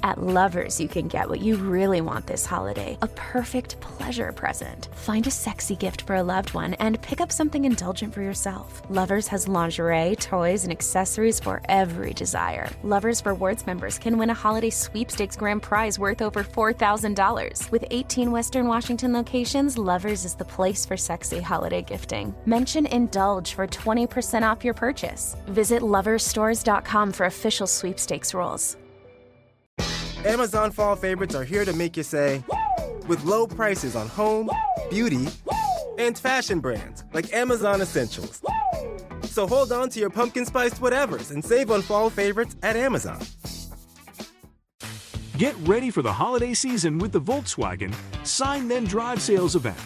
At Lovers, you can get what you really want this holiday, a perfect pleasure present. Find a sexy gift for a loved one and pick up something indulgent for yourself. Lovers has lingerie, toys, and accessories for every desire. Lovers Rewards members can win a holiday sweepstakes grand prize worth over $4,000. With 18 Western Washington locations, Lovers is the place for sexy holiday gifting. Mention Indulge for 20% off your purchase. Visit loversstores.com for official sweepstakes rules. Amazon Fall Favorites are here to make you say, woo! With low prices on home, woo! Beauty, woo! And fashion brands like Amazon Essentials. Woo! So hold on to your pumpkin spiced whatevers and save on fall favorites at Amazon. Get ready for the holiday season with the Volkswagen Sign Then Drive sales event.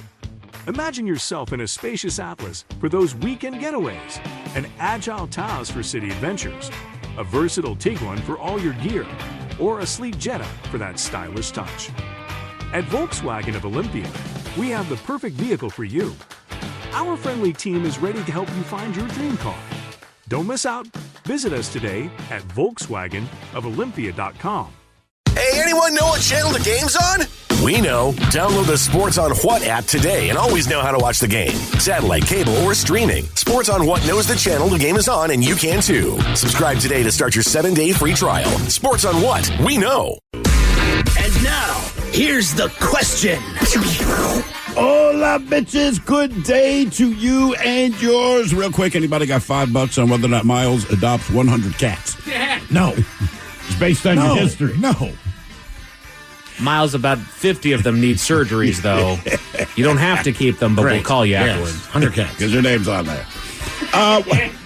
Imagine yourself in a spacious Atlas for those weekend getaways, an agile Taos for city adventures, a versatile Tiguan for all your gear, or a sleek Jetta for that stylish touch. At Volkswagen of Olympia, we have the perfect vehicle for you. Our friendly team is ready to help you find your dream car. Don't miss out. Visit us today at VolkswagenofOlympia.com. Hey, anyone know what channel the game's on? We know. Download the Sports on What app today and always know how to watch the game. Satellite, cable, or streaming. Sports on What knows the channel the game is on, and you can too. Subscribe today to start your 7-day free trial. Sports on What? We know. And now, here's the question. Hola, bitches. Good day to you and yours. Real quick, anybody got $5 on whether or not Miles adopts 100 cats? Yeah. No. It's based on your history. No. Miles, about 50 of them need surgeries, though. You don't have to keep them, but we'll call you afterwards. 100 cats. Because your name's on there.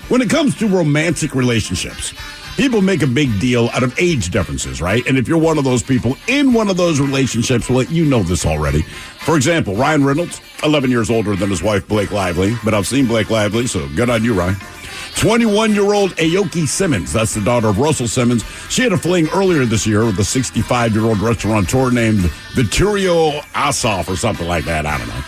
When it comes to romantic relationships, people make a big deal out of age differences, right? And if you're one of those people in one of those relationships, well, you know this already. For example, Ryan Reynolds, 11 years older than his wife, Blake Lively. But I've seen Blake Lively, so good on you, Ryan. 21-year-old Aoki Simmons, that's the daughter of Russell Simmons. She had a fling earlier this year with a 65-year-old restaurateur named Vittorio Asaf or something like that. I don't know.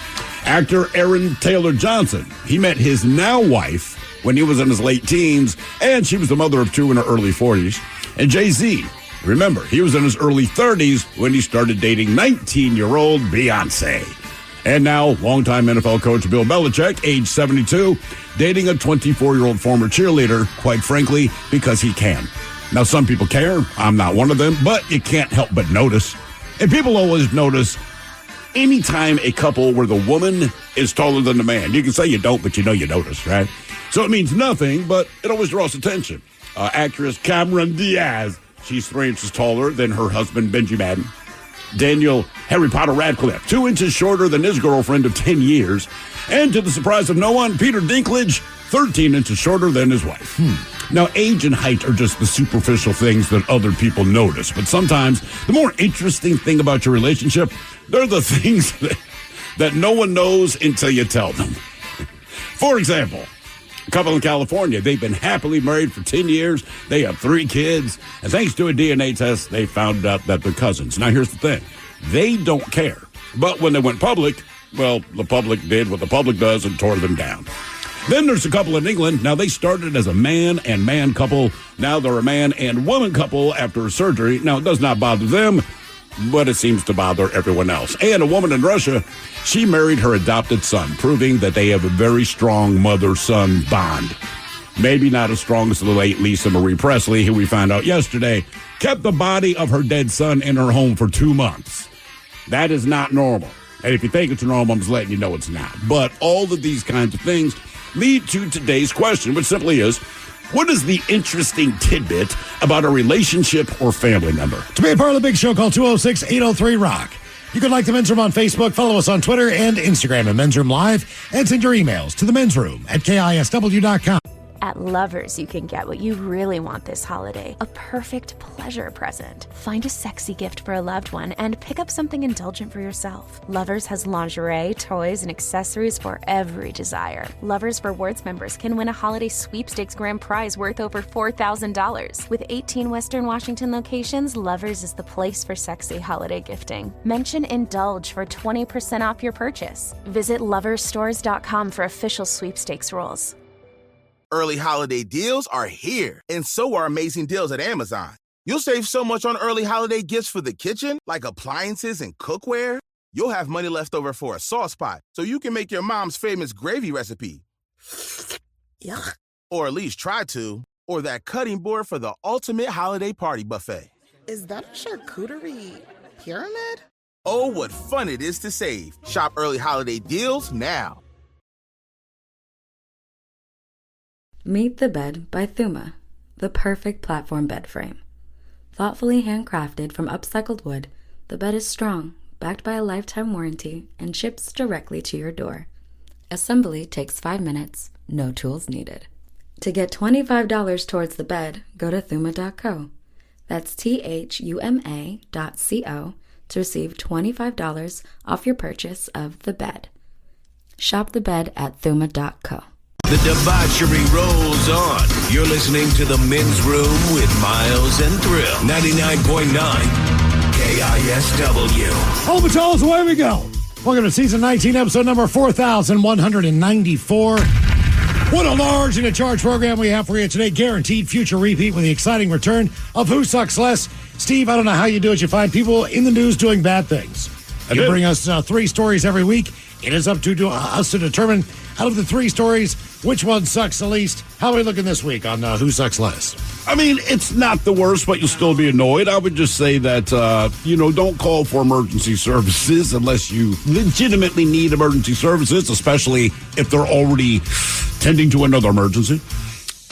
Actor Aaron Taylor Johnson, he met his now wife when he was in his late teens, and she was the mother of 2 in her early 40s. And Jay-Z, remember, he was in his early 30s when he started dating 19-year-old Beyonce. And now, longtime NFL coach Bill Belichick, age 72, dating a 24-year-old former cheerleader, quite frankly, because he can. Now, some people care. I'm not one of them, but you can't help but notice. And people always notice anytime a couple where the woman is taller than the man. You can say you don't, but you know you notice, right? So it means nothing, but it always draws attention. Actress Cameron Diaz, she's 3 inches taller than her husband, Benji Madden. Daniel Harry Potter Radcliffe, 2 inches shorter than his girlfriend of 10 years. And to the surprise of no one, Peter Dinklage, 13 inches shorter than his wife. Now, age and height are just the superficial things that other people notice. But sometimes the more interesting thing about your relationship, they're the things that no one knows until you tell them. For example, a couple in California, they've been happily married for 10 years. They have 3 kids. And thanks to a DNA test, they found out that they're cousins. Now, here's the thing. They don't care. But when they went public, well, the public did what the public does and tore them down. Then there's a couple in England. Now, they started as a man and man couple. Now they're a man and woman couple after surgery. Now, it does not bother them, but it seems to bother everyone else. And a woman in Russia, she married her adopted son, proving that they have a very strong mother-son bond. Maybe not as strong as the late Lisa Marie Presley, who we found out yesterday, kept the body of her dead son in her home for 2 months. That is not normal. And if you think it's normal, I'm just letting you know it's not. But all of these kinds of things lead to today's question, which simply is, what is the interesting tidbit about a relationship or family member? To be a part of the big show, call 206-803-ROCK. You can like the Men's Room on Facebook, follow us on Twitter and Instagram at Men's Room Live, and send your emails to the Men's Room at KISW.com. At Lovers, you can get what you really want this holiday, a perfect pleasure present. Find a sexy gift for a loved one and pick up something indulgent for yourself. Lovers has lingerie, toys, and accessories for every desire. Lovers Rewards members can win a holiday sweepstakes grand prize worth over $4,000. With 18 Western Washington locations, Lovers is the place for sexy holiday gifting. Mention Indulge for 20% off your purchase. Visit loversstores.com for official sweepstakes rules. Early holiday deals are here, and so are amazing deals at Amazon. You'll save so much on early holiday gifts for the kitchen, like appliances and cookware. You'll have money left over for a sauce pot, so you can make your mom's famous gravy recipe. Yuck. Or at least try to. Or that cutting board for the ultimate holiday party buffet. Is that a charcuterie pyramid? Oh, what fun it is to save. Shop early holiday deals now. Meet the Bed by Thuma, the perfect platform bed frame. Thoughtfully handcrafted from upcycled wood, the bed is strong, backed by a lifetime warranty, and ships directly to your door. Assembly takes 5 minutes, no tools needed. To get $25 towards the bed, go to thuma.co. That's THUMA.co to receive $25 off your purchase of the bed. Shop the bed at thuma.co. The debauchery rolls on. You're listening to The Men's Room with Miles and Thrill. 99.9 KISW. Oh, Charles, away we go. Welcome to season 19, episode number 4194. What a large and a charge program we have for you today. Guaranteed future repeat with the exciting return of Who Sucks Less. Steve, I don't know how you do it. You find people in the news doing bad things. You bring us 3 stories every week. It is up to us to determine out of the 3 stories which one sucks the least. How are we looking this week on Who Sucks Less? I mean, it's not the worst, but you'll still be annoyed. I would just say that, don't call for emergency services unless you legitimately need emergency services, especially if they're already tending to another emergency.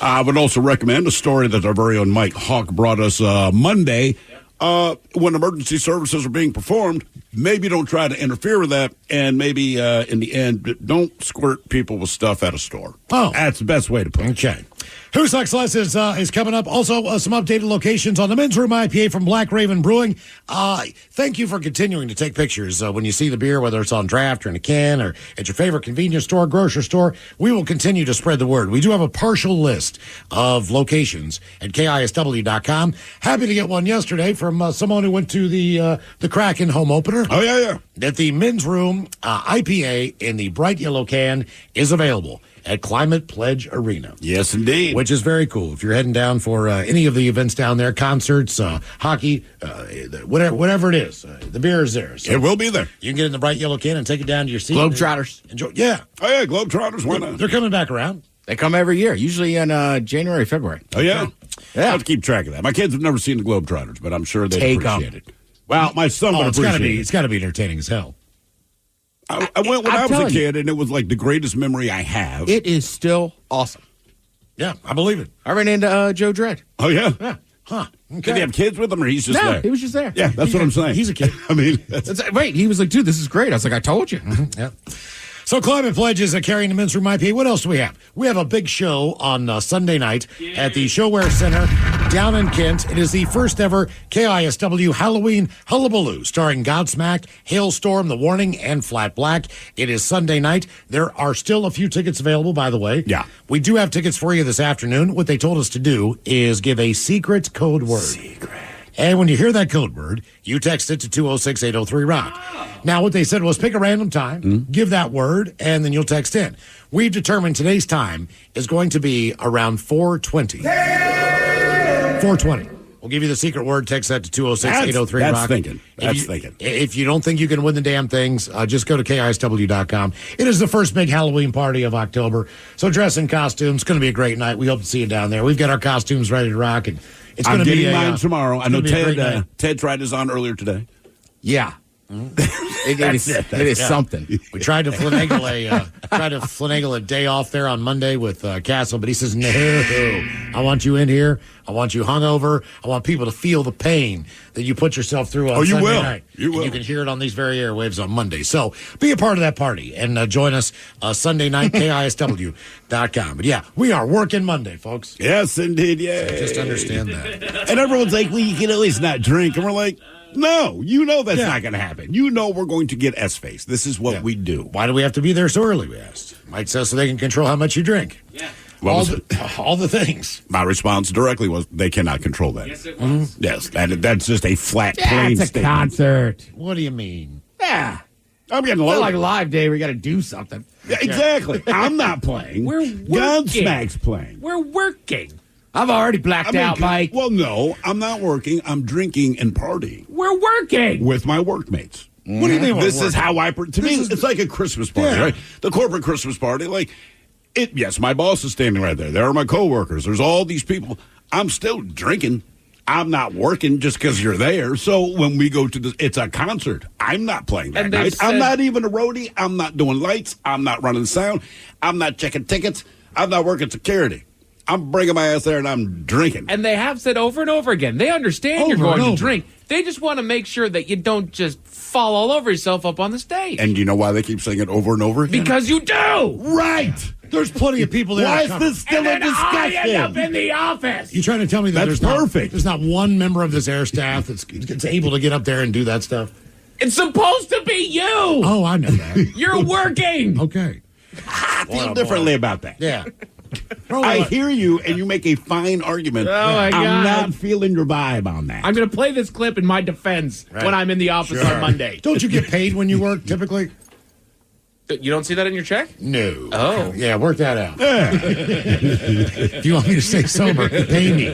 I would also recommend a story that our very own Mike Hawk brought us Monday. When emergency services are being performed, maybe don't try to interfere with that, and maybe in the end, don't squirt people with stuff at a store. Oh. That's the best way to put it. Okay. Who Sucks Less is coming up. Also, some updated locations on the Men's Room IPA from Black Raven Brewing. Thank you for continuing to take pictures when you see the beer, whether it's on draft or in a can or at your favorite convenience store, grocery store. We will continue to spread the word. We do have a partial list of locations at KISW.com. Happy to get one yesterday from someone who went to the Kraken home opener. Oh, yeah. That the Men's Room IPA in the bright yellow can is available at Climate Pledge Arena. Yes, indeed. Which is very cool. If you're heading down for any of the events down there, concerts, hockey, whatever it is, the beer is there. So it will be there. You can get it in the bright yellow can and take it down to your seat. Globetrotters. Enjoy. Yeah. Oh, yeah, Globetrotters. Why not? They're coming back around. They come every year, usually in January, February. Oh, yeah? Yeah. I have to keep track of that. My kids have never seen the Globetrotters, but I'm sure they appreciate it. Well, my son would appreciate it. It's got to be entertaining as hell. I went when I was a kid, and it was like the greatest memory I have. It is still awesome. Yeah, I believe it. I ran into Joe Dredd. Oh, yeah? Yeah. Huh. Okay. Did he have kids with him, or he's just there? He was just there. Yeah, that's what I'm saying. He's a kid. I mean, wait, he was like, dude, this is great. I was like, I told you. Yeah. So Climate Pledge is carrying the Men's Room IPA. What else do we have? We have a big show on Sunday night at the Showware Center down in Kent. It is the first ever KISW Halloween Hullabaloo, starring Godsmack, Hailstorm, The Warning, and Flat Black. It is Sunday night. There are still a few tickets available, by the way. Yeah. We do have tickets for you this afternoon. What they told us to do is give a secret code word. Secret. And when you hear that code word, you text it to 206-803-ROCK. Now, what they said was pick a random time, give that word, and then you'll text in. We've determined today's time is going to be around 4:20. 4:20. We'll give you the secret word. Text that to 206-803-ROCK. That's thinking. If you don't think you can win the damn things, just go to KISW.com. It is the first big Halloween party of October. So dress in costumes. It's going to be a great night. We hope to see you down there. We've got our costumes ready to rock. And it's going to be mine tomorrow. I know Ted tried his on earlier today. Yeah. It is something. We tried to finagle a day off there on Monday with Castle, but he says, no, I want you in here. I want you hungover. I want people to feel the pain that you put yourself through on Sunday night. You will. You can hear it on these very airwaves on Monday. So be a part of that party and join us Sunday night, KISW.com. But yeah, we are working Monday, folks. Yes, indeed. Yeah. So just understand that. And everyone's like, well, you can always not drink. And we're like, no, that's not going to happen. We're going to get S-face. This is what we do. Why do we have to be there so early, we asked. Mike says so they can control how much you drink. Yeah. All the things. My response directly was they cannot control that. Yes, it was. Yes, that's just a flat, plain it's a statement. concert. What do you mean? Yeah. I'm getting It's low. like Live Day. We got to do something. Yeah, exactly. I'm not playing. We're working. Godsmack's playing. We're working. I've already blacked out, Mike. Well, no, I'm not working. I'm drinking and partying. We're working with my workmates. What do you mean? This is how to me, it's like a Christmas party, right? The corporate Christmas party. Like, yes, my boss is standing right there. There are my coworkers. There's all these people. I'm still drinking. I'm not working just because you're there. So when we go to it's a concert. I'm not playing that night. I'm not even a roadie. I'm not doing lights. I'm not running sound. I'm not checking tickets. I'm not working security. I'm bringing my ass there and I'm drinking. And they have said over and over again, they understand you're going to drink. They just want to make sure that you don't just fall all over yourself up on the stage. And you know why they keep saying it over and over again? Because you do. Right. There's plenty of people there. Why is this still a discussion? I end up in the office. You trying to tell me that that's perfect? There's not one member of this air staff that's able to get up there and do that stuff? It's supposed to be you. Oh, I know that. You're working. Okay. I feel differently about that. Yeah. I hear you, and you make a fine argument. Oh, my God. I'm not feeling your vibe on that. I'm going to play this clip in my defense when I'm in the office on Monday. Don't you get paid when you work, typically? You don't see that in your check? No. Oh. Yeah, work that out. Yeah. If you want me to stay sober, pay me.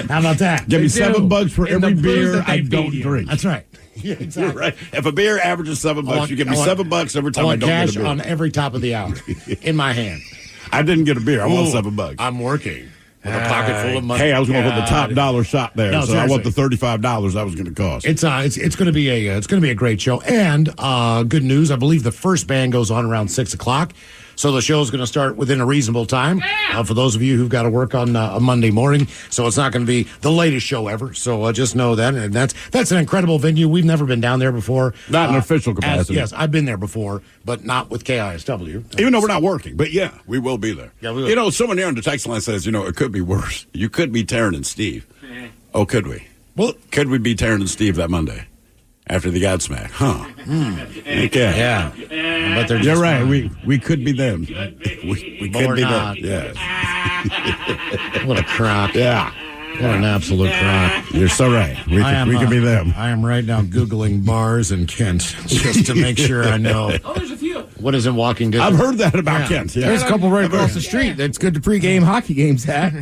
How about that? Give me $7 for every beer I don't drink. That's right. Yeah, exactly. You're right. If a beer averages $7, you give me $7 every time I don't cash get a beer. on every top of the hour in my hand. I didn't get a beer. I want $7. I'm working with a pocket full of money. Hey, I was going to put the top dollar shop there, No, so I want the $35 that was going to cost. It's going to be a great show, and good news. I believe the first band goes on around 6:00. So the show's going to start within a reasonable time for those of you who've got to work on a Monday morning. So it's not going to be the latest show ever. So just know that. And that's an incredible venue. We've never been down there before. Not in official capacity. Yes, I've been there before, but not with KISW. Even though we're not working. But yeah, we will be there. Yeah, we will. Someone here on the text line says, it could be worse. You could be Taryn and Steve. Oh, could we? Well, could we be Taryn and Steve that Monday? After the Godsmack, huh? Okay. Yeah. But they're just You're right. fine. We could be them. We could be not. them. Yes. What a crock. Yeah. What an absolute crock. You're so right. We could be them. I am right now Googling bars in Kent just to make sure I know. Oh, there's a few. What is in walking distance? I've heard that about Kent. Yeah. There's a couple right across the street that's good to pregame hockey games at.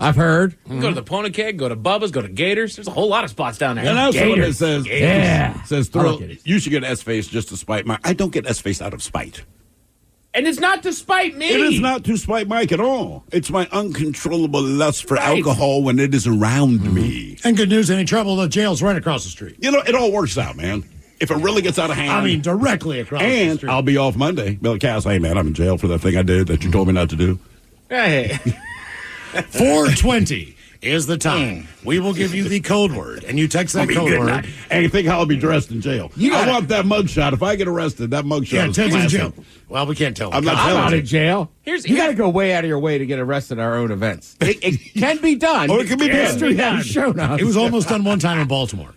I've heard. You can go to the Pony Keg, go to Bubba's, go to Gators. There's a whole lot of spots down there. And I also Gators. says, Yeah. says Thrill, you should get S-Face just to spite Mike. I don't get S-Face out of spite. And it's not to spite me. It is not to spite Mike at all. It's my uncontrollable lust for alcohol when it is around me. And good news, any trouble, the jail's right across the street. It all works out, man. If it really gets out of hand. I mean, directly across the And street. I'll be off Monday. Bill Cass, hey, man, I'm in jail for that thing I did that you told me not to do. Hey. 4:20 is the time. We will give you the code word, and you text that code word. Hey, you think I'll be dressed in jail? I want that mugshot. If I get arrested, that mugshot Yeah, is Ted's in classic. jail. Well, we can't tell. I'm not I'm telling out you. of jail. You got to go way out of your way to get arrested at our own events. It can be done. Or it can be done. History has shown us. It was almost done one time in Baltimore.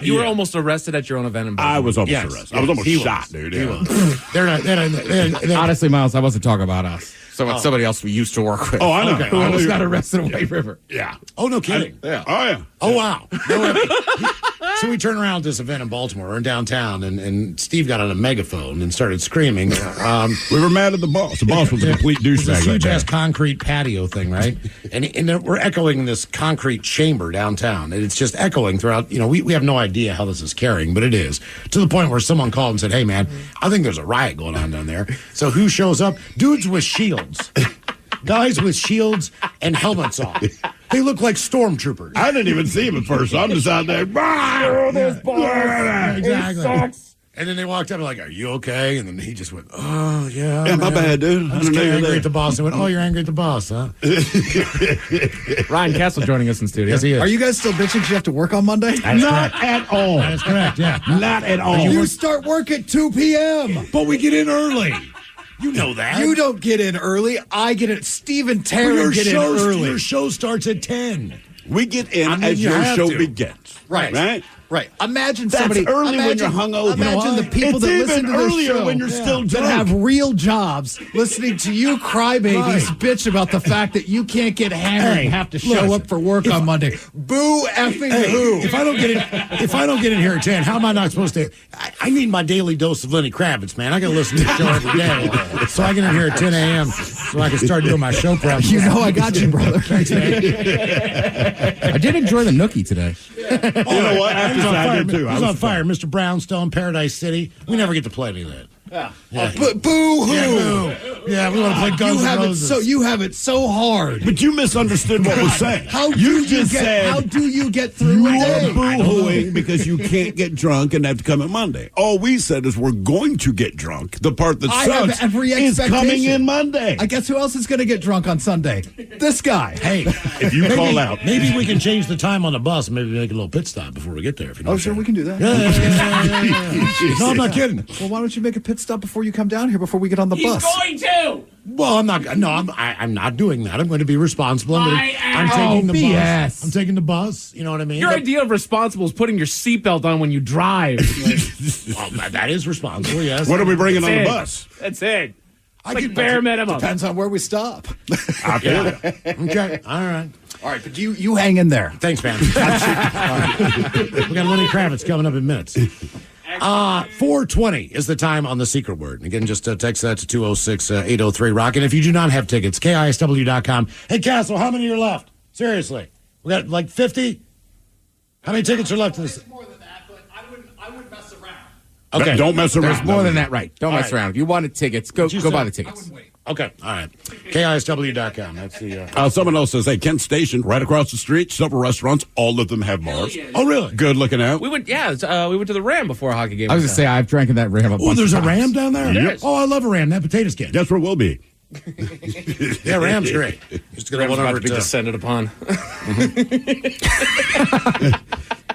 You were almost arrested at your own event in Baltimore. I was almost Yes, arrested. I was almost he was. shot, dude. He Yeah. was. They're Honestly, Miles, I wasn't talking about us. Somebody else we used to work with. Oh, I know. Okay. Who almost got arrested in White River. Yeah. Oh, no kidding. Yeah. Oh, yeah. Oh, wow. So we turned around at this event in Baltimore or in downtown, and Steve got on a megaphone and started screaming. We were mad at the boss. The boss was a complete It was a douchebag. huge Like ass that. concrete patio thing, right? and we're echoing this concrete chamber downtown, and it's just echoing throughout. We have no idea how this is carrying, but it is to the point where someone called and said, "Hey, man, I think there's a riot going on down there." So who shows up? Dudes with shields. Guys with shields and helmets on. They look like stormtroopers. I didn't even see him at first, so I'm just out there. Exactly. And then they walked up and like, "Are you okay?" And then he just went, "Oh, yeah. Yeah, my man. bad, dude. I I'm didn't just know you were angry there." at the boss." They went, "Oh, you're angry at the boss, huh?" Ryan Castle joining us in studio. Yes, he is. Are you guys still bitching because you have to work on Monday? Not at all. That is correct, yeah. Not at all. You start work at 2 p.m. But we get in early. You know that. You don't get in early. I get it. Steve and Taryn get in early. Your show starts at 10. We get in I mean, as you your have show to. begins. Right. Right? Right. Imagine That's somebody early when you're hungover. Imagine the people It's that even listen to this earlier show when you're still that drunk. have real jobs listening to you crybabies bitch about the fact that you can't get hammered and have to show up for work on Monday. Boo effing who. If I don't get in here at 10, how am I not supposed to? I need my daily dose of Lenny Kravitz, man. I got to listen to the show every day, so I get in here at 10 a.m. so I can start doing my show prep. You know I got you, brother. Thanks, man. I did enjoy the nookie today. You know what? He's on fire. too. He's on fire. Mr. Brownstone, Paradise City. We never get to play any of that. Yeah. Boo-hoo. Yeah, we want to play Guns N' Roses. You have it so hard. But you misunderstood what we're saying. How do you get through you a are day? boo-hooing because you can't get drunk and have to come on Monday. All we said is we're going to get drunk. The part that sucks have every is coming in Monday. I guess who else is going to get drunk on Sunday? This guy. Hey, if you call out. Maybe we can change the time on the bus. Maybe make a little pit stop before we get there. If you know Oh, sure, we can do that. Yeah. No, I'm not kidding. Well, why don't you make a pit stop before you come down here, before we get on the bus? He's going to. Well, I'm not. No, I'm not doing that. I'm going to be responsible. I'm taking the BS. bus. I'm taking the bus. You know what I mean? Your idea of responsible is putting your seatbelt on when you drive. Well, that is responsible. Yes. What are we bringing on the bus? That's it. I Like bare minimum. Depends on where we stop. Yeah. Okay. All right. All right, but you hang in there. Thanks, man. We got Lenny Kravitz coming up in minutes. 4:20 is the time on the secret word. And again, just text that to 206-803-ROCK. And if you do not have tickets, KISW.com. Hey, Castle, how many are left? Seriously. We got like 50? How many tickets are left in this? More than that, but I wouldn't mess around. Okay. Don't mess around. There's more than that, right? Don't mess right. around. If you wanted tickets, go buy the tickets. Okay. All right. KISW.com. That's the. Someone else says, hey, Kent Station, right across the street, several restaurants, all of them have bars. Yeah. Oh, really? Good looking out. We went to the Ram before a hockey game. I was going to say, I've drank in that Ram a bunch Oh, there's of a times. Ram down there? Yes. Oh, I love a Ram. That potato skin. Guess where we'll be? Yeah, Ram's great. Just going to Ram's one about over to be descended upon.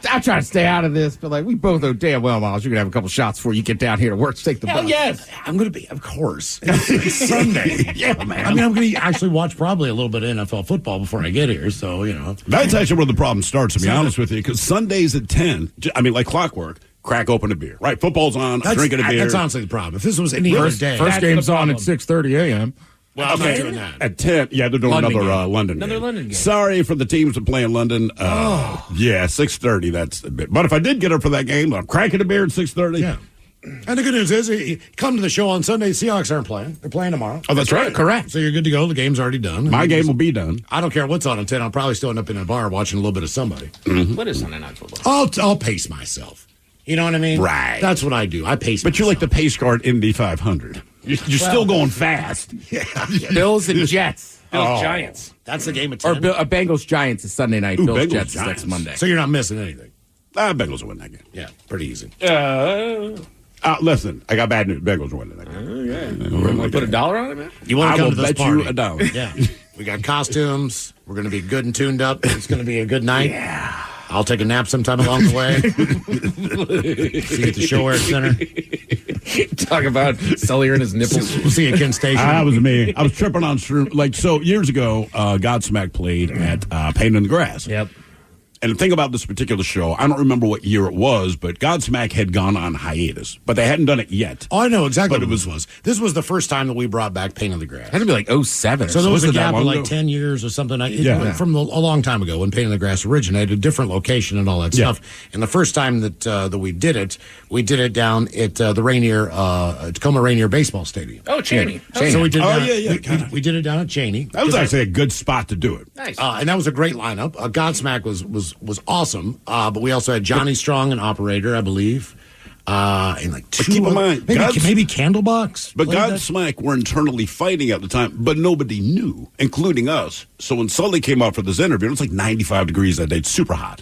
I'm trying to stay out of this, but like we both know damn well, Miles, you're going to have a couple shots before you get down here to work to take the Hell bus. yes. I'm going to be, of course. It's Sunday. Yeah, man. I mean, I'm going to actually watch probably a little bit of NFL football before I get here, so, you know. That's actually where the problem starts, to be honest with you, because Sundays at 10, I mean, like clockwork, crack open a beer, right? Football's on, drinking a beer. That's honestly the problem. If this was any other day. First game's on at 6:30 a.m. Well, I'm not doing that. At 10, yeah, they're doing London another game. London Another game. London game. Sorry for the teams that play in London. Yeah, 6:30, that's a bit. But if I did get up for that game, I'm cracking a beer at 6:30. Yeah. And the good news is, you come to the show on Sunday. Seahawks aren't playing. They're playing tomorrow. Oh, that's right. Correct. So you're good to go. The game's already done. My game will be done. I don't care what's on at 10. I'll probably still end up in a bar watching a little bit of somebody. What is Sunday Night Football? I'll pace myself. You know what I mean? Right. That's what I do. I pace But you're like the myself. pace guard in the 500. You're still going fast. Bills and Jets. Bills Giants. That's the game at Or 10. Bengals Giants is Sunday night. Ooh, Bills Bengals Jets is Giants. next Monday. So you're not missing anything. Bengals will win that game. Yeah, pretty easy. Listen, I got bad news. Bengals will win that game. Want to put $1 on it, man? You want I to come will to this bet party? you $1. Yeah. We got costumes. We're going to be good and tuned up. It's going to be a good night. Yeah. I'll take a nap sometime along the way. See you at the Show Air Center. Talk about Sullier and his nipples. We'll see you at Kent Station. That was me. I was tripping on shroom. Like, so years ago, Godsmack played at Pain in the Grass. Yep. And the thing about this particular show, I don't remember what year it was, but Godsmack had gone on hiatus, but they hadn't done it yet. Oh, I know exactly But what this was. This was the first time that we brought back Pain in the Grass. Had to be like 07 or So there was a Was it that gap of long like ago? 10 years or something. Yeah. From a long time ago when Pain in the Grass originated, a different location and all that Yeah. stuff. And the first time that we did it down at the Rainier, Tacoma Rainier Baseball Stadium. Oh, Cheney. So we did Oh, down, yeah. we did it down at Cheney. That was actually a good spot to do it. Nice. And that was a great lineup. Godsmack was awesome. But we also had Johnny Strong, an operator, I believe. And like two. keep in mind, maybe Candlebox. But played that. Godsmack were internally fighting at the time, but nobody knew, including us. So when Sully came out for this interview, it was like 95 degrees that day. It's super hot.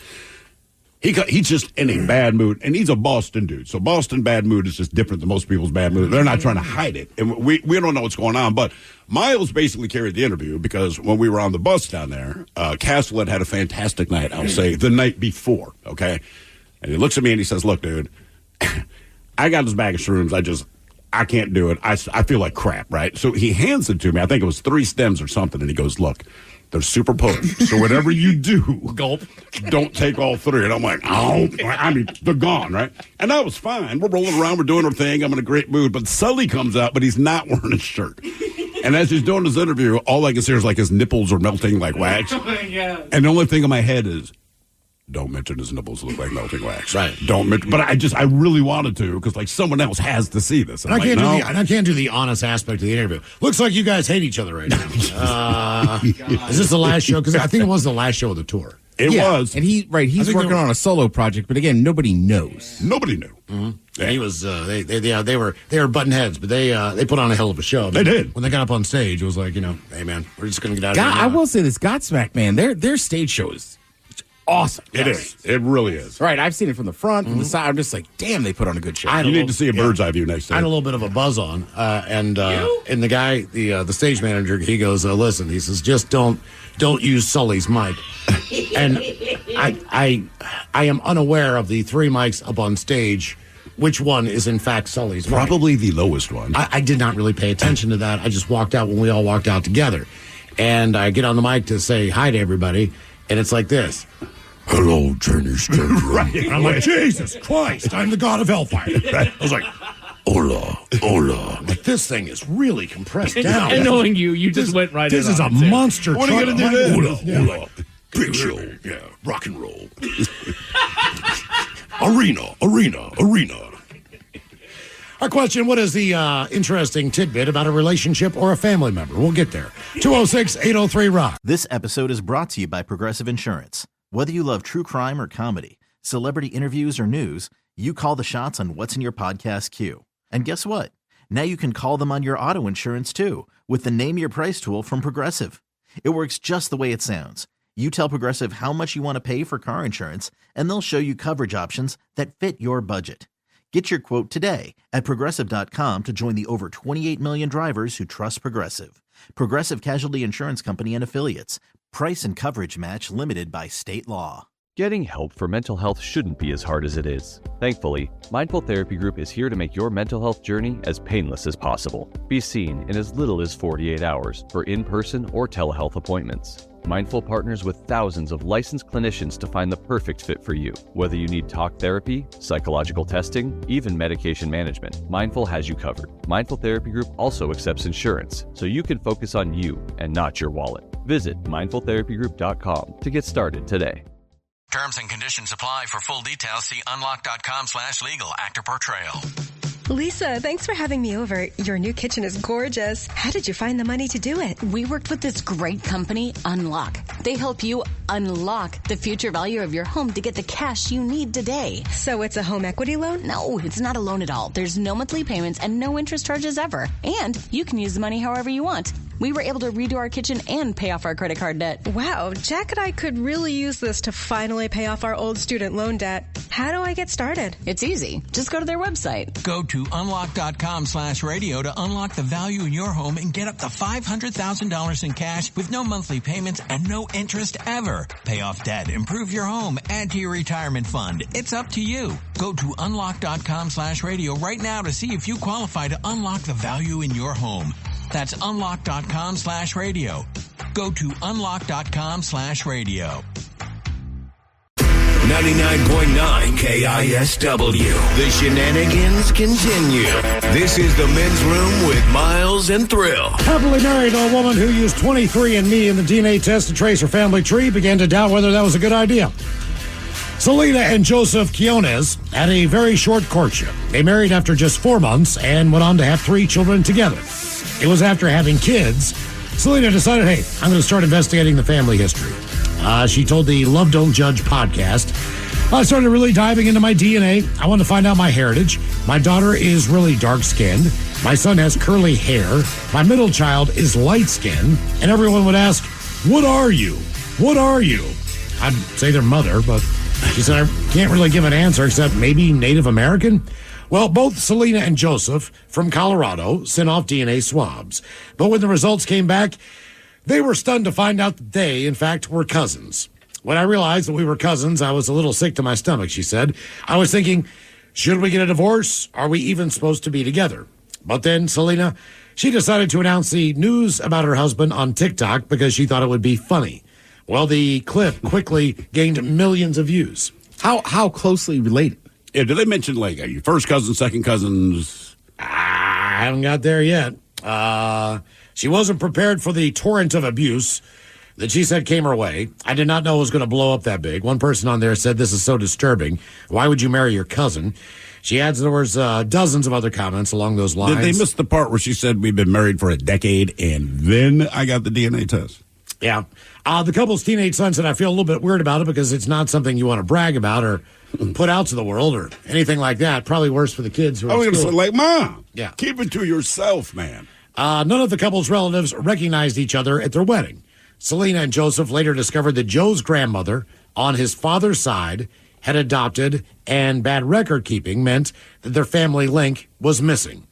He's just in a bad mood, and he's a Boston dude. So Boston bad mood is just different than most people's bad mood. They're not trying to hide it, and we don't know what's going on. But Miles basically carried the interview because when we were on the bus down there, Castle had a fantastic night, I'll say, the night before, okay? And he looks at me and he says, look, dude, I got this bag of shrooms. I can't do it. I feel like crap, right? So he hands it to me. I think it was 3 stems or something, and he goes, look, they're super potent. So whatever you do, Gulp. don't take all 3. And I'm like, oh, I mean, they're gone, right? And that was fine. We're rolling around. We're doing our thing. I'm in a great mood. But Sully comes out, but he's not wearing a shirt. And as he's doing his interview, all I can see is like his nipples are melting like wax. Oh, my God. And the only thing in my head is, don't mention his nipples look like melting wax. Right. Don't mention, but I really wanted to because like someone else has to see this. And I can't do the honest aspect of the interview. Looks like you guys hate each other right now. Is this the last show? Because I think it was the last show of the tour. It was. And he's working on a solo project, but again, nobody knows. Nobody knew. Mm-hmm. Yeah. He was. They were butting heads, but they put on a hell of a show. They did. When they got up on stage, it was like, hey man, we're just gonna get out of here. I will say this, Godsmack, man, their stage show is awesome. It is. It really is. Right. I've seen it from the front, from the side. I'm just like, damn, they put on a good show. You need to see a bird's eye view next time. I had a little bit of a buzz on, and the guy, the stage manager, he goes, listen, he says, just don't use Sully's mic. And I am unaware of the 3 mics up on stage. Which one is in fact Sully's mic? Probably the lowest one. I did not really pay attention to that. I just walked out when we all walked out together, and I get on the mic to say hi to everybody, and it's like this. Hello, Chinese children. Right. And I'm like, Jesus Christ, I'm the god of hellfire. Right? I was like, hola, hola. Like, this thing is really compressed down. And knowing you just went right in. This is a monster. What are you going to do then? Hola. Big show. Yeah, rock and roll. Arena. Our question, what is the interesting tidbit about a relationship or a family member? We'll get there. 206-803-ROCK. This episode is brought to you by Progressive Insurance. Whether you love true crime or comedy, celebrity interviews or news, you call the shots on what's in your podcast queue. And guess what? Now you can call them on your auto insurance too with the Name Your Price tool from Progressive. It works just the way it sounds. You tell Progressive how much you want to pay for car insurance, and they'll show you coverage options that fit your budget. Get your quote today at Progressive.com to join the over 28 million drivers who trust Progressive. Progressive Casualty Insurance Company and Affiliates. Price and coverage match limited by state law. Getting help for mental health shouldn't be as hard as it is. Thankfully, Mindful Therapy Group is here to make your mental health journey as painless as possible. Be seen in as little as 48 hours for in-person or telehealth appointments. Mindful partners with thousands of licensed clinicians to find the perfect fit for you. Whether you need talk therapy, psychological testing, even medication management, Mindful has you covered. Mindful Therapy Group also accepts insurance, so you can focus on you and not your wallet. Visit mindfultherapygroup.com to get started today. Terms and conditions apply. For full details, see unlock.com/legal. Actor portrayal. Lisa, thanks for having me over. Your new kitchen is gorgeous. How did you find the money to do it? We worked with this great company, Unlock. They help you unlock the future value of your home to get the cash you need today. So it's a home equity loan? No, it's not a loan at all. There's no monthly payments and no interest charges ever. And you can use the money however you want. We were able to redo our kitchen and pay off our credit card debt. Wow, Jack and I could really use this to finally pay off our old student loan debt. How do I get started? It's easy. Just go to their website. Go to unlock.com/radio to unlock the value in your home and get up to $500,000 in cash with no monthly payments and no interest ever. Pay off debt, improve your home, add to your retirement fund. It's up to you. Go to unlock.com/radio right now to see if you qualify to unlock the value in your home. That's unlock.com/radio. Go to unlock.com/radio. 99.9 KISW. The shenanigans continue. This is the Men's Room with Miles and Thrill. Happily married to a woman who used 23andMe in the DNA test to trace her family tree began to doubt whether that was a good idea. Selena and Joseph Quiones had a very short courtship. They married after just 4 months and went on to have 3 children together. It was after having kids, Selena decided, hey, I'm going to start investigating the family history. She told the Love Don't Judge podcast, I started really diving into my DNA. I wanted to find out my heritage. My daughter is really dark-skinned. My son has curly hair. My middle child is light-skinned. And everyone would ask, what are you? What are you? I'd say their mother, but she said, I can't really give an answer except maybe Native American. Well, both Selena and Joseph from Colorado sent off DNA swabs. But when the results came back, they were stunned to find out that they, in fact, were cousins. When I realized that we were cousins, I was a little sick to my stomach, she said. I was thinking, should we get a divorce? Are we even supposed to be together? But then Selena, she decided to announce the news about her husband on TikTok because she thought it would be funny. Well, the clip quickly gained millions of views. How closely related? Yeah, did they mention, like, are you first cousins, second cousins? I haven't got there yet. She wasn't prepared for the torrent of abuse. that she said came her way. I did not know it was going to blow up that big. One person on there said, "This is so disturbing. Why would you marry your cousin?" She adds there was dozens of other comments along those lines. Did they miss the part where she said we've been married for a decade and then I got the DNA test? Yeah. The couple's teenage son said, "I feel a little bit weird about it because it's not something you want to brag about or put out to the world or anything like that. Probably worse for the kids who are I was going to say, like, Mom, yeah, keep it to yourself, man." None of the couple's relatives recognized each other at their wedding. Selena and Joseph later discovered that Joe's grandmother on his father's side had adopted, and bad record keeping meant that their family link was missing.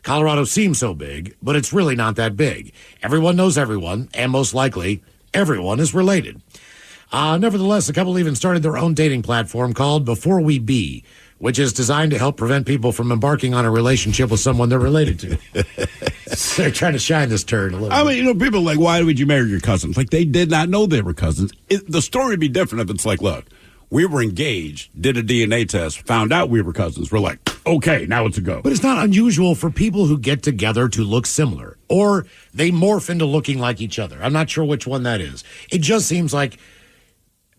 Colorado seems so big, but it's really not that big. Everyone knows everyone, and most likely, everyone is related. Nevertheless, the couple even started their own dating platform called Before We Be, which is designed to help prevent people from embarking on a relationship with someone they're related to. They're trying to shine this turd a little bit. I mean, you know, people are like, why would you marry your cousins? Like, they did not know they were cousins. The story would be different if it's like, look, we were engaged, did a DNA test, found out we were cousins. We're like, okay, now it's a go. But it's not unusual for people who get together to look similar, or they morph into looking like each other. I'm not sure which one that is. It just seems like,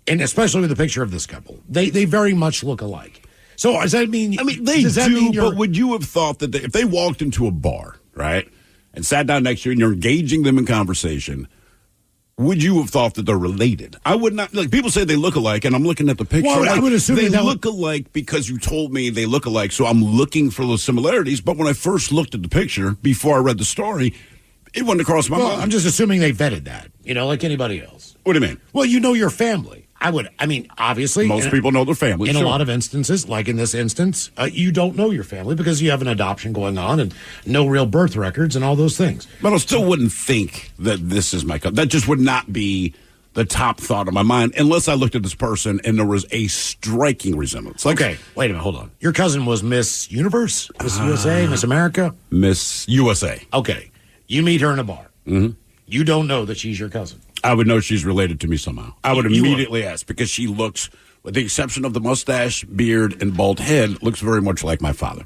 and especially with the picture of this couple, they very much look alike. So does that mean? I mean, they do, but would you have thought that if they walked into a bar, right, and sat down next to you and you're engaging them in conversation, would you have thought that they're related? I would not. Like, people say they look alike, and I'm looking at the picture. Well, I would assume they look alike because you told me they look alike, so I'm looking for those similarities. But when I first looked at the picture, before I read the story, it wouldn't have crossed my mind. I'm just assuming they vetted that, like anybody else. What do you mean? Well, you know your family. Obviously. Most people know their family. In sure. a lot of instances, like in this instance, you don't know your family because you have an adoption going on and no real birth records and all those things. But I still wouldn't think that this is my cousin. That just would not be the top thought of my mind unless I looked at this person and there was a striking resemblance. Like, okay, wait a minute, hold on. Your cousin was Miss Universe? Miss USA? Miss America? Miss USA. Okay. You meet her in a bar. Mm-hmm. You don't know that she's your cousin. I would know she's related to me somehow. I would immediately ask because she looks, with the exception of the mustache, beard, and bald head, looks very much like my father.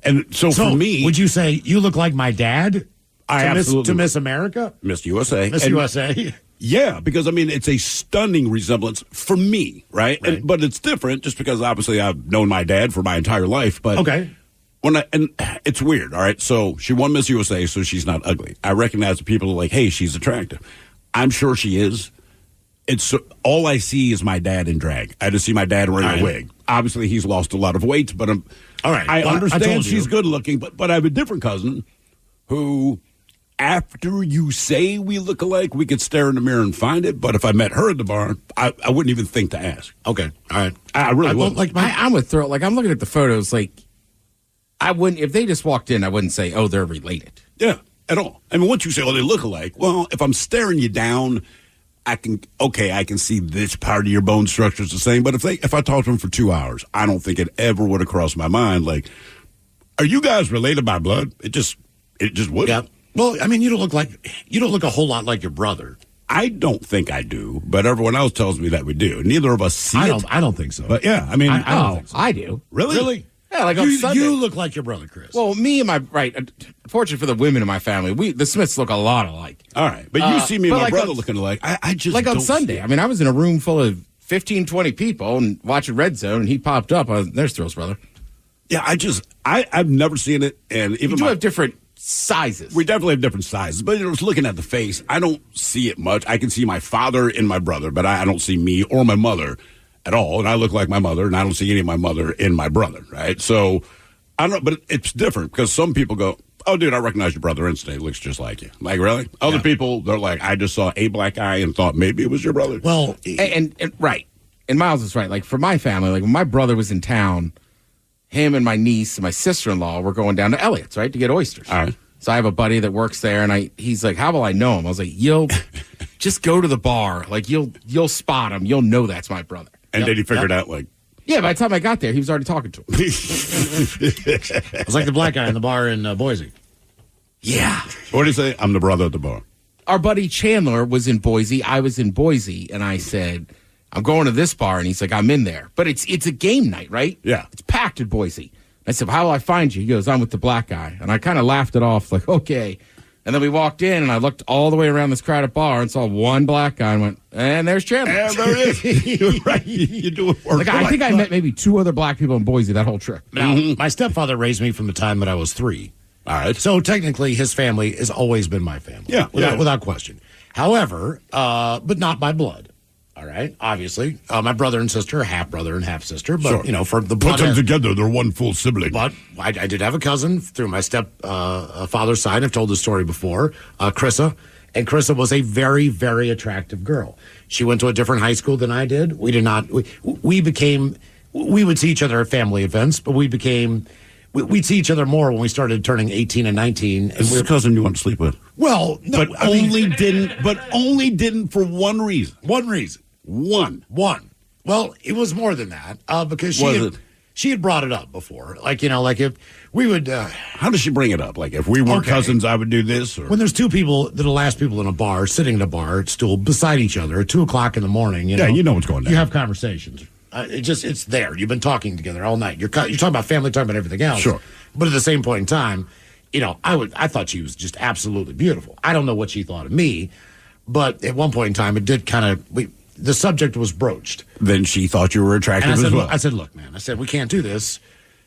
And so for me, would you say you look like my dad? To Miss America? Miss USA. Miss USA. Yeah, because, I mean, it's a stunning resemblance for me, right? But it's different just because, obviously, I've known my dad for my entire life. But okay. And it's weird, all right? So she won Miss USA, so she's not ugly. I recognize the people are like, hey, she's attractive. I'm sure she is. It's all I see is my dad in drag. I just see my dad wearing a wig. Obviously, he's lost a lot of weight, but all right. I understand she's good looking, but I have a different cousin who, after you say we look alike, we could stare in the mirror and find it. But if I met her at the bar, I wouldn't even think to ask. Okay, all right. I really wouldn't. I'm with throw. Like, I'm looking at the photos. Like, I wouldn't, if they just walked in, I wouldn't say, oh, they're related. Yeah. At all. I mean, once you say, oh, they look alike, well, if I'm staring you down, I can see this part of your bone structure is the same. But if I talk to them for 2 hours, I don't think it ever would have crossed my mind. Like, are you guys related by blood? It just wouldn't. Yeah. Well, I mean, you don't look a whole lot like your brother. I don't think I do, but everyone else tells me that we do. Neither of us see it. I don't think so. But yeah, I mean, I don't think so. I do. Really? Yeah, like on Sunday. You look like your brother, Chris. Well, me and my fortunate for the women in my family, the Smiths look a lot alike. All right, but you see me and my brother looking alike. I just like don't on Sunday. I mean, I was in a room full of 15, 20 people and watching Red Zone, and he popped up. There's Thrills, brother. Yeah, I've never seen it, and even you do have different sizes. We definitely have different sizes, but just looking at the face, I don't see it much. I can see my father and my brother, but I don't see me or my mother at all, and I look like my mother, and I don't see any of my mother in my brother, right? So I don't know, but it's different because some people go, oh, dude, I recognize your brother instantly. He looks just like you. Like, really? Other people, they're like, I just saw a black guy and thought maybe it was your brother. Well, and right. And Miles is right. Like, for my family, like when my brother was in town, him and my niece and my sister-in-law were going down to Elliott's, right, to get oysters. All right. So I have a buddy that works there, and he's like, how will I know him? I was like, you'll just go to the bar. Like, you'll spot him. You'll know that's my brother. And then he figured out, like, yeah, by the time I got there, he was already talking to him. It was like the black guy in the bar in Boise. Yeah. What did he say? I'm the brother at the bar. Our buddy Chandler was in Boise. I was in Boise, and I said, I'm going to this bar, and he's like, I'm in there. But it's a game night, right? Yeah. It's packed in Boise. I said, how will I find you? He goes, I'm with the black guy. And I kind of laughed it off, like, okay. And then we walked in, and I looked all the way around this crowded bar and saw one black guy and went, and there's Chandler. And there it is. You're right. You do it work. I think I met maybe 2 other black people in Boise that whole trip. Now, my stepfather raised me from the time that I was 3. All right. So technically, his family has always been my family. Without question. However, but not by blood. All right. Obviously, my brother and sister are half brother and half sister. But, for the blood. Put them together, they're one full sibling. But I did have a cousin through my father's side. I've told this story before, Krissa. And Krissa was a very, very attractive girl. She went to a different high school than I did. We did not. We would see each other at family events, but we'd see each other more when we started turning 18 and 19. This is a cousin you want to sleep with. Well, no, but only didn't for one reason. One. Well, it was more than that because she had brought it up before. Like if we would. How does she bring it up? Like if we were cousins, I would do this. Or? When there's 2 people that are the last people in a bar sitting at a bar stool beside each other at 2:00 in the morning. You know what's going on. You have conversations. It's there. You've been talking together all night. You're talking about family, talking about everything else. Sure. But at the same point in time, I thought she was just absolutely beautiful. I don't know what she thought of me, but at one point in time, it did kind of. The subject was broached. Then she thought you were attractive as well. I said, look, man. I said we can't do this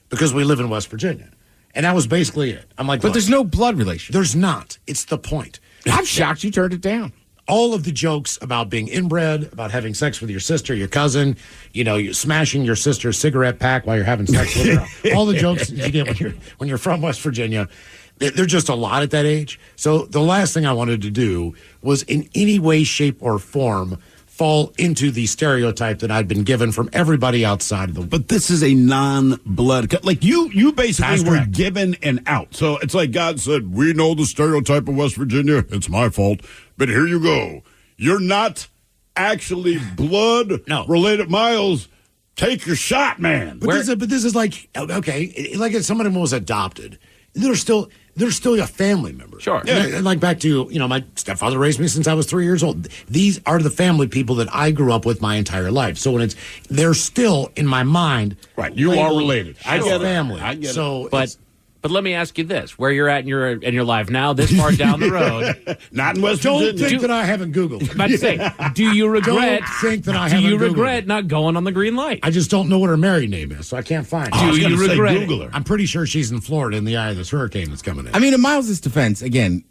because we live in West Virginia, and that was basically it. I'm like, but there's no blood relation. There's not. It's the point. I'm shocked you turned it down. All of the jokes about being inbred, about having sex with your sister, your cousin, you're smashing your sister's cigarette pack while you're having sex with her. All the jokes you get when you're from West Virginia, they're just a lot at that age. So the last thing I wanted to do was in any way, shape, or form fall into the stereotype that I'd been given from everybody outside of the. But this is a non-blood. Like you basically were given an out. So it's like God said, we know the stereotype of West Virginia. It's my fault. But here you go. You're not actually blood related. Miles, take your shot, man. But this is like, okay, like if somebody was adopted, they're still a family member. Sure. Yeah. And like back to, my stepfather raised me since I was 3 years old. These are the family people that I grew up with my entire life. So when they're still in my mind. Right. You are related. I get family. I get it. But let me ask you this: where you're at in your life now, this far down the road, not in West Virginia. Don't think that I haven't Googled. About to say, do you regret? Don't think that I haven't. Do you Googled regret not going on the green light? I just don't know what her married name is, so I can't find it. Do you regret? Google her. I'm pretty sure she's in Florida in the eye of this hurricane that's coming in. I mean, in Miles' defense, again,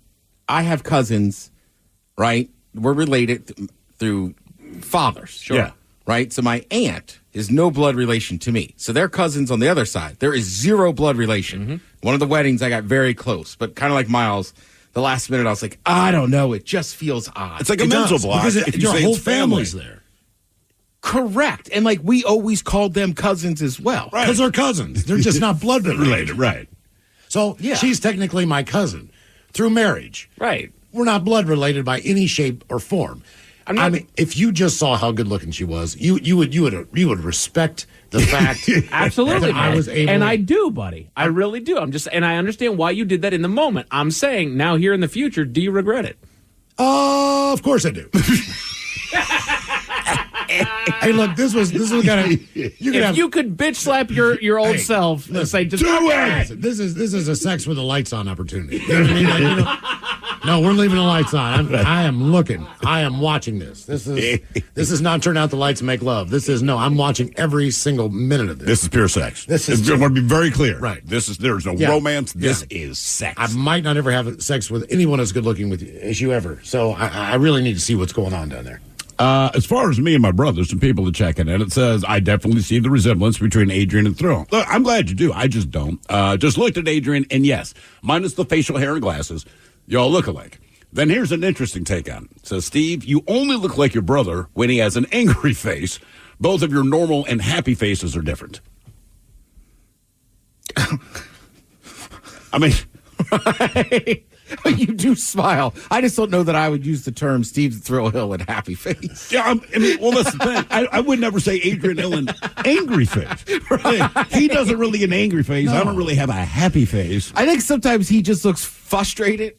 I have cousins, right? We're related through fathers. Sure. Yeah. Right? So my aunt is no blood relation to me. So they're cousins on the other side. There is 0 blood relation. Mm-hmm. One of the weddings, I got very close, but kind of like Miles, the last minute I was like, I don't know. It just feels odd. It's like a mental block. Because your whole family's there. Correct. And like we always called them cousins as well. Because they're cousins. They're just not blood related. Right. So she's technically my cousin through marriage. Right. We're not blood related by any shape or form. I mean, if you just saw how good looking she was, you would respect the fact. Absolutely, that I was able. And I do, buddy. I really do. And I understand why you did that in the moment. I'm saying now, here in the future, do you regret it? Of course I do. Hey, look, this was kind of. You could bitch slap your old self and say, "Do it." This is a sex with the lights on opportunity. You know what I mean? No, we're leaving the lights on. I am looking. I am watching this. This is not turn out the lights and make love. I'm watching every single minute of this. This is pure sex. I want to be very clear. Right. There's no romance. This is sex. I might not ever have sex with anyone as good looking as you ever. So I really need to see what's going on down there. As far as me and my brother, some people are checking in. It says, I definitely see the resemblance between Adrian and Thrill. Look, I'm glad you do. I just don't. Just looked at Adrian, and yes, minus the facial hair and glasses, y'all look alike. Then here's an interesting take on it. It says, Steve, you only look like your brother when he has an angry face. Both of your normal and happy faces are different. I mean... You do smile. I just don't know that I would use the term Steve Thrill Hill and happy face. Yeah, that's the thing. I would never say Adrian Hill and angry face. Right. He doesn't really get an angry face. No. I don't really have a happy face. I think sometimes he just looks frustrated.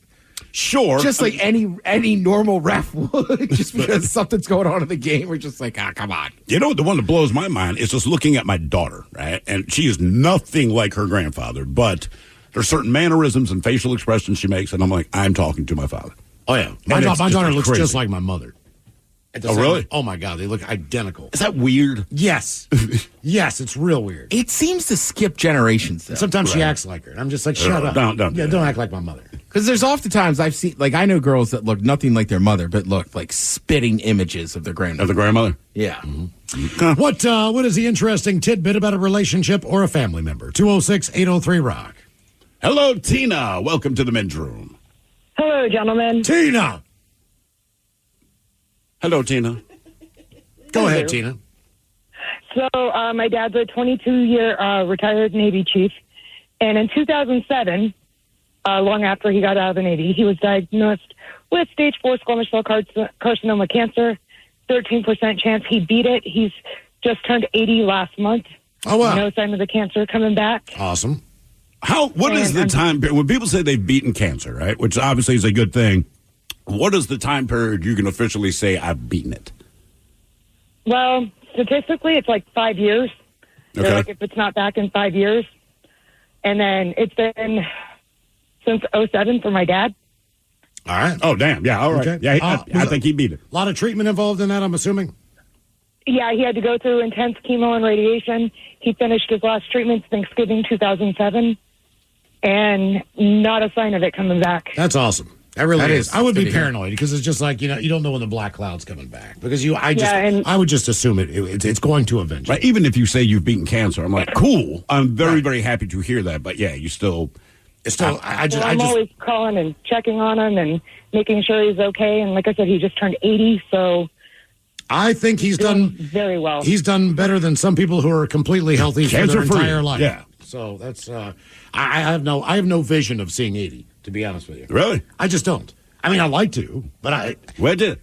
Sure. Just like any normal ref would, just because something's going on in the game. We're just like, come on. You know, the one that blows my mind is just looking at my daughter, right? And she is nothing like her grandfather, but There's certain mannerisms and facial expressions she makes, and I'm like, I'm talking to my father. Oh, yeah. My daughter looks just like my mother. Oh, really? Oh, my God. They look identical. Is that weird? Yes. Yes, it's real weird. It seems to skip generations, though. Sometimes she acts like her. And I'm just like, shut up. Don't act like my mother. Because there's oftentimes I've seen, like, I know girls that look nothing like their mother, but look like spitting images of their grandmother. Of the grandmother? Yeah. Mm-hmm. What is the interesting tidbit about a relationship or a family member? 206-803-ROCK. Hello, Tina. Welcome to the men's room. Hello, gentlemen. Tina. Hello, Tina. Go ahead, Tina. So my dad's a 22-year retired Navy chief. And in 2007, long after he got out of the Navy, he was diagnosed with stage 4 squamous cell carcinoma cancer, 13% chance he beat it. He's just turned 80 last month. Oh, wow. No sign of the cancer coming back. Awesome. What is the time period? When people say they've beaten cancer, right, which obviously is a good thing, what is the time period you can officially say I've beaten it? Well, statistically, it's like 5 years. Okay. They're like, if it's not back in 5 years. And then it's been since 2007 for my dad. All right. Oh, damn. Yeah, all right. Okay. Yeah, I think he beat it. A lot of treatment involved in that, I'm assuming? Yeah, he had to go through intense chemo and radiation. He finished his last treatment Thanksgiving 2007, and not a sign of it coming back. That's awesome. That really is. I would be pretty paranoid because it's just like, you don't know when the black cloud's coming back. Because I would just assume it's going to eventually. Right, even if you say you've beaten cancer, I'm like, cool. I'm very, very happy to hear that. But yeah, you still. I'm always calling and checking on him and making sure he's okay. And like I said, he just turned 80, so. I think he's done very well. He's done better than some people who are completely healthy for their entire life. Yeah. So that's I have no vision of seeing 80, to be honest with you. Really? I just don't. I mean, I like to, but I. Where did?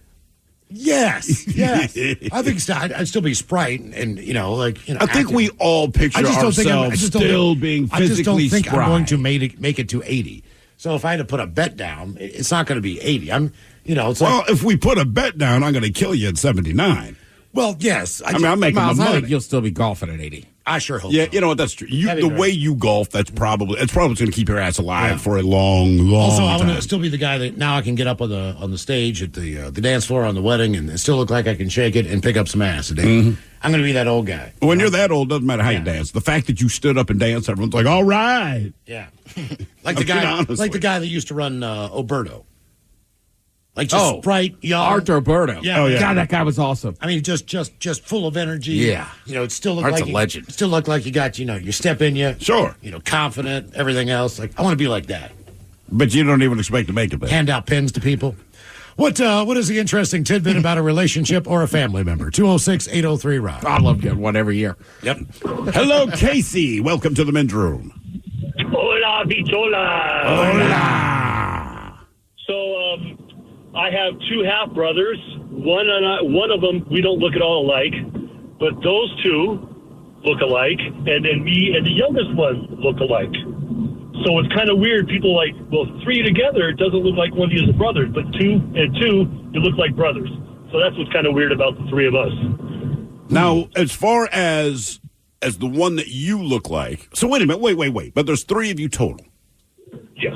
Yes. I think I'd still be Sprite, and I think acting. we all picture ourselves still being physically I just don't think spry. I'm going to make it to 80. So if I had to put a bet down, it's not going to be 80. If we put a bet down, I'm going to kill you at 79. Well, yes. I'm making Miles, the I money. think you'll still be golfing at 80. I sure hope Yeah, so. you know what? That's true. The way you golf, it's probably going to keep your ass alive for a long, long also, I time. want to still be the guy that now I can get up on the stage at the dance floor on the wedding and still look like I can shake it and pick up some ass today. Mm-hmm. I'm going to be that old guy. When you're that old, doesn't matter how you dance. The fact that you stood up and danced, everyone's like, all right. Yeah. Like the guy that used to run Oberto. Like Sprite, young. Arthur Berto. Yeah. Oh, yeah. God, that guy was awesome. I mean, just full of energy. Yeah. It still looked Art's like a legend. Still looked like you got, your step in you. Sure. Confident, everything else. Like, I want to be like that. But you don't even expect to make it there. Hand out pens to people. What is the interesting tidbit about a relationship or a family member? 206-803-ROCK. I love getting one every year. Yep. Hello, Casey. Welcome to the men's room. Hola, bichola. Hola. So, I have two half brothers. One of them we don't look at all alike, but those two look alike, and then me and the youngest one look alike. So it's kind of weird. People like, well, three together, it doesn't look like one of you is a brother, but two and two, you look like brothers. So that's what's kind of weird about the three of us. Now, as far as the one that you look like, so wait a minute, wait. But there's three of you total. Yes.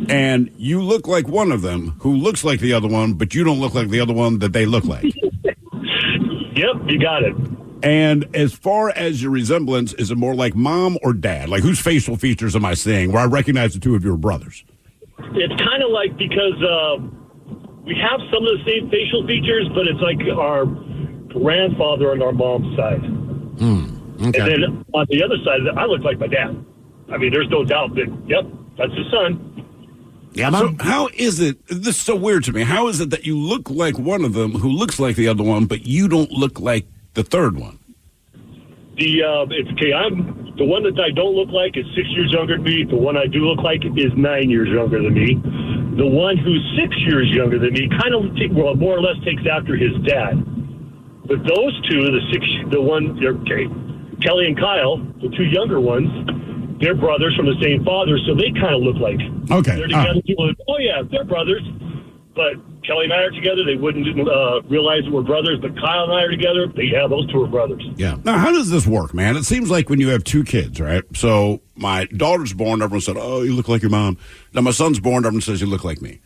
And you look like one of them who looks like the other one, but you don't look like the other one that they look like. Yep, you got it. And as far as your resemblance, is it more like mom or dad? Like, whose facial features am I seeing where I recognize the two of your brothers? It's kind of like because we have some of the same facial features, but it's like our grandfather on our mom's side. Okay. And then on the other side, I look like my dad. I mean, there's no doubt that, yep, that's his son. Yeah, so how is it, this is so weird to me, how is it that you look like one of them who looks like the other one, but you don't look like the third one? It's okay. I'm the one that I don't look like is 6 years younger than me. The one I do look like is 9 years younger than me. The one who's 6 years younger than me kind of more or less takes after his dad. But those two, Kelly and Kyle, the two younger ones, they're brothers from the same father, so they kind of look like. Okay. They're together. People are, oh yeah, they're brothers. But Kelly and I are together, they wouldn't realize that we're brothers. But Kyle and I are together, those two are brothers. Yeah. Now, how does this work, man? It seems like when you have two kids, right? So my daughter's born, everyone said, oh, you look like your mom. Now my son's born, everyone says, you look like me.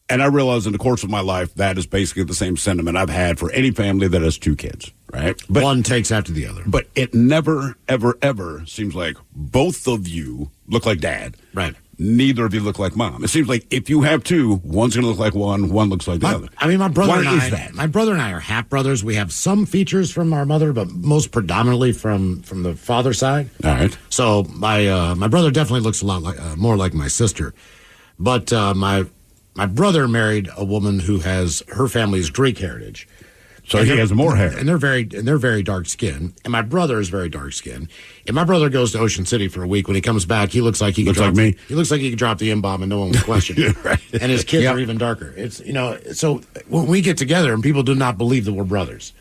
And I realized in the course of my life, that is basically the same sentiment I've had for any family that has two kids, right? But one takes after the other. But it never, ever, ever seems like both of you look like dad. Right. Neither of you look like mom. It seems like if you have two, one's going to look like one looks like the other. I mean, my brother and Why is that? My brother and I are half brothers. We have some features from our mother, but most predominantly from the father side. All right. So my brother definitely looks a lot like more like my sister, but my brother married a woman who has her family's Greek heritage. So he has more hair. And they're very dark skinned. And my brother is very dark skinned. And my brother goes to Ocean City for a week. When he comes back, he looks like he could drop me. He looks like he could drop the M-bomb and no one would question him. Right. And his kids are even darker. It's so when we get together and people do not believe that we're brothers.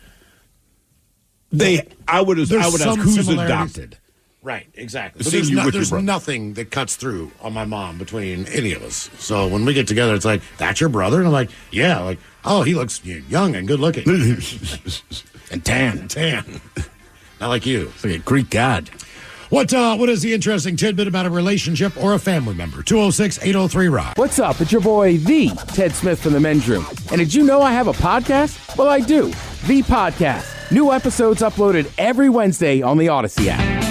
I would ask who's adopted. Right, exactly. But there's nothing that cuts through on my mom between any of us. So when we get together, it's like, that's your brother? And I'm like, yeah. Like, oh, he looks young and good looking. And tan. Not like you. It's like a Greek god. What is the interesting tidbit about a relationship or a family member? 206-803-ROCK. What's up? It's your boy, the Ted Smith from the Men's Room. And did you know I have a podcast? Well, I do. The Podcast. New episodes uploaded every Wednesday on the Odyssey app.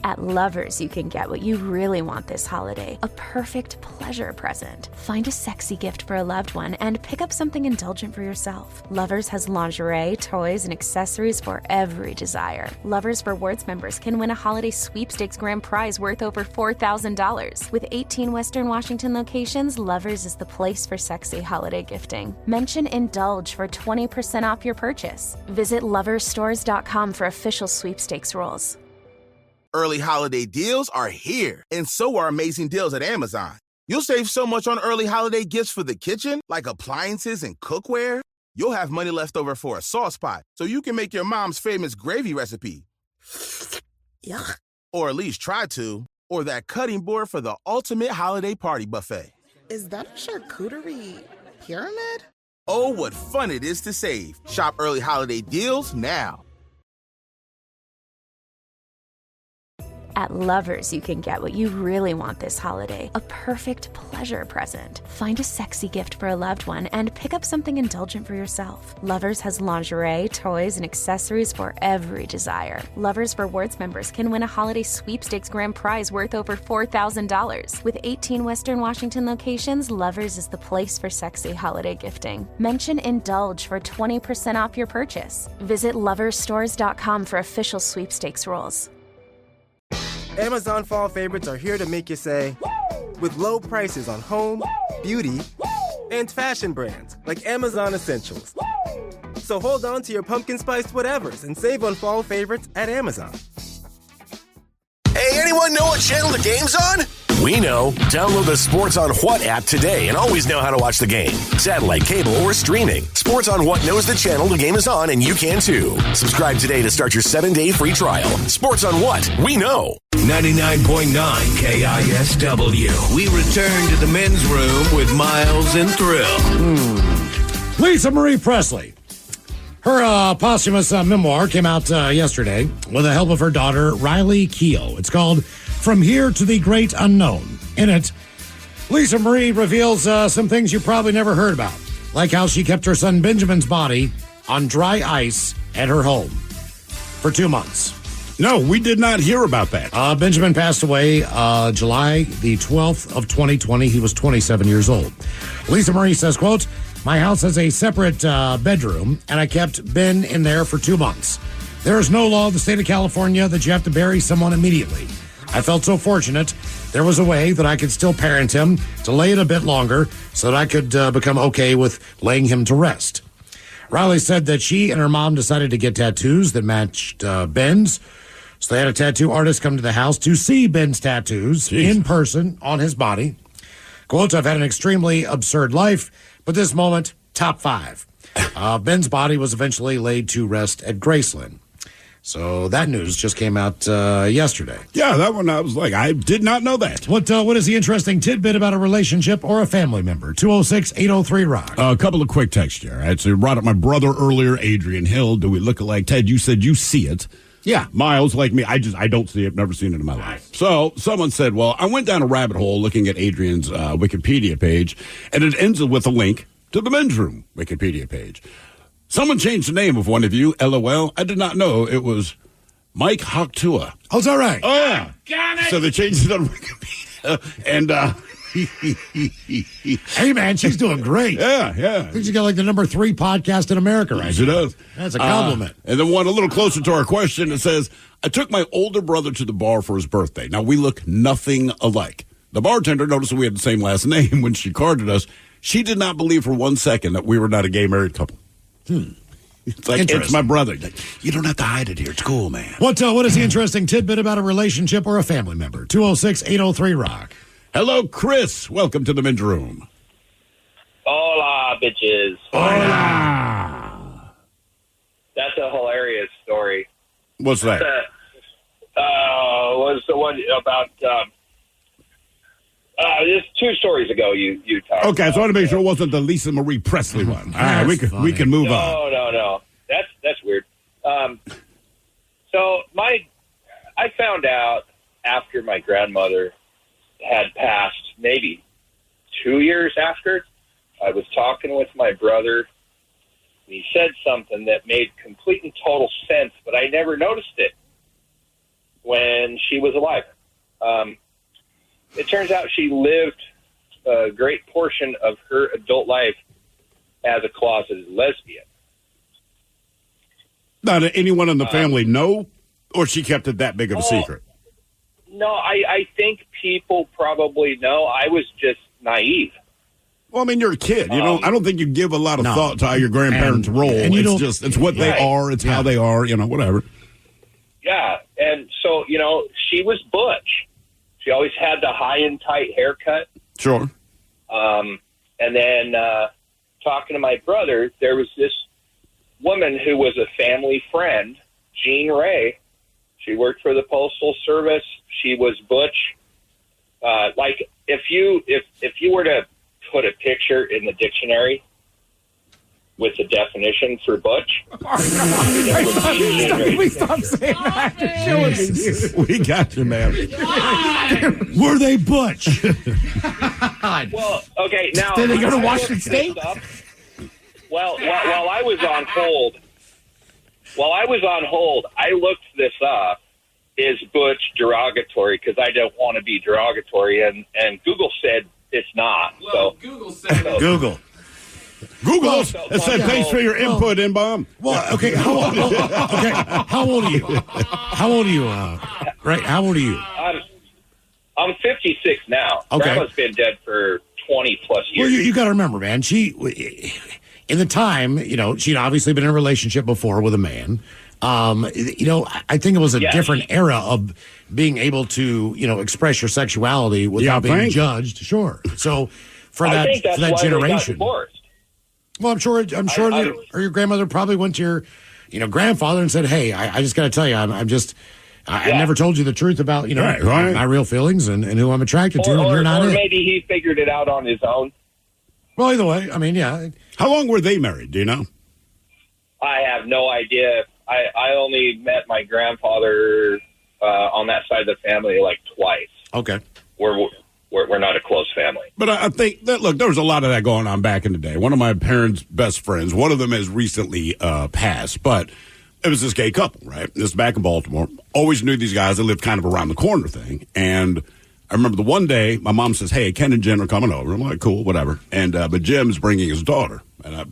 At Lovers, you can get what you really want this holiday, a perfect pleasure present. Find a sexy gift for a loved one and pick up something indulgent for yourself. Lovers has lingerie, toys, and accessories for every desire. Lovers Rewards members can win a holiday sweepstakes grand prize worth over $4,000. With 18 Western Washington locations, Lovers is the place for sexy holiday gifting. Mention Indulge for 20% off your purchase. Visit loversstores.com for official sweepstakes rules. Early holiday deals are here, and so are amazing deals at Amazon. You'll save so much on early holiday gifts for the kitchen, like appliances and cookware. You'll have money left over for a sauce pot, so you can make your mom's famous gravy recipe. Yuck. Or at least try to. Or that cutting board for the ultimate holiday party buffet. Is that a charcuterie pyramid? Oh, what fun it is to save. Shop early holiday deals now. At Lovers, you can get what you really want this holiday, a perfect pleasure present. Find a sexy gift for a loved one and pick up something indulgent for yourself. Lovers has lingerie, toys, and accessories for every desire. Lovers Rewards members can win a holiday sweepstakes grand prize worth over $4,000. With 18 Western Washington locations, Lovers is the place for sexy holiday gifting. Mention Indulge for 20% off your purchase. Visit loversstores.com for official sweepstakes rules. Amazon fall favorites are here to make you say, with low prices on home, beauty, and fashion brands like Amazon Essentials. So hold on to your pumpkin spiced whatevers and save on fall favorites at Amazon. Hey, anyone know what channel the game's on? We know. Download the Sports on What app today and always know how to watch the game. Satellite, cable, or streaming. Sports on What knows the channel the game is on, and you can too. Subscribe today to start your 7-day free trial. Sports on What? We know. 99.9 KISW. We return to the men's room with Miles and Thrill. Lisa Marie Presley. Her posthumous memoir came out yesterday with the help of her daughter, Riley Keough. It's called From Here to the Great Unknown. In it, Lisa Marie reveals some things you probably never heard about, like how she kept her son Benjamin's body on dry ice at her home for 2 months. No, we did not hear about that. Benjamin passed away July the 12th of 2020. He was 27 years old. Lisa Marie says, quote, "My house has a separate bedroom, and I kept Ben in there for 2 months. There is no law in the state of California that you have to bury someone immediately. I felt so fortunate. There was a way that I could still parent him, delay it a bit longer, so that I could become okay with laying him to rest." Riley said that she and her mom decided to get tattoos that matched Ben's. So they had a tattoo artist come to the house to see Ben's tattoos in person on his body. Quote, "I've had an extremely absurd life, but this moment, top 5. Ben's body was eventually laid to rest at Graceland. So that news just came out yesterday. Yeah, that one I was like, I did not know that. What is the interesting tidbit about a relationship or a family member? 206-803-ROCK. A couple of quick texts here. I actually brought up my brother earlier, Adrian Hill. Do we look alike? Ted, you said you see it. Yeah. Miles, like me, I don't see it. Never seen it in my life. So someone said, well, I went down a rabbit hole looking at Adrian's Wikipedia page, and it ends with a link to the Men's Room Wikipedia page. Someone changed the name of one of you, LOL. I did not know it was Mike Hoctua. Oh, is that right? Oh, yeah. Got it. So they changed it on Wikipedia. And, hey, man, she's doing great. Yeah. I think she's got like the number 3 podcast in America right now. She does. That's a compliment. And then one a little closer to our question, it says, I took my older brother to the bar for his birthday. Now, we look nothing alike. The bartender noticed we had the same last name when she carded us. She did not believe for 1 second that we were not a gay married couple. It's like, it's my brother. Like, you don't have to hide it here. It's cool, man. What is the interesting tidbit about a relationship or a family member? 206-803-ROCK. Hello, Chris. Welcome to the Men's Room. Hola, bitches. Hola. That's a hilarious story. What's that? Was the one about... just 2 stories ago you talked Okay, about. so I want to make sure it wasn't the Lisa Marie Presley one. All right, we can move on. No. That's weird. So I found out after my grandmother had passed, maybe 2 years after, I was talking with my brother. He said something that made complete and total sense, but I never noticed it when she was alive. It turns out she lived a great portion of her adult life as a closeted lesbian. Now, did anyone in the family know, or she kept it that big of a secret? No, I think people probably know. I was just naive. Well, I mean, you're a kid. I don't think you give a lot of thought to how your grandparents roll. And It's what they are. It's how they are, whatever. Yeah, and so, she was butch. She always had the high and tight haircut. Sure. And then talking to my brother, there was this woman who was a family friend, Jean Ray. She worked for the Postal Service. She was butch. Like if you were to put a picture in the dictionary with the definition for butch, Please stop saying that. You're killing me, dude. We got you, man. Were they butch? Well, okay, now did they go to Washington State? Well, while I was on hold, I looked this up. Is butch derogatory? Because I don't want to be derogatory, and Google said it's not. Well, so Google said Google. It said thanks for your input, N-Bomb. Well, okay. How old are you? How old are you? Right? How old are you? I'm 56 now. Okay. Grandma's been dead for 20 plus years. Well, you got to remember, man. In the time, she'd obviously been in a relationship before with a man. I think it was a different era of being able to, express your sexuality without being judged. Sure. So for I that think that's for that why they got generation. divorced. Well, I'm sure your grandmother probably went to your, grandfather and said, "Hey, I just got to tell you, I never told you the truth about, my real feelings and who I'm attracted to, and you're not or it." Maybe he figured it out on his own. Well, either way, I mean, yeah. How long were they married? Do you know? I have no idea. I only met my grandfather on that side of the family like twice. Okay. We're not a close family. But I think that, look, there was a lot of that going on back in the day. One of my parents' best friends, one of them has recently passed, but it was this gay couple, right? This is back in Baltimore. Always knew these guys that lived kind of around the corner thing. And I remember the one day my mom says, "Hey, Ken and Jen are coming over." I'm like, cool, whatever. And but Jim's bringing his daughter. And I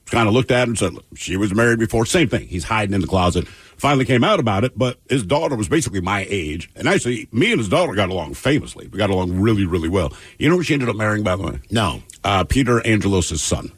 kind of looked at her and said, "Look, she was married before." Same thing. He's hiding in the closet. Finally came out about it, but his daughter was basically my age. And actually, me and his daughter got along famously. We got along really, really well. You know who she ended up marrying, by the way? No. Peter Angelos' son.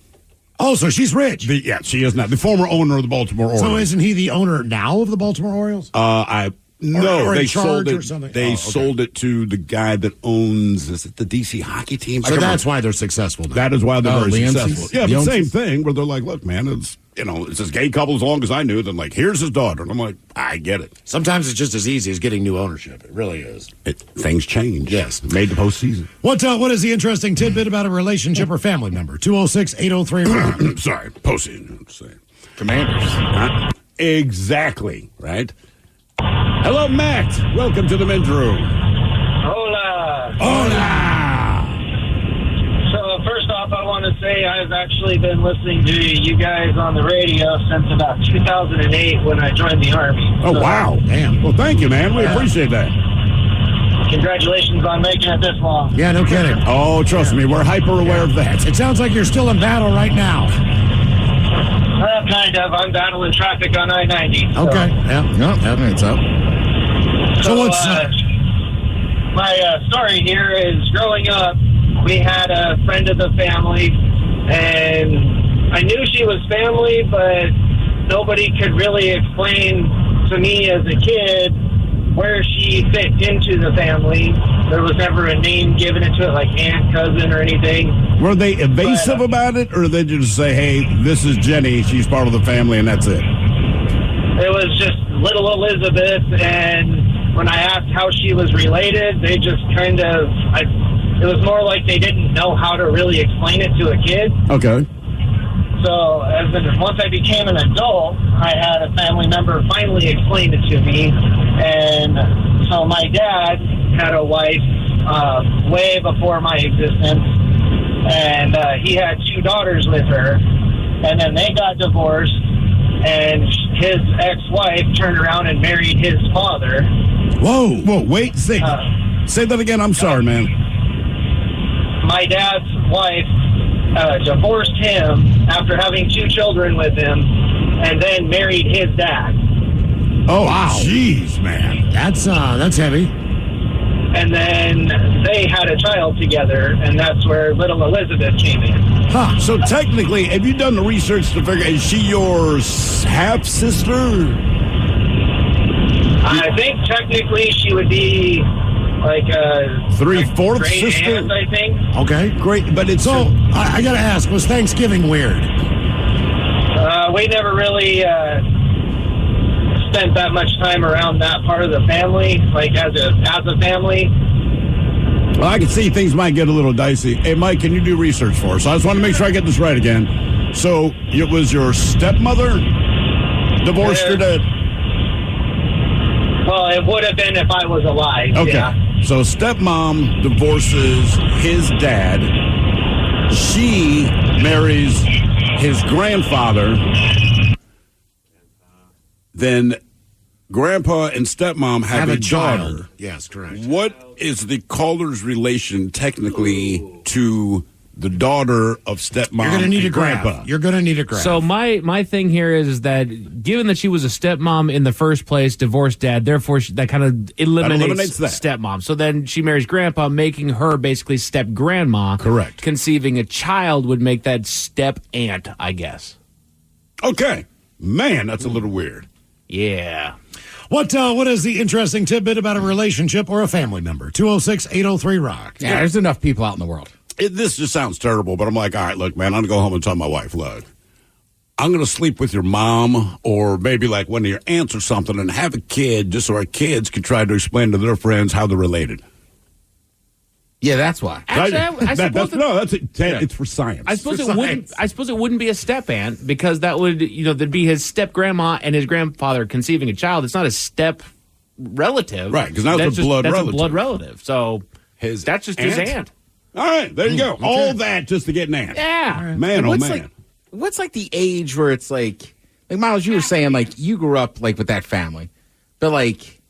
Oh, so she's rich. Yeah, she is not. The former owner of the Baltimore Orioles. So isn't he the owner now of the Baltimore Orioles? I No, or they in charge sold it. or something? They sold it to the guy that owns, is it the DC hockey team? So that's why they're successful now. That is why they're very Leonsis? successful. Yeah, but same thing where they're like, look, man, it's this gay couple as long as I knew. Then like, here's his daughter. And I'm like, I get it. Sometimes it's just as easy as getting new ownership. It really is. Things change. Yes. Made the postseason. What is the interesting tidbit about a relationship or family member? 206-803. Sorry, postseason. Commanders. Exactly, right? Hello, Matt. Welcome to the men's room. Hola. Hola. So first off, I want to say I've actually been listening to you guys on the radio since about 2008 when I joined the Army. Oh, So, wow. Damn. Well, thank you, man. We appreciate that. Congratulations on making it this long. Yeah, no kidding. Oh, trust me, we're hyper aware of that. It sounds like you're still in battle right now. Kind of. I'm battling traffic on I-90. So. Okay. Yeah. No, that makes up. So what's my story here is growing up, we had a friend of the family, and I knew she was family, but nobody could really explain to me as a kid where she fit into the family. There was never a name given to it, like aunt, cousin, or anything. Were they evasive about it, or did they just say, hey, this is Jenny, she's part of the family, and that's it? It was just little Elizabeth, and when I asked how she was related, they just kind of, it was more like they didn't know how to really explain it to a kid. Okay. So once I became an adult, I had a family member finally explain it to me. And so my dad had a wife way before my existence, and he had 2 daughters with her. And then they got divorced, and his ex-wife turned around and married his father. Whoa, wait, say that again. I'm sorry, man. My dad's wife divorced him after having 2 children with him, and then married his dad. Oh, wow. Jeez, man. That's heavy. And then they had a child together, and that's where little Elizabeth came in. Huh. So technically, have you done the research to figure, is she your half-sister? I think technically she would be like a 3/4 great sister? aunt, I think. Okay, great. But it's so. I got to ask: was Thanksgiving weird? We never really spent that much time around that part of the family, like as a family. Well, I can see things might get a little dicey. Hey, Mike, can you do research for us? I just want to make sure I get this right again. So it was your stepmother divorced your dad? Well, it would have been if I was alive. Okay. Yeah. So stepmom divorces his dad. She marries his grandfather. Then grandpa and stepmom have a daughter. Child. Yes, correct. What is the caller's relation technically to the daughter of stepmom You're going to need and a grandpa. grandpa? You're going to need a grandpa. So my thing here is that given that she was a stepmom in the first place, divorced dad, therefore that kind of eliminates that. stepmom. So then she marries grandpa, making her basically step grandma. Correct. Conceiving a child would make that step aunt, I guess. Okay. Man, that's a little weird. Yeah. What is the interesting tidbit about a relationship or a family member? 206-803-ROCK. Yeah, there's enough people out in the world. This just sounds terrible, but I'm like, all right, look, man, I'm going to go home and tell my wife, look, I'm going to sleep with your mom or maybe like one of your aunts or something and have a kid just so our kids can try to explain to their friends how they're related. Yeah, that's why. Actually, I suppose it's for science. I suppose it wouldn't be a step aunt because that would there'd be his step grandma and his grandfather conceiving a child. It's not a step relative, right? Because now it's a blood relative. That's a blood relative. So that's just his aunt. All right, there you go. Okay. All that just to get an aunt. Yeah, man. Oh man. What's like the age where it's like Miles? You were saying like you grew up like with that family, but like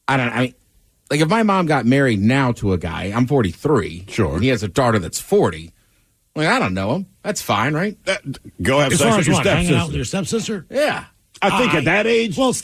I mean. Like, if my mom got married now to a guy, I'm 43. Sure. And he has a daughter that's 40. Like, I don't know him. That's fine, right? Go have as sex far with as your what, hanging out stepsister. with your stepsister? Yeah. I think at that age, no. If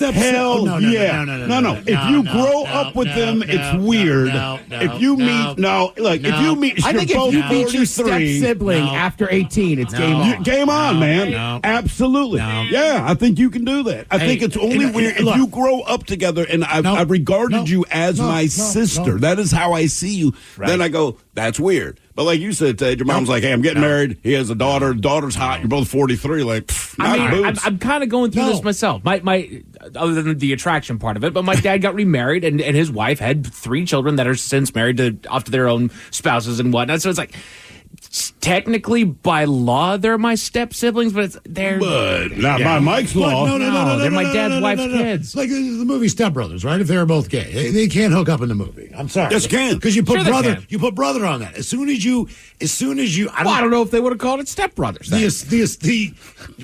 you grow up with them, it's weird. If you meet, if you meet, I think if you meet your step sibling after 18, it's game on. Game on, man. Absolutely. Yeah, I think you can do that. I think it's only weird if you grow up together and I've regarded you as my sister. That is how I see you. Right. Then I go, that's weird. But like you said, Ted, your mom's like, hey, I'm getting married. He has a daughter. Daughter's hot. You're both 43. Like, I'm kind of going through this myself. My other than the attraction part of it, but my dad got remarried, and his wife had 3 children that are since married off to their own spouses and whatnot. So it's like, technically, by law, they're my step siblings, but they're not by Mike's law. No, they're my dad's wife's kids. Like the movie Step Brothers, right? If they're both gay, they can't hook up in the movie. I'm sorry. Yes, can, because you put brother. You put brother on that. As soon as you. I don't know if they would have called it Step Brothers.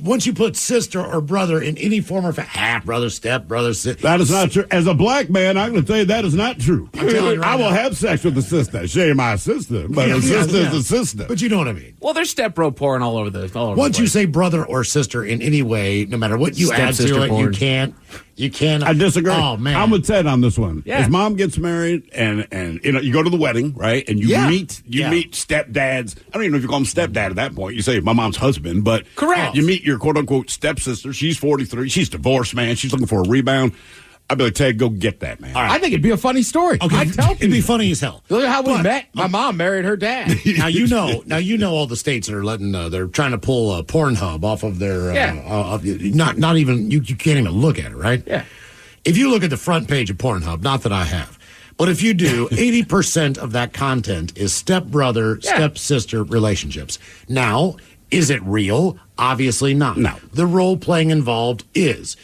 Once you put sister or brother in any form of half brother, step brother, that is not true. As a black man, I'm going to tell you that is not true. I will have sex with a sister. She ain't my sister, but a sister is a sister. But you know what I mean. Well, there's step bro porn all over the. Once you say brother or sister in any way, no matter what you add to it, porn. You can't. I disagree. Oh man, I'm with Ted on this one. Yeah. His mom gets married, and you go to the wedding, right? And you meet stepdads. I don't even know if you call him stepdad at that point. You say my mom's husband, but correct. You meet your quote unquote stepsister. She's 43. She's divorced, man. She's looking for a rebound. I'd be like, Ted, go get that, man. Right. I think it'd be a funny story. Okay, it'd be funny as hell. Look at how we met. My mom married her dad. Now you know all the states that are letting. They're trying to pull Pornhub off of their. Not even you can't even look at it, right? Yeah. If you look at the front page of Pornhub, not that I have, but if you do, 80% of that content is stepbrother, stepsister relationships. Now, is it real? Obviously not. No. The role playing involved is.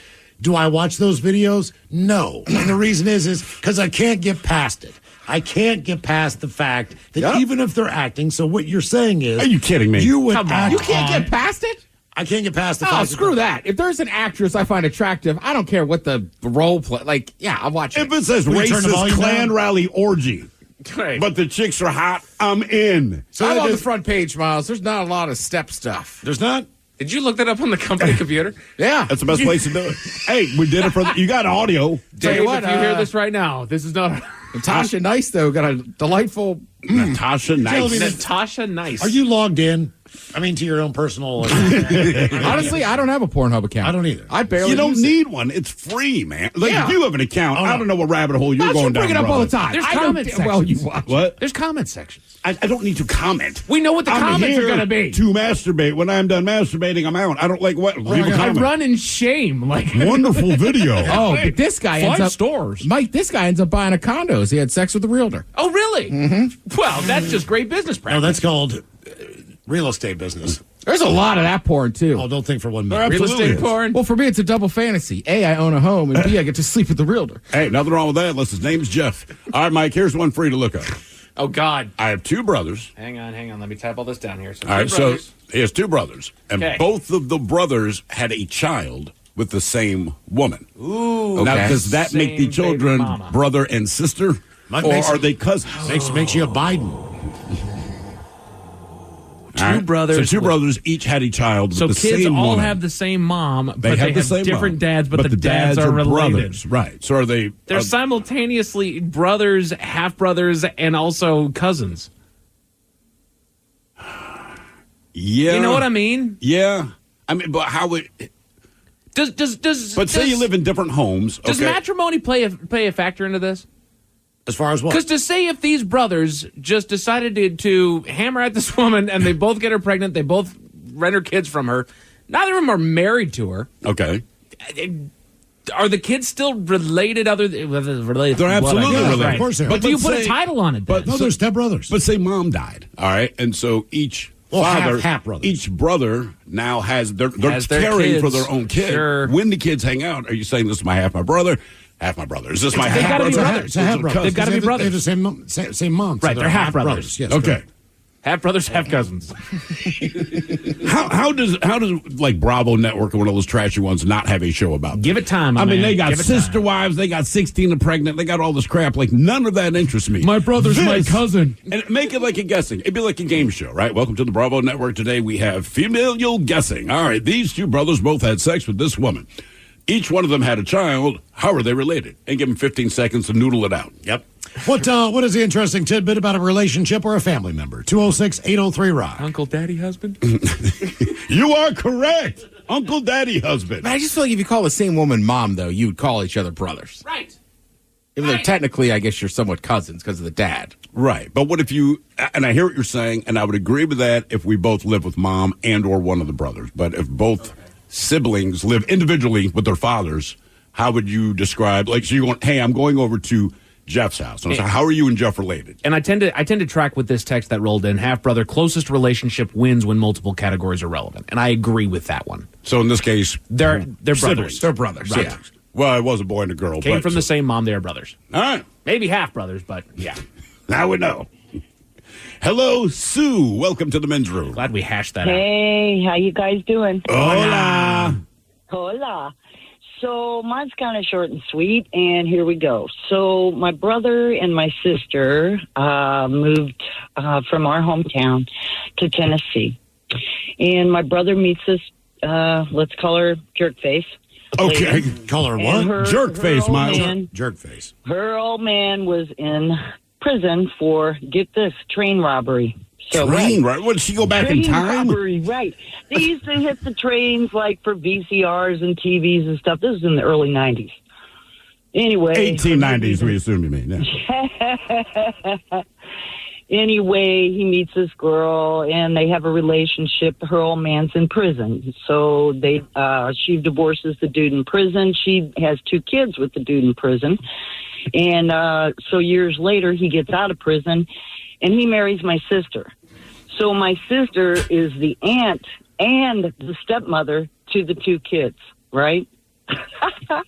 Do I watch those videos? No. And the reason is because I can't get past it. I can't get past the fact that even if they're acting, so what you're saying is... Are you kidding me? You would Come on. You can't get past it? I can't get past the fact. Oh, screw that. If there's an actress I find attractive, I don't care what the role play... Like, I'll watch it. If it says racist clan rally orgy, right. But the chicks are hot, I'm in. So I'm on the front page, Miles. There's not a lot of step stuff. There's not? Did you look that up on the company computer? Yeah. That's the best place to do it. Hey, we did it for you got audio. Dave, if you hear this right now, this is not... Natasha Nice, though, got a delightful... Natasha Nice. Natasha Nice. Are you logged in? I mean, to your own personal... Honestly, I don't have a Pornhub account. I don't either. I barely You don't need one. It's free, man. Like, if you have an account, I don't know what rabbit hole you're going down. Bring it up all the time. There's comment sections. Well, you watch. What? There's comment sections. I don't need to comment. We know what the comments are going to be. To masturbate. When I'm done masturbating, I'm out. I don't like what. Leave a I comment. run in shame. Like Wonderful video. Oh, but this guy ends up... stores. Mike, this guy ends up buying a condo. He had sex with the realtor. Oh, really? Mm-hmm. Well, that's just great business practice. No, that's called real estate business. There's a lot of that porn, too. Oh, don't think for 1 minute. Real estate porn? Well, for me, it's a double fantasy. A, I own a home, and B, I get to sleep with the realtor. Hey, nothing wrong with that unless his name's Jeff. All right, Mike, here's one for you to look up. Oh, God. I have 2 brothers. Hang on. Let me type all this down here. So all right, so he has 2 brothers, and both of the brothers had a child with the same woman. Ooh. Now, does that make the children brother and sister, or are they cousins? Makes you a Biden. Two brothers. So 2 brothers each had a child with the same woman. So kids all have the same mom, but they have different dads, but the dads are related. Brothers. Right. So are they... They're simultaneously brothers, half-brothers, and also cousins. Yeah. You know what I mean? Yeah. I mean, but how would... Say you live in different homes. Does matrimony play a factor into this? As far as what? Because to say if these brothers just decided to hammer at this woman and they both get her pregnant, they both rent her kids from her, neither of them are married to her. Okay. Are the kids still related? Related? They're absolutely related. Right. Of course they are. But do you put a title on it then? No, they're stepbrothers. But say mom died, all right? And so each father, half brothers. Each brother now has they're their caring kids. for their own kid. Sure. When the kids hang out, are you saying this is my half my brother? Half my brother. Is this my They've half gotta be brother? brothers. They've got to be brothers. They have the same mom. Right, they're half brothers. Yes. Okay. Half brothers, half cousins. How does like Bravo Network or one of those trashy ones not have a show about? Give it time. I mean, they got sister wives, they got 16 and pregnant, they got all this crap. Like none of that interests me. My brother's my cousin. And make it like a guessing. It'd be like a game show, right? Welcome to the Bravo Network. Today we have familial guessing. All right, these 2 brothers both had sex with this woman. each one of them had a child. How are they related? And give them 15 seconds to noodle it out. Yep. What is the interesting tidbit about a relationship or a family member? 206-803-ROCK. Uncle, daddy, husband? You are correct. Uncle, daddy, husband. But I just feel like if you call the same woman mom, though, you would call each other brothers. Right. Even though technically, I guess you're somewhat cousins because of the dad. Right. But what if you, and I hear what you're saying, and I would agree with that if we both live with mom and or one of the brothers. But if both siblings live individually with their fathers, how would you describe, like, so you're going, hey, I'm going over to Jeff's house. So how are you and Jeff related? And I tend to track with this text that rolled in, half brother, closest relationship wins when multiple categories are relevant. And I agree with that one. So in this case, they're brothers. Siblings. They're brothers. Right. Yeah. Well, it was a boy and a girl. Came from the same mom, they are brothers. All right. Maybe half brothers, but yeah. Now we know. Hello, Sue. Welcome to the men's room. Glad we hashed that out. Hey, how you guys doing? Hola. Hola. So mine's kind of short and sweet, and here we go. So my brother and my sister moved from our hometown to Tennessee. And my brother meets this, let's call her Jerkface. Okay. Call her what? Jerkface, Miles. Jerkface. Her old man was in prison for, get this, train robbery. So, Train, right? What, did she go back in time? Robbery, right. They used to hit the trains like for VCRs and TVs and stuff. This was in the early 90s. Anyway. 1890s, we assume you mean. Yeah. Anyway, he meets this girl, and they have a relationship. Her old man's in prison. So she divorces the dude in prison. She has 2 kids with the dude in prison. And so years later, he gets out of prison, and he marries my sister. So my sister is the aunt and the stepmother to the 2 kids, right? All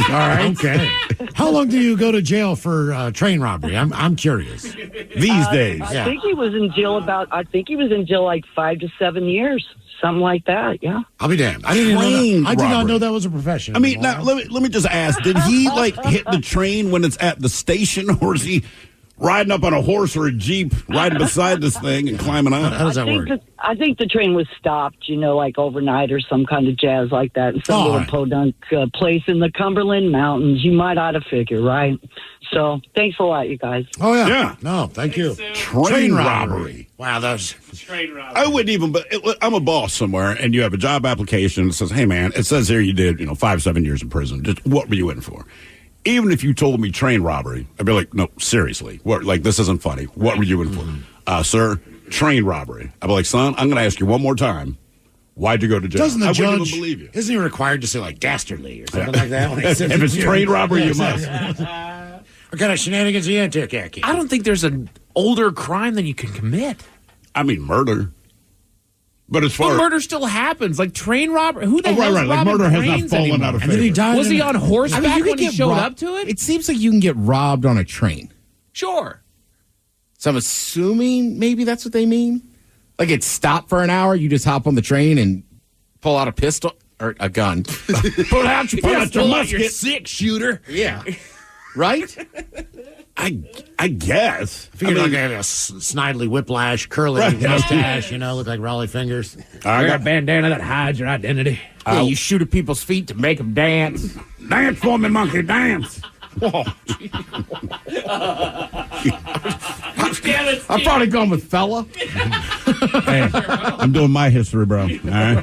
right. Okay. How long do you go to jail for train robbery? I'm curious. These days. I think he was in jail like 5 to 7 years, something like that. Yeah. I'll be damned. I did not know that was a profession. I mean, now, let me just ask: did he hit the train when it's at the station, or is he riding up on a horse or a jeep, riding beside this thing and climbing out? How does that work? I think the train was stopped, like overnight or some kind of jazz like that, in some little podunk place in the Cumberland Mountains. You might ought to figure, right? So, thanks a lot, you guys. Oh, yeah. Yeah. No, thank you. Train robbery. Wow, that's... Train robbery. I wouldn't even, but I'm a boss somewhere, and you have a job application that says, hey, man, it says here you did, 5-7 years in prison. Just, what were you in for? Even if you told me train robbery, I'd be like, no, seriously. This isn't funny. What were you in for? Sir, train robbery. I'd be like, son, I'm going to ask you one more time. Why'd you go to jail? Doesn't the I judge, wouldn't even believe you. Isn't he required to say, dastardly or something like that? If it's train robbery, you must. What kind of shenanigans are you into, Khaki? I don't think there's an older crime than you can commit. I mean, murder. But as far But murder still happens. Like train robbery. Who the hell's right. Like robbing murder has not trains fallen anymore? out of And then he favor. died. Was he on horseback when he showed robbed. up to it? It seems like you can get robbed on a train. Sure. So I'm assuming maybe that's what they mean. Like it's stopped for an hour, you just hop on the train and pull out a pistol or a gun. Pull out your pistol, your 6-shooter. Yeah. Right? I guess. I figured like I had a snidely whiplash, curly mustache, look like Raleigh fingers. I got a bandana that hides your identity. Yeah, you shoot at people's feet to make them dance. Dance for me, monkey, dance. Whoa. I'm probably going with fella. Hey, I'm doing my history, bro. All right.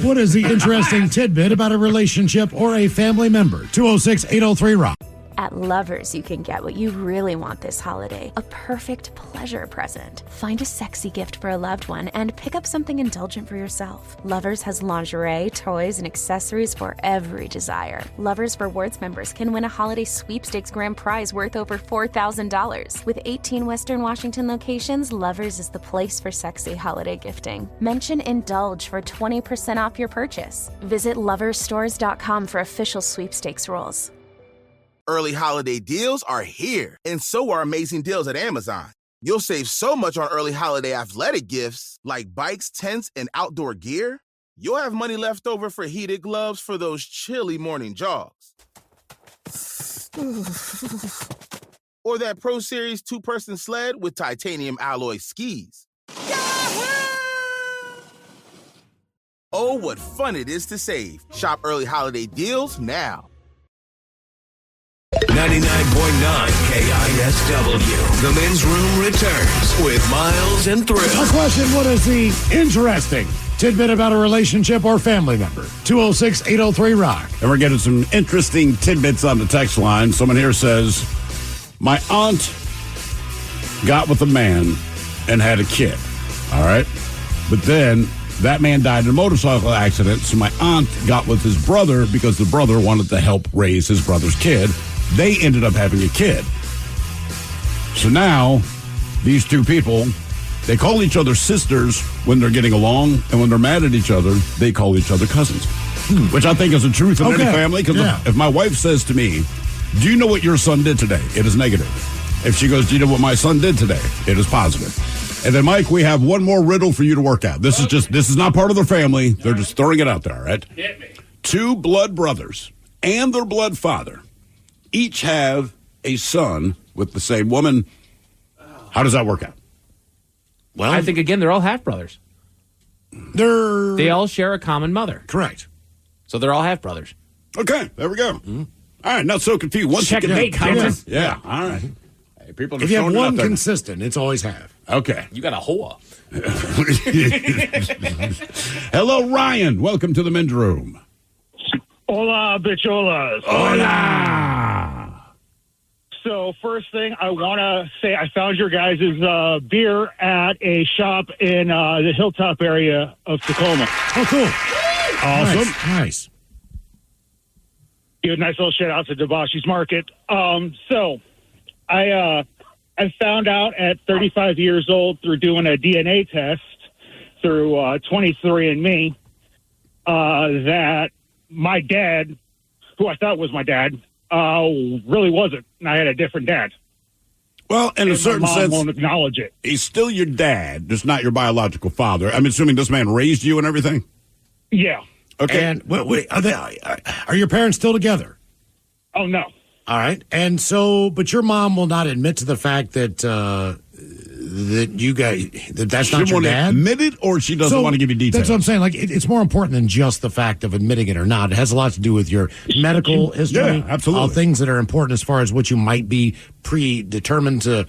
What is the interesting tidbit about a relationship or a family member? 206-803-ROCK. At Lovers, you can get what you really want this holiday, a perfect pleasure present. Find a sexy gift for a loved one and pick up something indulgent for yourself. Lovers has lingerie, toys, and accessories for every desire. Lovers Rewards members can win a holiday sweepstakes grand prize worth over $4,000. With 18 Western Washington locations, Lovers is the place for sexy holiday gifting. Mention Indulge for 20% off your purchase. Visit loversstores.com for official sweepstakes rules. Early holiday deals are here, and so are amazing deals at Amazon. You'll save so much on early holiday athletic gifts like bikes, tents, and outdoor gear. You'll have money left over for heated gloves for those chilly morning jogs. Or that Pro Series 2-person sled with titanium alloy skis. Oh, what fun it is to save. Shop early holiday deals now. 99.9 KISW. The Men's Room returns with Miles and Thrill. My question, what is the interesting tidbit about a relationship or family member? 206-803-ROCK. And we're getting some interesting tidbits on the text line. Someone here says, my aunt got with a man and had a kid. All right? But then that man died in a motorcycle accident, so my aunt got with his brother because the brother wanted to help raise his brother's kid. They ended up having a kid. So now, these two people, they call each other sisters when they're getting along, and when they're mad at each other, they call each other cousins. Which I think is the truth in any family, because if my wife says to me, do you know what your son did today? It is negative. If she goes, do you know what my son did today? It is positive. And then, Mike, we have one more riddle for you to work out. This is not part of their family. They're just throwing it out there, all right? Hit me. Two blood brothers and their blood father each have a son with the same woman. How does that work out? Well, I think, again, they're all half-brothers. They all share a common mother. Correct. So they're all half-brothers. Okay, there we go. All right, not so confused. Once Checkmate, Thomas. Yeah, all right. Hey, people are if you have throwing it out one there. consistent, it's always half. Okay. You got a whore. Hello, Ryan. Welcome to the Men's Room. Hola, bicholas. Hola. So, first thing I want to say, I found your guys' beer at a shop in the Hilltop area of Tacoma. Oh, cool. Awesome. Nice. Give a nice little shout out to Debauche's Market. So, I found out at 35 years old through doing a DNA test through 23andMe that my dad, who I thought was my dad, really wasn't. And I had a different dad. Well, in a certain my mom sense, won't acknowledge it. he's still your dad, just not your biological father. I'm assuming this man raised you and everything? Yeah. Okay. And wait, are your parents still together? Oh, no. All right. And so, but your mom will not admit to the fact that that you guys, that's not She your won't dad? admit it, or she doesn't want to give you details? That's what I'm saying. Like, it's more important than just the fact of admitting it or not. It has a lot to do with your medical history. Yeah, absolutely. Things that are important as far as what you might be predetermined to,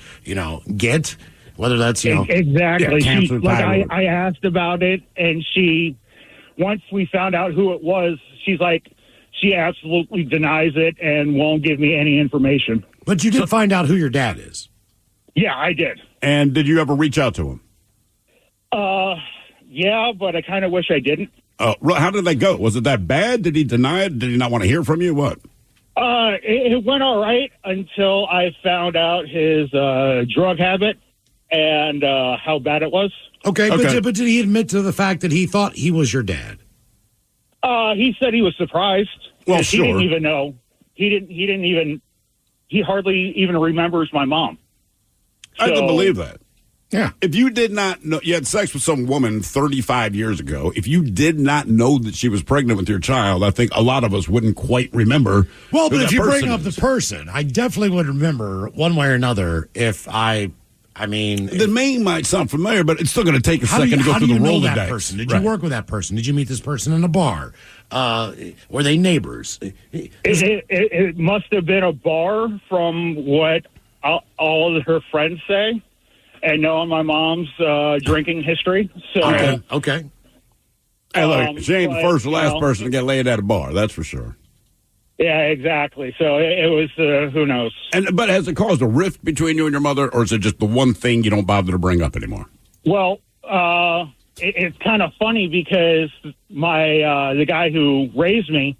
get. Whether that's, Exactly. cancer, thyroid. I asked about it, and once we found out who it was, she's like, she absolutely denies it and won't give me any information. But you did find out who your dad is. Yeah, I did. And did you ever reach out to him? Yeah, but I kind of wish I didn't. How did that go? Was it that bad? Did he deny it? Did he not want to hear from you? What? It went all right until I found out his drug habit and how bad it was. Okay. But did he admit to the fact that he thought he was your dad? He said he was surprised. Well, He didn't even know. He hardly even remembers my mom. I can believe that. Yeah. If you did not know, you had sex with some woman 35 years ago, if you did not know that she was pregnant with your child, I think a lot of us wouldn't quite remember. Well, who but if that you bring person up is. the person, I definitely would remember one way or another if I mean... The name might sound familiar, but it's still going to take a How do second you, to go how through do the you know Rolodex. that person? Did Right. you work with that person? Did you meet this person in a bar? Were they neighbors? It must have been a bar from what all of her friends say, and knowing my mom's drinking history. So, Okay. Hey, look, she ain't the but, first or last person to get laid at a bar, that's for sure. Yeah, exactly. So it was, who knows? But has it caused a rift between you and your mother, or is it just the one thing you don't bother to bring up anymore? Well, it's kind of funny because the guy who raised me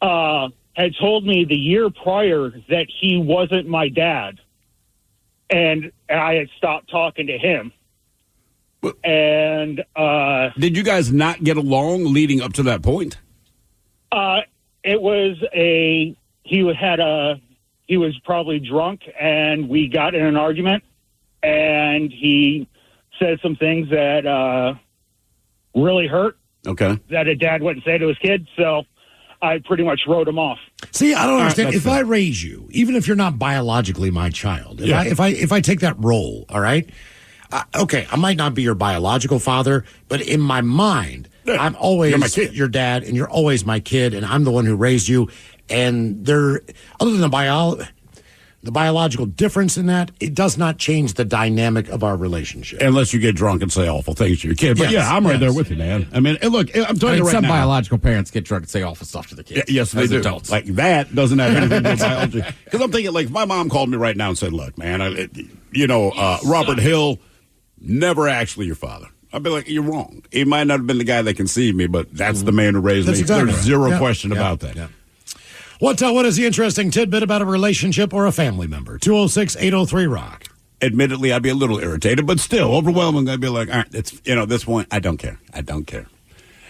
had told me the year prior that he wasn't my dad, and I had stopped talking to him. And did you guys not get along leading up to that point? it was he was probably drunk, and we got in an argument, and he said some things that really hurt. Okay. That a dad wouldn't say to his kid, so I pretty much wrote him off. See, I don't understand. If I raise you, even if you're not biologically my child, if I take that role, all right, okay, I might not be your biological father, but in my mind, I'm always You're my kid. your dad, and you're always my kid, and I'm the one who raised you. And there, other than the biological difference in that, it does not change the dynamic of our relationship. Unless you get drunk and say awful things to your kid. But Yes, I'm right there with you, man. I mean, and look, I'm telling you right some now. biological parents get drunk and say awful stuff to the kids. Yes, they as do. Adults. Like, that doesn't have anything to do with biology. Because I'm thinking, like, if my mom called me right now and said, look, man, Robert Hill, never actually your father. I'd be like, you're wrong. He might not have been the guy that conceived me, but that's the man who raised me. Exactly There's right. zero question about that. Yeah. What is the interesting tidbit about a relationship or a family member? 206-803-ROCK. Admittedly, I'd be a little irritated, but still, overwhelming. I'd be like, all right, it's, at this point, I don't care. I don't care.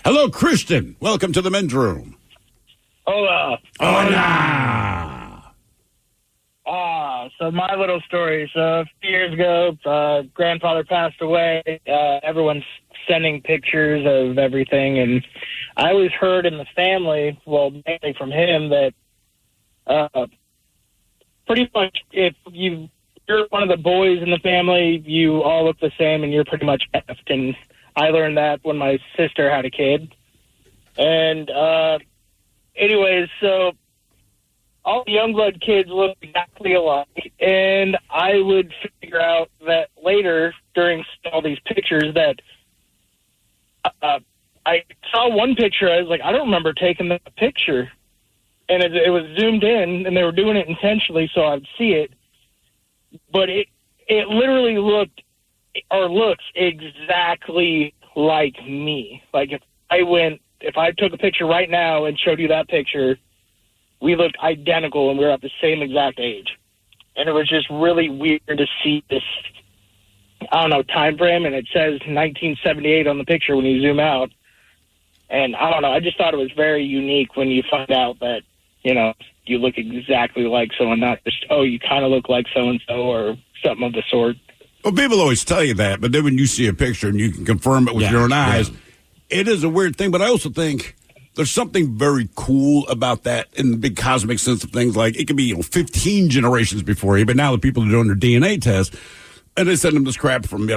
Hello, Christian. Welcome to the men's room. Hola. Hola. So my little story. So a few years ago, grandfather passed away. Everyone's sending pictures of everything, and I always heard in the family, well, mainly from him, that pretty much if you're one of the boys in the family, you all look the same, and you're pretty much effed. And I learned that when my sister had a kid. And anyways, so all the Youngblood kids look exactly alike, and I would figure out that later during all these pictures that I saw one picture. I was like, I don't remember taking that picture, and it was zoomed in, and they were doing it intentionally so I'd see it. But it literally looks exactly like me. Like if I took a picture right now and showed you that picture, we looked identical, and we were at the same exact age. And it was just really weird to see this, I don't know, time frame, and it says 1978 on the picture when you zoom out. And I don't know, I just thought it was very unique when you find out that, you look exactly like someone, not just, you kind of look like so-and-so or something of the sort. Well, people always tell you that, but then when you see a picture and you can confirm it with your own eyes, it is a weird thing. But I also think there's something very cool about that in the big cosmic sense of things. Like, it could be 15 generations before you, but now the people are doing their DNA test, and they send them this crap from, the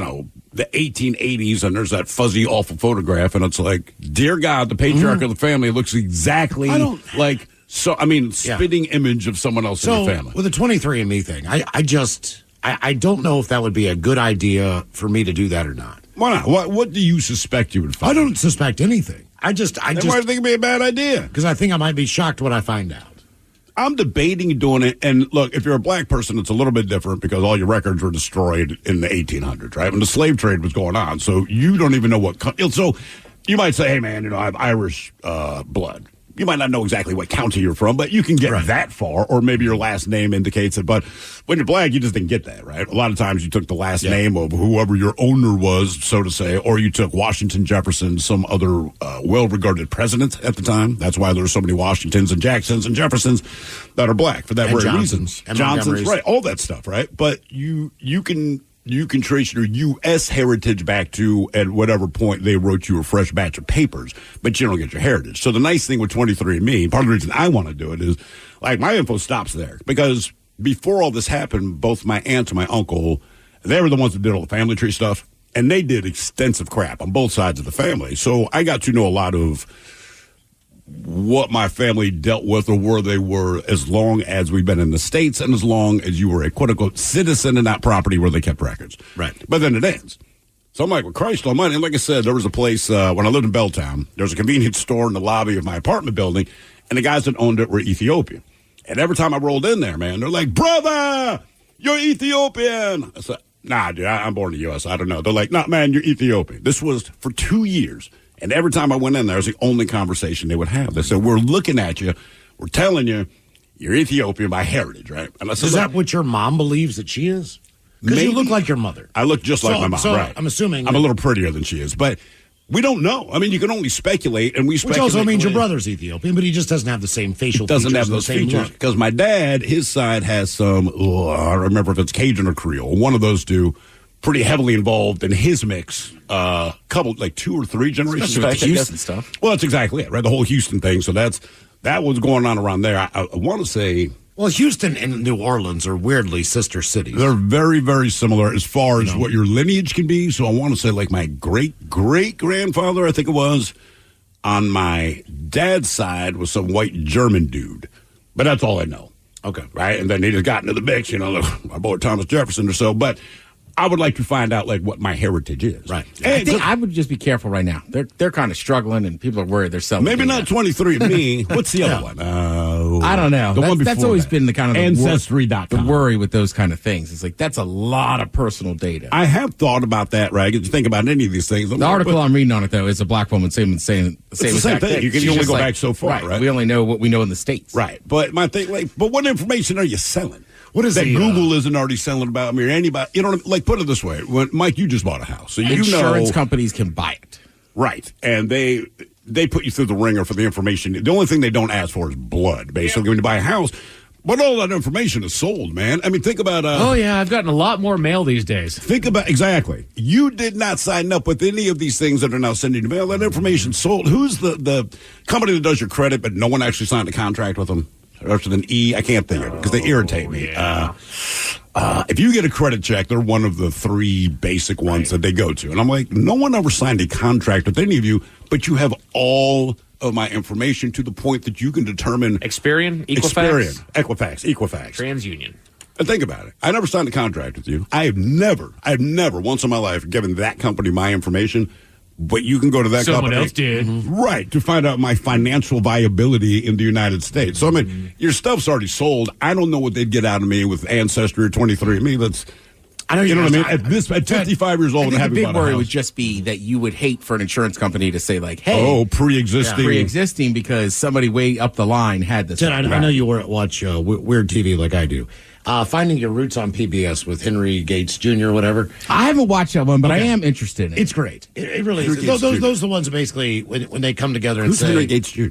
1880s, and there's that fuzzy, awful photograph, and it's like, dear God, the patriarch of the family looks exactly like... So, spitting image of someone else in your family. With the 23andMe thing, I don't know if that would be a good idea for me to do that or not. Why not? What do you suspect you would find? I don't suspect anything. Why do you think it'd be a bad idea? Because I think I might be shocked when I find out. I'm debating doing it. And look, if you're a black person, it's a little bit different because all your records were destroyed in the 1800s, right? When the slave trade was going on. So you don't even know what. So you might say, hey, man, I have Irish blood. You might not know exactly what county you're from, but you can get that far, or maybe your last name indicates it. But when you're black, you just didn't get that, right? A lot of times you took the last name of whoever your owner was, so to say, or you took Washington, Jefferson, some other well-regarded president at the time. That's why there are so many Washingtons and Jacksons and Jeffersons that are black for that very reason. Johnsons, right? All that stuff, right? But you can trace your U.S. heritage back to at whatever point they wrote you a fresh batch of papers, but you don't get your heritage. So the nice thing with 23andMe, part of the reason I want to do it is, like, my info stops there. Because before all this happened, both my aunt and my uncle, they were the ones that did all the family tree stuff, and they did extensive crap on both sides of the family. So I got to know a lot of what my family dealt with or where they were as long as we've been in the States and as long as you were a quote-unquote citizen in that property where they kept records. Right. But then it ends. So I'm like, well, Christ almighty. And like I said, there was a place when I lived in Belltown. There was a convenience store in the lobby of my apartment building, and the guys that owned it were Ethiopian. And every time I rolled in there, man, they're like, brother, you're Ethiopian. I said, nah, dude, I'm born in the U.S. I don't know. They're like, nah, man, you're Ethiopian. This was for 2 years. And every time I went in there, it was the only conversation they would have. They said, we're looking at you. We're telling you you're Ethiopian by heritage, right? And I said, is that what your mom believes that she is? Because you look like your mother. I look just like my mom, right? I'm assuming. I'm a little prettier than she is. But we don't know. I mean, you can only speculate, and we speculate. Which also means your brother's Ethiopian, but he just doesn't have the same facial features. Doesn't have those features. Because my dad, his side has some, I don't remember if it's Cajun or Creole. One of those two. Pretty heavily involved in his mix, couple, like 2 or 3 generations back. Houston stuff. Well, that's exactly it, right? The whole Houston thing. So that was going on around there. I want to say Well, Houston and New Orleans are weirdly sister cities. They're very, very similar as far as what your lineage can be. So I want to say, like, my great-great-grandfather, I think it was, on my dad's side was some white German dude. But that's all I know. Okay. Right? And then he just got into the mix, my boy Thomas Jefferson or so. But I would like to find out, like, what my heritage is. Right. I think I would just be careful right now. They're kind of struggling, and people are worried they're selling. Maybe not 23andMe. What's the other one? I don't know. The one before that's always that. been the kind of Ancestry.com. the worry with those kind of things. It's like that's a lot of personal data. I have thought about that, right? If you think about any of these things. The article I'm reading on it, though, is a black woman saying the same exact thing. You can only go back so far, right? We only know what we know in the States. Right. But my thing, but what information are you selling? What is that Google uh, isn't already selling about me or anybody? You know, like, put it this way. When Mike, you just bought a house. So insurance companies can buy it. Right. And they put you through the ringer for the information. The only thing they don't ask for is blood, basically, when you buy a house. But all that information is sold, man. I mean, think about... oh, yeah, I've gotten a lot more mail these days. Think about... Exactly. You did not sign up with any of these things that are now sending you mail. That information's sold. Who's the company that does your credit, but no one actually signed a contract with them? Starts with an E. I can't think of it because they irritate me. Yeah. If you get a credit check, they're one of the three basic ones that they go to. And I'm like, no one ever signed a contract with any of you, but you have all of my information to the point that you can determine... Experian? Equifax? Equifax. TransUnion. And think about it. I never signed a contract with you. I have never once in my life given that company my information. But you can go to that Someone company. else did. Right, to find out my financial viability in the United States. So, I mean, your stuff's already sold. I don't know what they'd get out of me with Ancestry or 23andMe. That's, I know you know what I mean? At 55 years old and the having big bought a worry house. would just be that you would hate for an insurance company to say, like, hey. Pre-existing because somebody way up the line had this. Ted, I know you watch Weird TV like I do. Finding Your Roots on PBS with Henry Gates Jr. or whatever. I haven't watched that one, but I am interested in it. It's great. It really is. Those are the ones that basically, when they come together and Who's say... Henry Gates Jr.?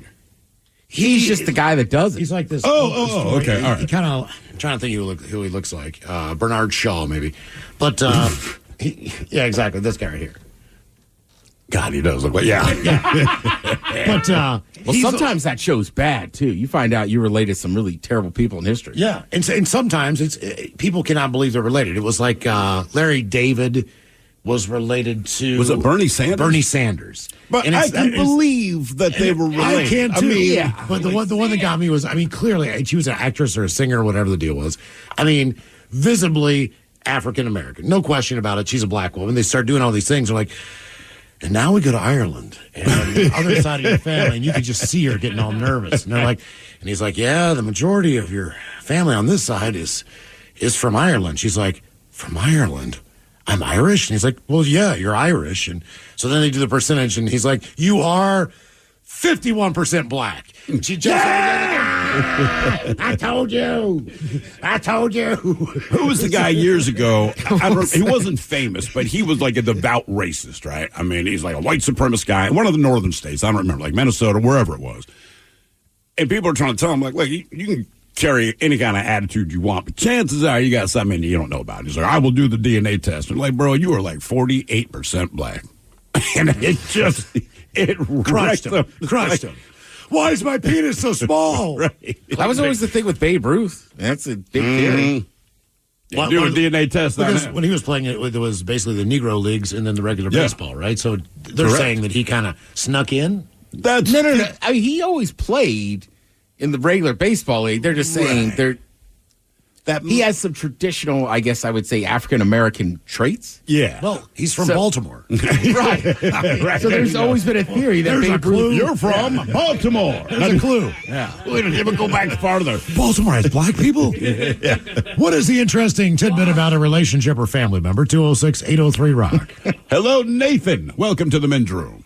He's just the guy that does it. He's like this. Okay, all right. He kind of... I'm trying to think who he looks like. Bernard Shaw, maybe. But, yeah, exactly. This guy right here. God, he does look like... Yeah. But, well, sometimes that show's bad, too. You find out you related to some really terrible people in history. Yeah, and sometimes people cannot believe they're related. It was like Larry David was related to... Was it Bernie Sanders? Bernie Sanders. But I can believe that they were related. I can, too. I mean, yeah. But the one that got me was, clearly, she was an actress or a singer or whatever the deal was. Visibly African-American. No question about it. She's a black woman. They start doing all these things. They're like... And now we go to Ireland, and on the other side of your family, and you could just see her getting all nervous. And they're like, and he's like, yeah, the majority of your family on this side is from Ireland. She's like, from Ireland? I'm Irish? And he's like, well, yeah, you're Irish. And so then they do the percentage, and he's like, you are 51% black. And she just, I told you. Who was the guy years ago? He wasn't famous, but he was like a devout racist, right? I mean, he's like a white supremacist guy in one of the northern states. I don't remember, like Minnesota, wherever it was. And people are trying to tell him, like, look, you can carry any kind of attitude you want, but chances are you got something you don't know about. He's like, I will do the DNA test. And like, bro, you are like 48% black. And it crushed him. Why is my penis so small? Right. That was always the thing with Babe Ruth. That's a big theory. Do a DNA test on when he was playing it was basically the Negro Leagues and then the regular baseball, right? So they're saying that he kind of snuck in? No. I mean, he always played in the regular baseball league. They're just saying he has some traditional, I guess I would say, African-American traits. Yeah. Well, he's from Baltimore. Right. So there's always been a theory that Babe Ruth... You're from Baltimore. There's a clue. Yeah. We don't even go back farther. Baltimore has black people? Yeah. What is the interesting tidbit about a relationship or family member? 206-803-ROCK. Hello, Nathan. Welcome to the men's room.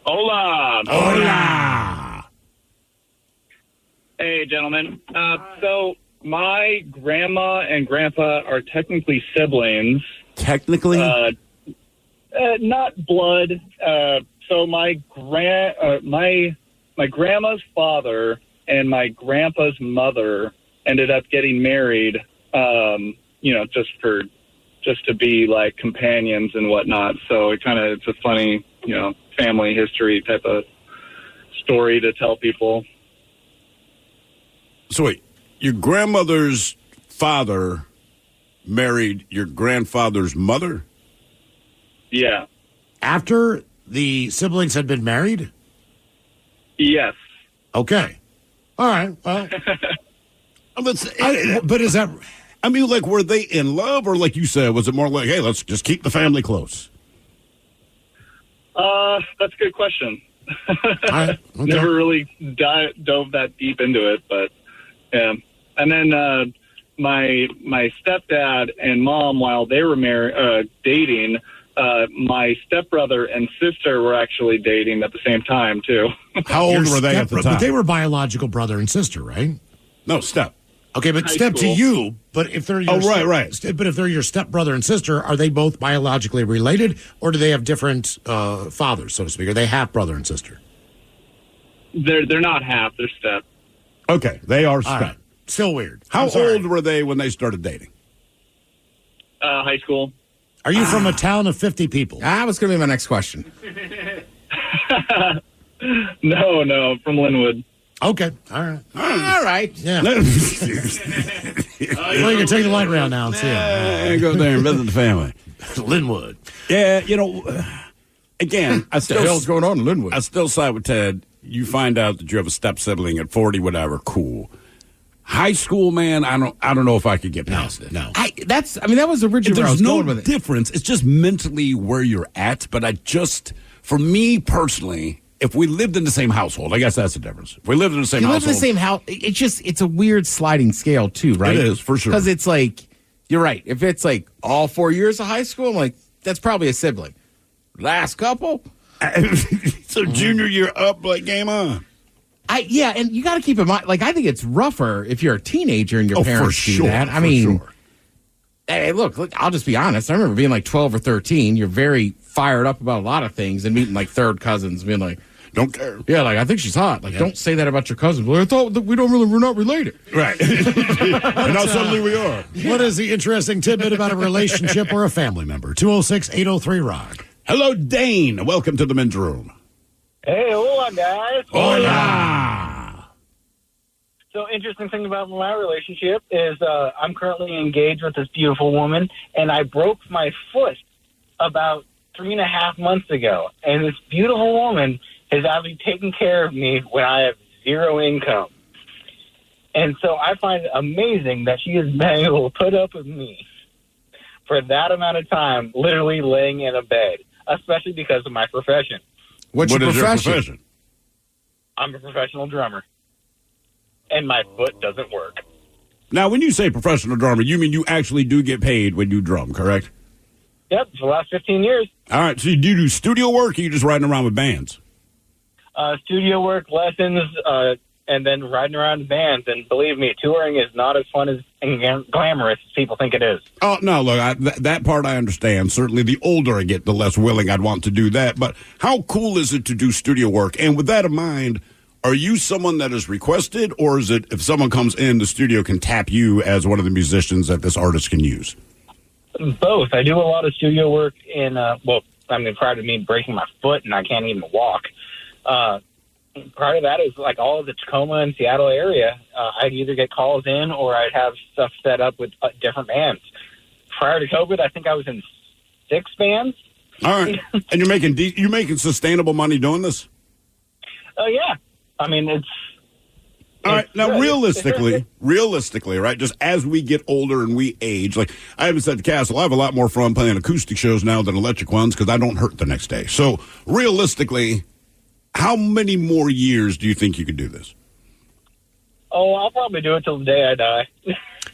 Hola. Hola. Hey, gentlemen. So my grandma and grandpa are technically siblings. Technically? Not blood. So my grandma's father and my grandpa's mother ended up getting married, just to be like companions and whatnot. So it's a funny, family history type of story to tell people. So wait, your grandmother's father married your grandfather's mother? Yeah. After the siblings had been married? Yes. Okay. All right. Well, but is that... I mean, like, were they in love, or like you said, was it more like, hey, let's just keep the family close? That's a good question. Okay. Never really dove that deep into it, but yeah. And then my stepdad and mom, while they were dating, my stepbrother and sister were actually dating at the same time too. How old were they at the time? But they were biological brother and sister, right? No, step. Okay, but High step school. to you. But if they're your But if they're your stepbrother and sister, are they both biologically related, or do they have different fathers, so to speak? Are they half brother and sister? They're not half. They're step. Okay, they are step. Right. Still weird. How old were they when they started dating? High school. Are you from a town of 50 people? That was going to be my next question. No, from Linwood. Okay, all right. All right. Yeah. Well, you can take the light round now and see him. Go there and visit the family. Linwood. Yeah, again, I still... What the hell's going on in Linwood? I still side with Ted. You find out that you have a step sibling at 40, whatever, cool. High school, man, I don't know if I could get past it. No. That was originally where I was going with it. There's no difference. It's just mentally where you're at. But for me personally, if we lived in the same household, I guess that's the difference. If we lived in the same household. You live in the same house. It's a weird sliding scale, too, right? It is, for sure. Because it's like, you're right. If it's like all 4 years of high school, I'm like, that's probably a sibling. Last couple? So junior year up, like, game on. Yeah, and you got to keep in mind, like, I think it's rougher if you're a teenager and your parents do that. I mean, hey, look, I'll just be honest. I remember being like 12 or 13. You're very fired up about a lot of things and meeting like third cousins, being like, don't care. Yeah, like, I think she's hot. Like, don't say that about your cousins. Well, I thought that we're not related. Right. And now suddenly we are. What is the interesting tidbit about a relationship or a family member? 206-803-ROCK. Hello, Dane. Welcome to the men's room. Hey, hola, guys. Hola. So, interesting thing about my relationship is I'm currently engaged with this beautiful woman, and I broke my foot about 3.5 months ago. And this beautiful woman has actually taken care of me when I have zero income. And so I find it amazing that she has been able to put up with me for that amount of time, literally laying in a bed, especially because of my profession. What is your profession? I'm a professional drummer, and my foot doesn't work. Now, when you say professional drummer, you mean you actually do get paid when you drum, correct? Yep, for the last 15 years. All right, so you do studio work, or you just riding around with bands? Studio work, lessons, and then riding around in bands. And believe me, touring is not as fun and glamorous as people think it is. Oh, no, look, that part I understand. Certainly the older I get, the less willing I'd want to do that. But how cool is it to do studio work? And with that in mind, are you someone that is requested, or is it if someone comes in, the studio can tap you as one of the musicians that this artist can use? Both. I do a lot of studio work in, prior to me breaking my foot and I can't even walk. Part of that is like all of the Tacoma and Seattle area. I'd either get calls in or I'd have stuff set up with different bands. Prior to COVID, I think I was in 6 bands. All right. And you're making sustainable money doing this? Oh, yeah. I mean, it's... All right. Now, realistically, right, just as we get older and we age, like I haven't said to Castle, I have a lot more fun playing acoustic shows now than electric ones because I don't hurt the next day. So, realistically, how many more years do you think you could do this? Oh, I'll probably do it till the day I die.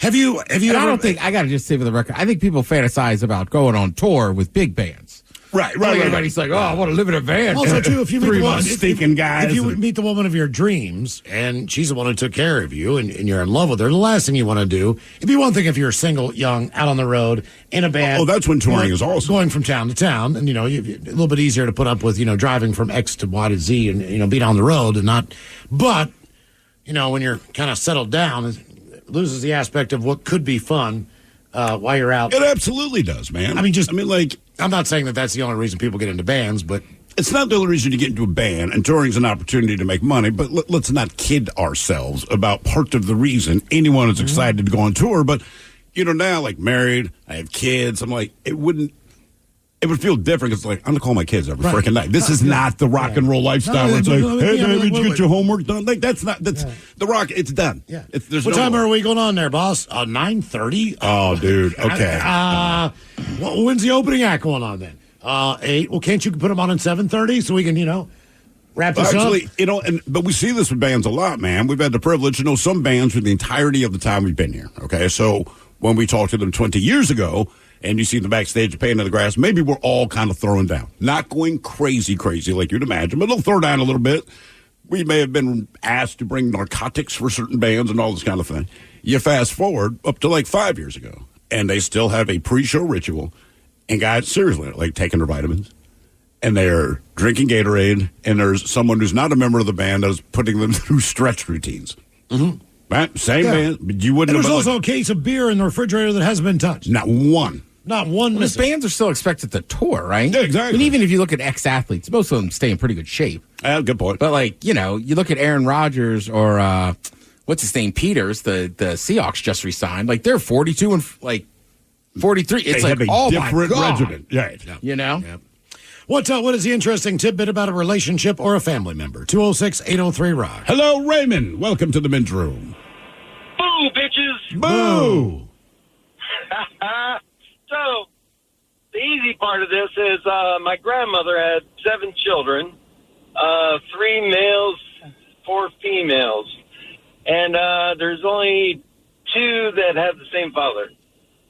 Have you I don't think, I got to just say for the record, I think people fantasize about going on tour with big bands. Right. Everybody's like, oh, I want to live in a van. Also, too, if you meet 3 months stinking guys. If you meet the woman of your dreams and she's the one who took care of you and you're in love with her, the last thing you want to do, it'd be one thing if you're single, young, out on the road, in a band. Oh, that's when touring is awesome. Going from town to town, and, a little bit easier to put up with, driving from X to Y to Z and, being on the road and not. But, when you're kind of settled down, it loses the aspect of what could be fun while you're out. It absolutely does, man. I'm not saying that that's the only reason people get into bands, but it's not the only reason to get into a band, and touring's an opportunity to make money, but let's not kid ourselves about part of the reason anyone is excited to go on tour. But, now, like, married, I have kids, I'm like, it would feel different. It's like, I'm going to call my kids every freaking night. This is not the rock and roll lifestyle where it's like, hey, man, did you get your homework done? Like, that's the rock. It's done. Yeah. What time are we going on there, boss? 9:30? Oh, dude. Okay. When's the opening act going on then? 8. Well, can't you put them on at 7:30 so we can, wrap this up? But we see this with bands a lot, man. We've had the privilege to know some bands for the entirety of the time we've been here. Okay, so when we talked to them 20 years ago, and you see them backstage paying in the grass, maybe we're all kind of throwing down. Not going crazy like you'd imagine, but they'll throw down a little bit. We may have been asked to bring narcotics for certain bands and all this kind of thing. You fast forward up to like 5 years ago, and they still have a pre-show ritual. And guys, seriously, like taking their vitamins, and they're drinking Gatorade, and there's someone who's not a member of the band that is putting them through stretch routines. Mm-hmm. Right? Same band, but you wouldn't. And there's also a case of beer in the refrigerator that hasn't been touched. Not one. Not one. Well, these bands are still expected to tour, right? Yeah, exactly. And even if you look at ex-athletes, most of them stay in pretty good shape. Good point. But you look at Aaron Rodgers or what's his name, Peters, the Seahawks just resigned. Like they're 42 and 43. It's they have a different my God. regimen. Right. Yeah. What is the interesting tidbit about a relationship or a family member? 206-803-ROCK. Hello, Raymond. Welcome to the men's room. Boo, bitches. Boo. So, the easy part of this is my grandmother had 7 children, 3 males, 4 females. And there's only 2 that have the same father.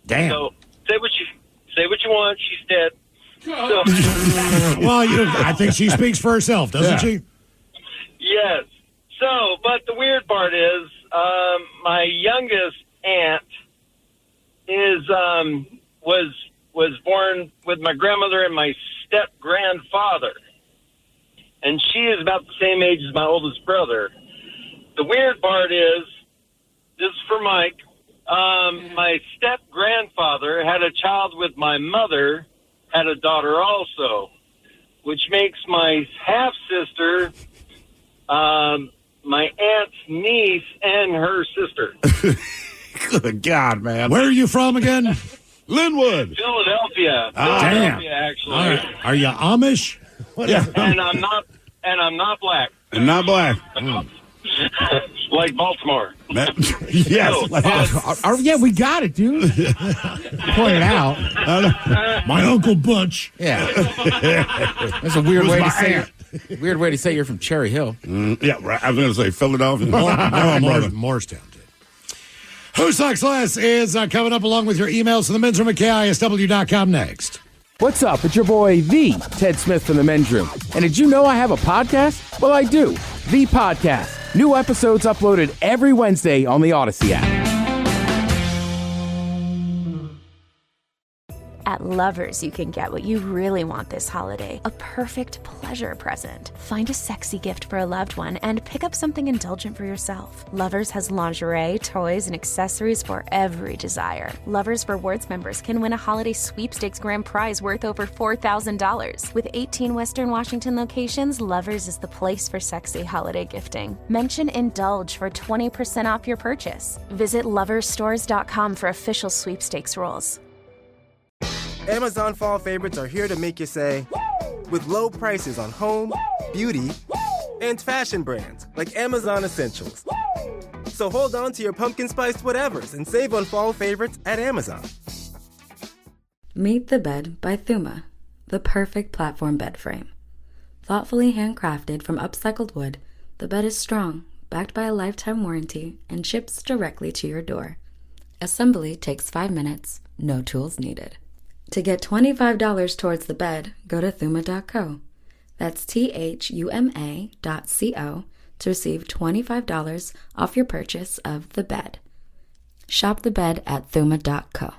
Damn. So say what you want. She's dead. So, well, I think she speaks for herself, doesn't she? Yes. So, but the weird part is, my youngest aunt was born with my grandmother and my step grandfather, and she is about the same age as my oldest brother. The weird part is, this is for Mike. My step-grandfather had a child with my mother, had a daughter also, which makes my half-sister my aunt's niece and her sister. Good God, man. Where are you from again? Linwood. Philadelphia. Damn. Actually. Are you Amish? And I'm not black. And not black. Like Baltimore. Yes. Yeah, we got it, dude. Point it out. My Uncle Butch. Yeah. That's a weird way to say it. Weird way to say you're from Cherry Hill. Yeah, right. I was going to say Philadelphia. Morristown. Who Sucks Less is coming up along with your emails to the men's room at KISW.com next. What's up? It's your boy, the Ted Smith from the men's room. And did you know I have a podcast? Well, I do. The Podcast. New episodes uploaded every Wednesday on the Odyssey app. At Lovers, you can get what you really want this holiday, a perfect pleasure present. Find a sexy gift for a loved one and pick up something indulgent for yourself. Lovers has lingerie, toys, and accessories for every desire. Lovers Rewards members can win a holiday sweepstakes grand prize worth over $4,000. With 18 Western Washington locations, Lovers is the place for sexy holiday gifting. Mention Indulge for 20% off your purchase. Visit loversstores.com for official sweepstakes rules. Amazon fall favorites are here to make you say, with low prices on home, beauty, and fashion brands like Amazon Essentials. So hold on to your pumpkin spiced whatevers and save on fall favorites at Amazon. Meet the Bed by Thuma, the perfect platform bed frame. Thoughtfully handcrafted from upcycled wood, the bed is strong, backed by a lifetime warranty, and ships directly to your door. Assembly takes 5 minutes, no tools needed. To get $25 towards the bed, go to Thuma.co. That's THUMA.co to receive $25 off your purchase of the bed. Shop the bed at Thuma.co.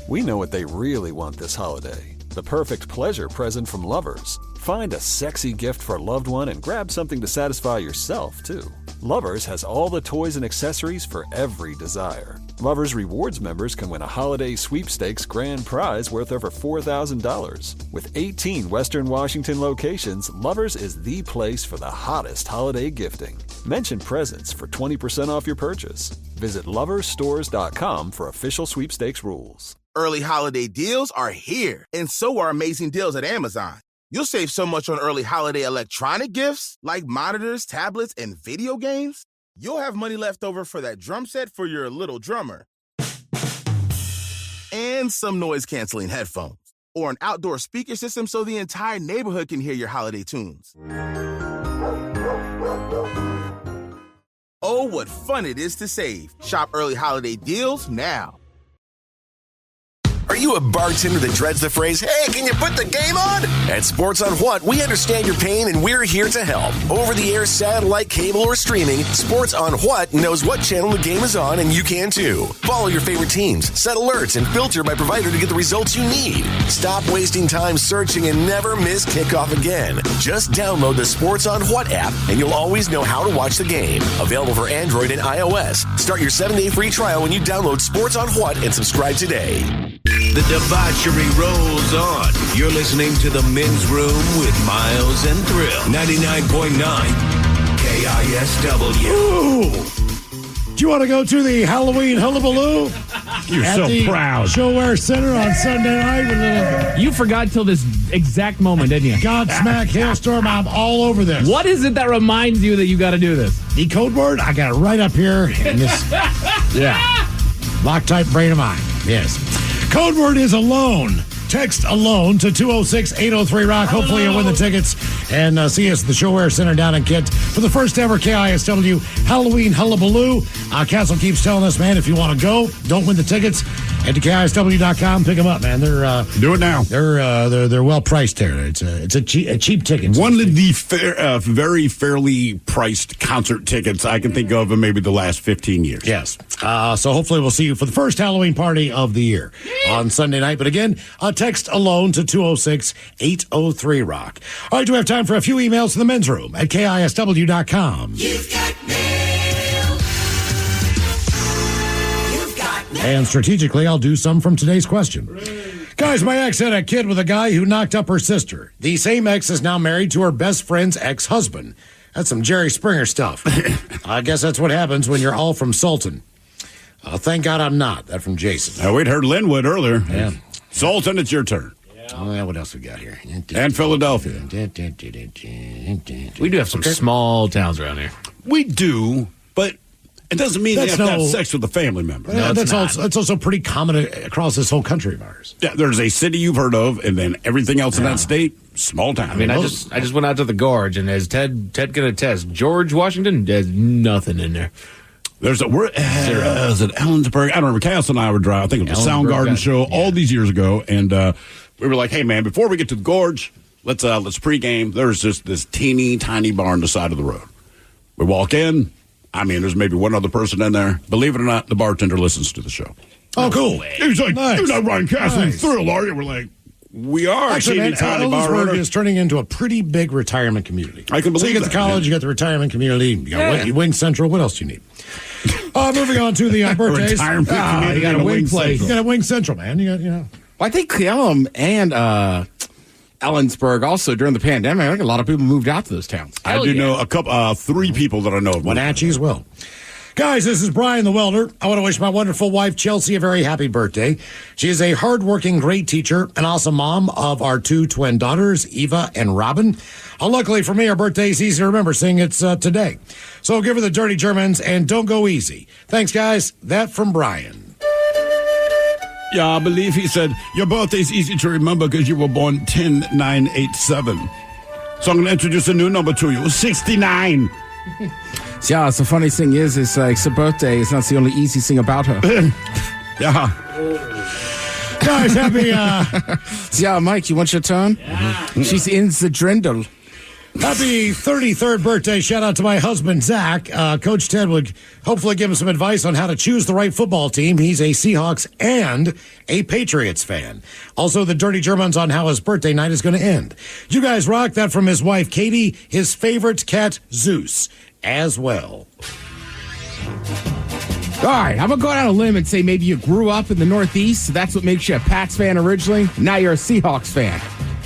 We know what they really want this holiday. The perfect pleasure present from Lovers. Find a sexy gift for a loved one and grab something to satisfy yourself, too. Lovers has all the toys and accessories for every desire. Lovers Rewards members can win a holiday sweepstakes grand prize worth over $4,000. With 18 Western Washington locations, Lovers is the place for the hottest holiday gifting. Mention presents for 20% off your purchase. Visit loversstores.com for official sweepstakes rules. Early holiday deals are here, and so are amazing deals at Amazon. You'll save so much on early holiday electronic gifts like monitors, tablets, and video games. You'll have money left over for that drum set for your little drummer. And some noise-canceling headphones. Or an outdoor speaker system so the entire neighborhood can hear your holiday tunes. Oh, what fun it is to save. Shop early holiday deals now. Are you a bartender that dreads the phrase, hey, can you put the game on? At Sports on What, we understand your pain and we're here to help. Over-the-air, satellite, cable, or streaming, Sports on What knows what channel the game is on, and you can too. Follow your favorite teams, set alerts, and filter by provider to get the results you need. Stop wasting time searching and never miss kickoff again. Just download the Sports on What app, and you'll always know how to watch the game. Available for Android and iOS. Start your 7-day free trial when you download Sports on What and subscribe today. The debauchery rolls on. You're listening to The Men's Room with Miles and Thrill. 99.9 KISW. Ooh. Do you want to go to the Halloween Hullabaloo? You're at so the proud. Showwear Center on Sunday night with a You forgot till this exact moment, didn't you? Godsmack hailstorm. I'm all over this. What is it that reminds you that you got to do this? The code word, I got it right up here in this Loctite brain of mine. Yes. Code word is alone. Text alone to 206-803-ROCK. Hopefully you'll win the tickets and see us at the Showwear Center down in Kent for the first ever KISW Halloween Hullabaloo. Castle keeps telling us, man, if you want to go, don't win the tickets. Head to KISW.com, pick them up, man. They're do it now. They're well priced there. It's a cheap ticket. One of the very fairly priced concert tickets I can think of in maybe the last 15 years. Yes. So hopefully we'll see you for the first Halloween party of the year on Sunday night. But again, text alone to 206-803-ROCK. All right, do we have time for a few emails to the men's room at KISW.com? You've got mail. You've got mail. And strategically, I'll do some from today's question. Guys, my ex had a kid with a guy who knocked up her sister. The same ex is now married to her best friend's ex-husband. That's some Jerry Springer stuff. I guess that's what happens when you're all from Sultan. Thank God I'm not. That from Jason. We'd heard Linwood earlier. Yeah. Sultan, it's your turn. Oh, yeah, what else we got here? And Philadelphia. We do have some small towns around here. We do, but it doesn't mean they have to have sex with a family member. No, that's also pretty common across this whole country of ours. Yeah, there's a city you've heard of, and then everything else in that state, small town. I mean, I just went out to the gorge, and as Ted can attest, George Washington, there's nothing in there. There's is it Ellensburg? I don't remember. Cass and I were driving. I think it was a Soundgarden show all these years ago, and we were like, "Hey, man, before we get to the gorge, let's pregame." There's just this teeny tiny bar on the side of the road. We walk in. I mean, there's maybe one other person in there. Believe it or not, the bartender listens to the show. Oh, cool! He's like, "You're not Ryan Castle and Thrill, are you?" We're like, "We are." Actually, man, Ellensburg is turning into a pretty big retirement community. I can believe so you get the college, you got the retirement community, you got Wing Central. What else do you need? Moving on to the birthdays. You got a wing place. You got a Wing Central, man. You got, Well, I think Cleellum and Ellensburg also during the pandemic. I think a lot of people moved out to those towns. I do know a couple, 3 people that I know of. Wenatchee as well. Guys, this is Brian the Welder. I want to wish my wonderful wife, Chelsea, a very happy birthday. She is a hardworking, great teacher, an awesome mom of our 2 twin daughters, Eva and Robin. Luckily for me, her birthday is easy to remember, seeing it's today. So give her the Dirty Germans and don't go easy. Thanks, guys. That from Brian. Yeah, I believe he said, your birthday's easy to remember because you were born 10/9/87. So I'm going to introduce a new number to you, 69. Yeah, the funny thing is like her birthday is not the only easy thing about her. Yeah. Guys, happy... Yeah, Mike, you want your turn? Yeah. She's in the drindle. Happy 33rd birthday. Shout out to my husband, Zach. Coach Ted would hopefully give him some advice on how to choose the right football team. He's a Seahawks and a Patriots fan. Also, the Dirty Germans on how his birthday night is going to end. You guys rock. That from his wife, Katie, his favorite cat, Zeus. as well. All right, I'm going to go out on a limb and say maybe you grew up in the Northeast, so that's what makes you a Pats fan originally. Now you're a Seahawks fan.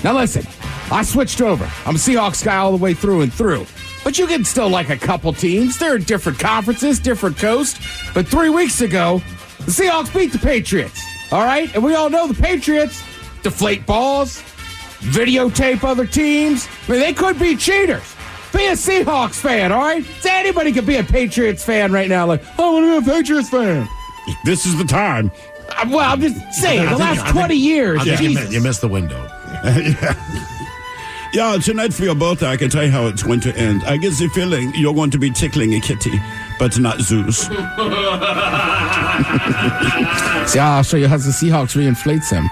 Now listen, I switched over. I'm a Seahawks guy all the way through and through. But you can still like a couple teams. They're in different conferences, different coast. But 3 weeks ago, the Seahawks beat the Patriots. All right? And we all know the Patriots deflate balls, videotape other teams. I mean, they could be cheaters. Be a Seahawks fan, all right? So anybody could be a Patriots fan right now. Like, I want to be a Patriots fan. This is the time. Well, I'm just saying, the last 20 years. You missed the window. Yeah, tonight for your birthday, I can tell you how it's going to end. I get the feeling you're going to be tickling a kitty, but not Zeus. See, I'll show you how the Seahawks reinflates him.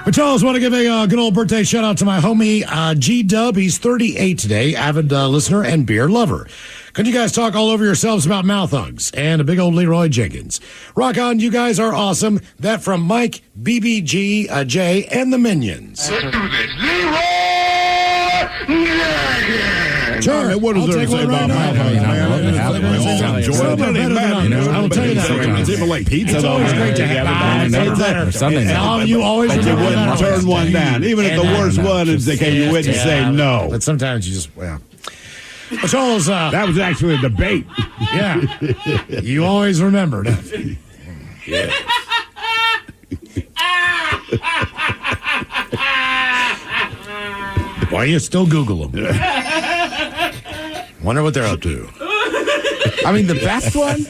But Charles, want to give a good old birthday shout out to my homie G-Dub. He's 38 today, avid listener and beer lover. Could you guys talk all over yourselves about mouth hugs and a big old Leroy Jenkins? Rock on, you guys are awesome. That from Mike, BBG, Jay, and the Minions. Let's do this. Leroy Jenkins! Sure, what does there say about mouth hugs, man? I'll tell you that. It's even like pizza. It's always great to have that. You always remember that. Turn one down. Even if the worst one is the case, you wouldn't say no. But sometimes you just, well. Charles, that was actually a debate. Yeah. You always remembered. Yeah. Why you still Google them? Wonder what they're up to. I mean, the best one?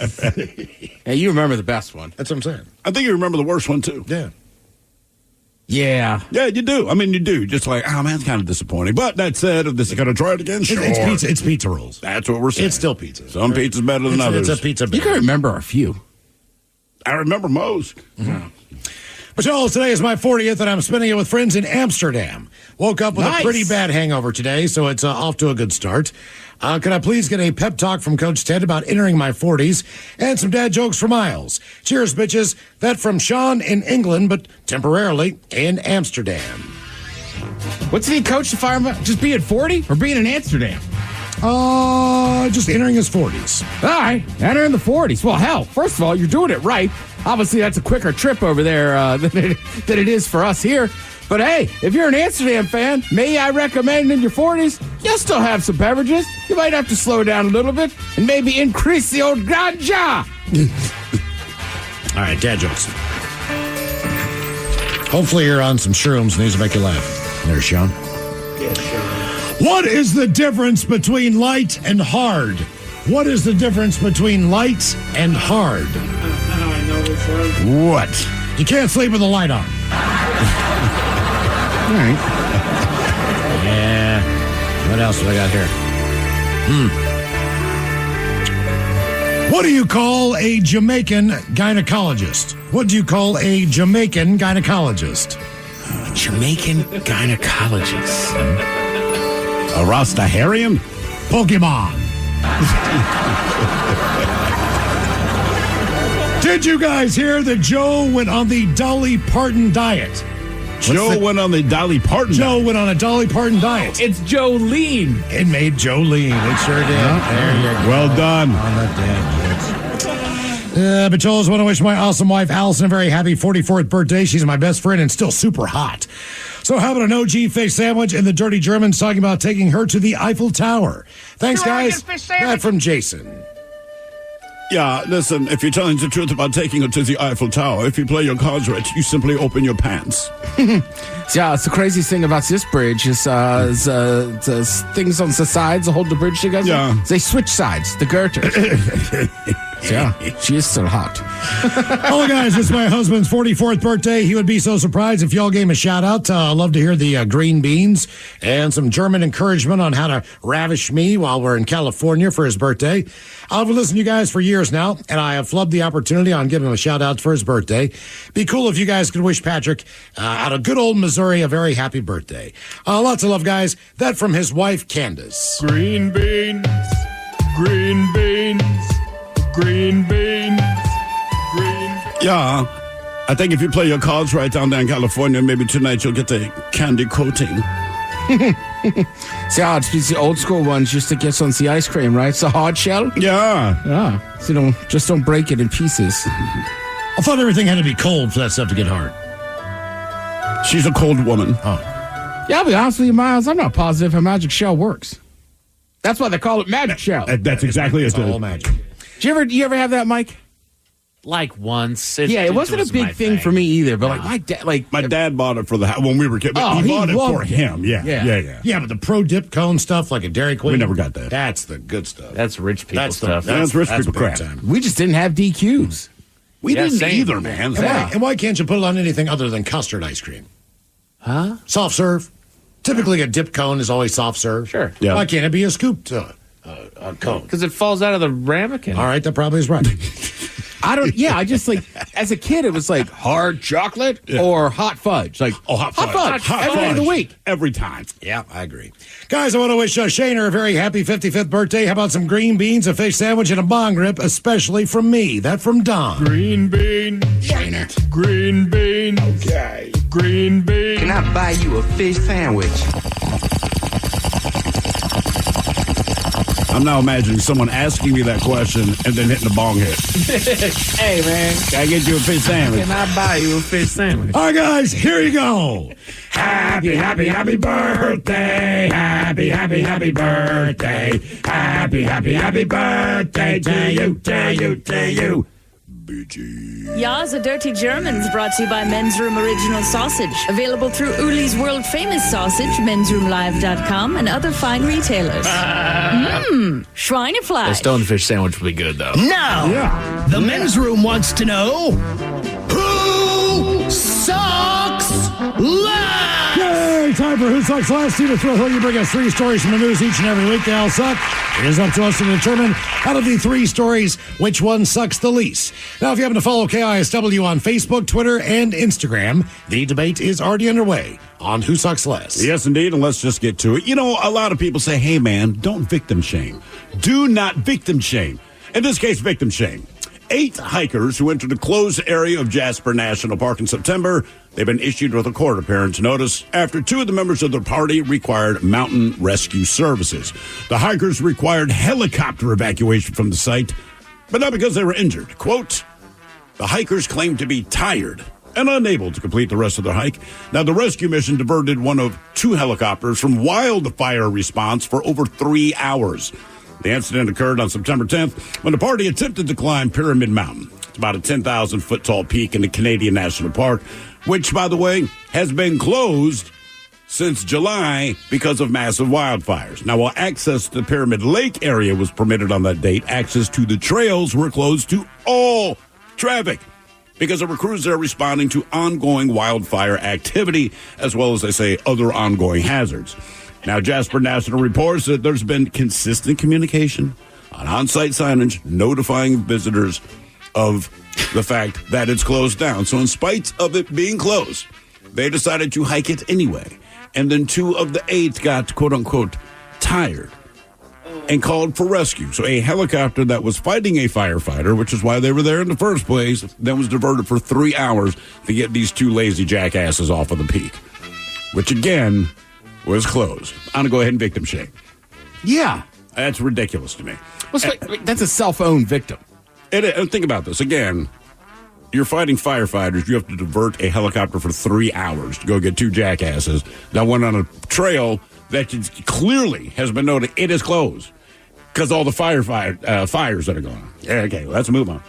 Hey, you remember the best one. That's what I'm saying. I think you remember the worst one, too. Yeah. Yeah. Yeah, you do. I mean, you do. Just like, oh, man, it's kind of disappointing. But that said, if this is going to try it again, sure. It's pizza. It's pizza rolls. That's what we're saying. It's still pizza. Some pizza's better than others. It's a pizza. You can remember a few. I remember most. Mm-hmm. But Charles, today is my 40th, and I'm spending it with friends in Amsterdam. Woke up with a pretty bad hangover today, so it's off to a good start. Can I please get a pep talk from Coach Ted about entering my 40s and some dad jokes for Miles? Cheers, bitches. That from Sean in England, but temporarily in Amsterdam. What's he coach to fire him? Just being 40 or being in Amsterdam? Just entering his 40s. All right, entering the 40s. Well, hell, first of all, you're doing it right. Obviously, that's a quicker trip over there than it is for us here. But hey, if you're an Amsterdam fan, may I recommend in your 40s, you'll still have some beverages. You might have to slow down a little bit and maybe increase the old ganja. All right, dad jokes. Hopefully you're on some shrooms and these will make you laugh. There's Sean. Yeah, sure. What is the difference between light and hard? What is the difference between light and hard? I know this one. What? You can't sleep with the light on. All right. Yeah. What else do I got here? What do you call a Jamaican gynecologist? What do you call a Jamaican gynecologist? Jamaican gynecologist. A Rastaharian? Pokemon. Did you guys hear that Joe went on the Dolly Parton diet? Joe went on the Dolly Parton Joe went on a Dolly Parton diet. It's Jolene. It made Joe lean. It sure did. There you go. Well done. On the dead. But Joe, I just want to wish my awesome wife, Allison, a very happy 44th birthday. She's my best friend and still super hot. So how about an OG fish sandwich and the Dirty Germans talking about taking her to the Eiffel Tower? Thanks, guys. That from Jason. Yeah, listen, if you're telling the truth about taking her to the Eiffel Tower, if you play your cards right, you simply open your pants. Yeah, it's the craziest thing about this bridge is the things on the sides that hold the bridge together. Yeah. They switch sides, the girders. Yeah, she is still hot. Hello, guys. It's my husband's 44th birthday. He would be so surprised if y'all gave him a shout out. I'd love to hear the green beans and some German encouragement on how to ravish me while we're in California for his birthday. I've been listening to you guys for years now, and I have flubbed the opportunity on giving him a shout out for his birthday. Be cool if you guys could wish Patrick out of good old Missouri a very happy birthday. Lots of love, guys. That from his wife, Candace. Green beans, green beans. Green beans, green. Yeah, I think if you play your cards right down there in California, maybe tonight you'll get a candy coating. See how it's the old school ones used to get on the ice cream, right? It's a hard shell. Yeah. So don't break it in pieces. I thought everything had to be cold for that stuff to get hard. She's a cold woman. Oh. Yeah, I'll be honest with you, Miles. I'm not positive how magic shell works. That's why they call it magic shell. That's exactly it. It's all magic. Did you ever have that, Mike? Like once. It wasn't a big thing for me either. But my dad bought it for the house when we were kids. He bought it for him. Yeah, but the pro dip cone stuff like a Dairy Queen. We never got that. That's the good stuff. That's rich people stuff. That's rich people crap. We just didn't have DQs. We didn't either, man. And why can't you put it on anything other than custard ice cream? Huh? Soft serve. Typically, a dip cone is always soft serve. Sure. Yeah. Why can't it be a scooped cone? Because it falls out of the ramekin. All right, that probably is right. I just as a kid, it was like hard chocolate or hot fudge. Like, hot fudge. Every day of the week. Every time. Yeah, I agree. Guys, I want to wish Shaner a very happy 55th birthday. How about some green beans, a fish sandwich, and a bong rip, especially from me? That from Don. Green beans. Shaner. Green beans. Okay. Green beans. Can I buy you a fish sandwich? I'm now imagining someone asking me that question and then hitting the bong hit. Hey, man. Can I get you a fish sandwich? Can I buy you a fish sandwich? All right, guys, here you go. Happy, happy, happy birthday. Happy, happy, happy birthday. Happy, happy, happy birthday to you, to you, to you. Ja, the Dirty Germans, brought to you by Men's Room Original Sausage. Available through Uli's World Famous Sausage, mensroomlive.com, and other fine retailers. Schweinefleisch. The stonefish sandwich would be good, though. Now, the men's room wants to know who sucks last? Yay! Time for Who Sucks Last. Tina Thrill, you bring us 3 stories from the news each and every week. They all suck. It is up to us to determine out of the 3 stories which one sucks the least. Now, if you happen to follow KISW on Facebook, Twitter, and Instagram, the debate is already underway on Who Sucks Less. Yes, indeed, and let's just get to it. You know, a lot of people say, hey, man, don't victim shame. Do not victim shame. In this case, victim shame. 8 hikers who entered a closed area of Jasper National Park in September. They've been issued with a court appearance notice after 2 of the members of their party required mountain rescue services. The hikers required helicopter evacuation from the site, but not because they were injured. Quote, the hikers claimed to be tired and unable to complete the rest of their hike. Now, the rescue mission diverted one of 2 helicopters from wildfire response for over 3 hours. The incident occurred on September 10th when the party attempted to climb Pyramid Mountain. It's about a 10,000-foot tall peak in the Canadian National Park, which, by the way, has been closed since July because of massive wildfires. Now, while access to the Pyramid Lake area was permitted on that date, access to the trails were closed to all traffic because there were crews there responding to ongoing wildfire activity, as well as, they say, other ongoing hazards. Now, Jasper National reports that there's been consistent communication on-site signage notifying visitors of the fact that it's closed down. So in spite of it being closed, they decided to hike it anyway. And then 2 of the 8 got, quote-unquote, tired and called for rescue. So a helicopter that was fighting a firefighter, which is why they were there in the first place, then was diverted for 3 hours to get these 2 lazy jackasses off of the peak, which, again, was closed. I'm going to go ahead and victim shame. Yeah. That's ridiculous to me. That's a self-owned victim. Think about this. Again, you're fighting firefighters. You have to divert a helicopter for 3 hours to go get 2 jackasses that went on a trail that clearly has been noted it is closed because all the fires that are going on. Yeah, okay, let's move on.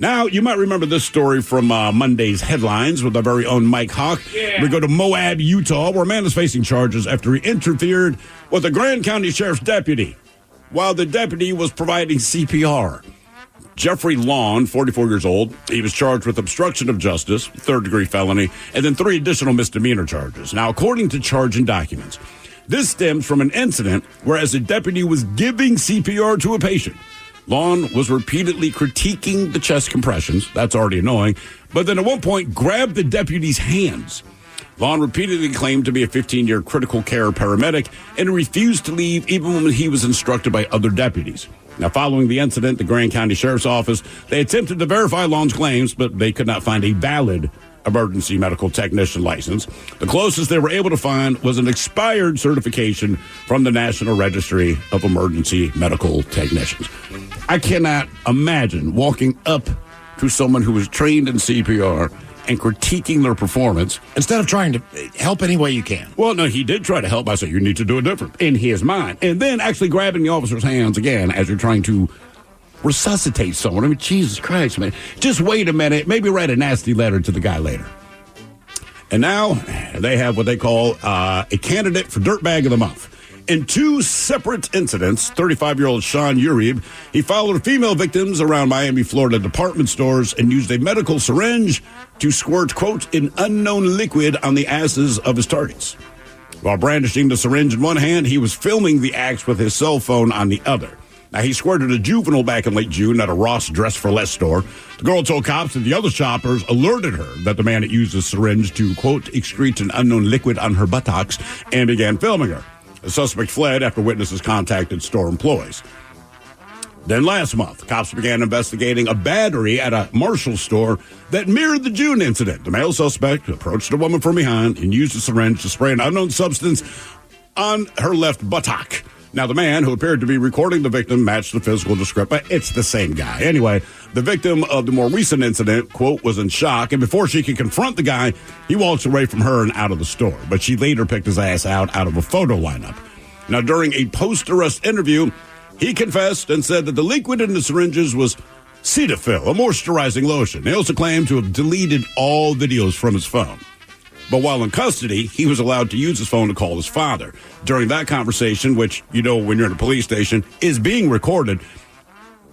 Now, you might remember this story from Monday's headlines with our very own Mike Hawk. Yeah. We go to Moab, Utah, where a man is facing charges after he interfered with a Grand County Sheriff's deputy while the deputy was providing CPR. Jeffrey Lawn, 44 years old, he was charged with obstruction of justice, 3rd-degree felony, and then 3 additional misdemeanor charges. Now, according to charging documents, this stems from an incident whereas the deputy was giving CPR to a patient. Lawn was repeatedly critiquing the chest compressions. That's already annoying. But then at one point, grabbed the deputy's hands. Lawn repeatedly claimed to be a 15-year critical care paramedic and refused to leave even when he was instructed by other deputies. Now, following the incident, the Grand County Sheriff's Office, they attempted to verify Lawn's claims, but they could not find a valid emergency medical technician license. The closest they were able to find was an expired certification from the National Registry of Emergency Medical Technicians. I cannot imagine walking up to someone who was trained in CPR and critiquing their performance. Instead of trying to help any way you can. Well, no, he did try to help by saying, you need to do it different, in his mind. And then actually grabbing the officer's hands again as you're trying to resuscitate someone. I mean, Jesus Christ, man. Just wait a minute. Maybe write a nasty letter to the guy later. And now they have what they call a candidate for Dirtbag of the Month. In two separate incidents, 35-year-old Sean Uribe, he followed female victims around Miami, Florida department stores and used a medical syringe to squirt, quote, an unknown liquid on the asses of his targets. While brandishing the syringe in one hand, he was filming the acts with his cell phone on the other. Now, he squirted a juvenile back in late June at a Ross Dress for Less store. The girl told cops that the other shoppers alerted her that the man had used a syringe to, quote, excrete an unknown liquid on her buttocks and began filming her. The suspect fled after witnesses contacted store employees. Then last month, cops began investigating a battery at a Marshall store that mirrored the June incident. The male suspect approached a woman from behind and used a syringe to spray an unknown substance on her left buttock. Now, the man who appeared to be recording the victim matched the physical description. It's the same guy. Anyway, the victim of the more recent incident, quote, was in shock, and before she could confront the guy, he walks away from her and out of the store. But she later picked his ass out of a photo lineup. Now, during a post-arrest interview, he confessed and said that the liquid in the syringes was Cetaphil, a moisturizing lotion. He also claimed to have deleted all videos from his phone. But while in custody, he was allowed to use his phone to call his father. During that conversation, which, you know, when you're in a police station, is being recorded,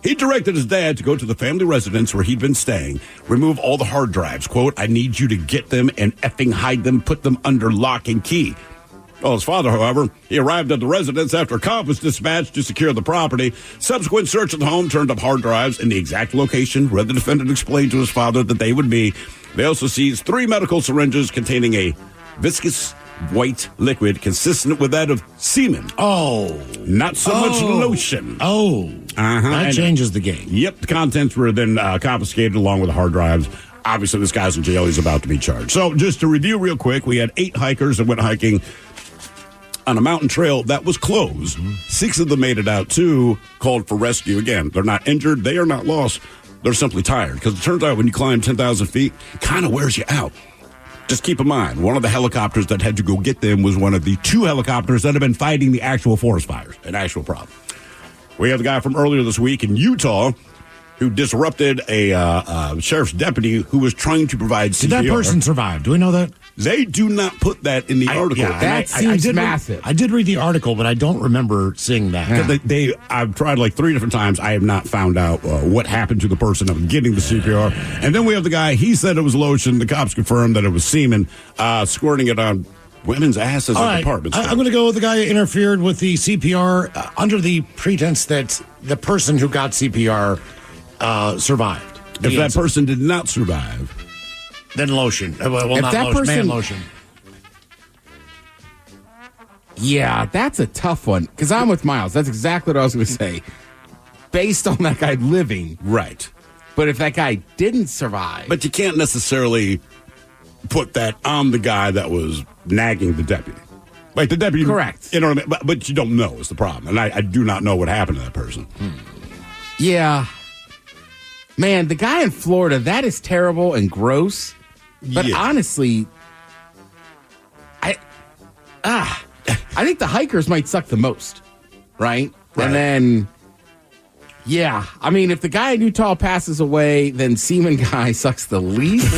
he directed his dad to go to the family residence where he'd been staying, remove all the hard drives. Quote, I need you to get them and effing hide them, put them under lock and key. Well, his father, however, he arrived at the residence after a cop was dispatched to secure the property. Subsequent search of the home turned up hard drives in the exact location where the defendant explained to his father that they would be. They also seized 3 medical syringes containing a viscous white liquid consistent with that of semen. Oh. Not so much lotion. Oh. That changes the game. Yep. The contents were then confiscated along with the hard drives. Obviously, this guy's in jail. He's about to be charged. So just to review real quick, we had 8 hikers that went hiking on a mountain trail that was closed. 6 of them made it out. 2 called for rescue. Again, they're not injured. They are not lost. They're simply tired. Because it turns out when you climb 10,000 feet, it kind of wears you out. Just keep in mind, one of the helicopters that had to go get them was one of the 2 helicopters that have been fighting the actual forest fires. An actual problem. We have the guy from earlier this week in Utah who disrupted a sheriff's deputy who was trying to provide CPR. Did that person survive? Do we know that? They do not put that in the article. That seems massive. I did read the article, but I don't remember seeing that. Yeah. I've tried like 3 different times. I have not found out what happened to the person that was getting the CPR. And then we have the guy, he said it was lotion. The cops confirmed that it was semen, squirting it on women's asses at department stores. I'm going to go with the guy who interfered with the CPR under the pretense that the person who got CPR survived. If that person did not survive, then lotion. Well, if not that lotion, person, man lotion. Yeah, that's a tough one. Because I'm with Miles. That's exactly what I was going to say. Based on that guy living. Right. But if that guy didn't survive. But you can't necessarily put that on the guy that was nagging the deputy. Like the deputy. Correct. You know what I mean? But you don't know is the problem. And I do not know what happened to that person. Yeah. Man, the guy in Florida, that is terrible and gross. But honestly, I think the hikers might suck the most, right? And then, yeah, I mean, if the guy in Utah passes away, then Seaman guy sucks the least.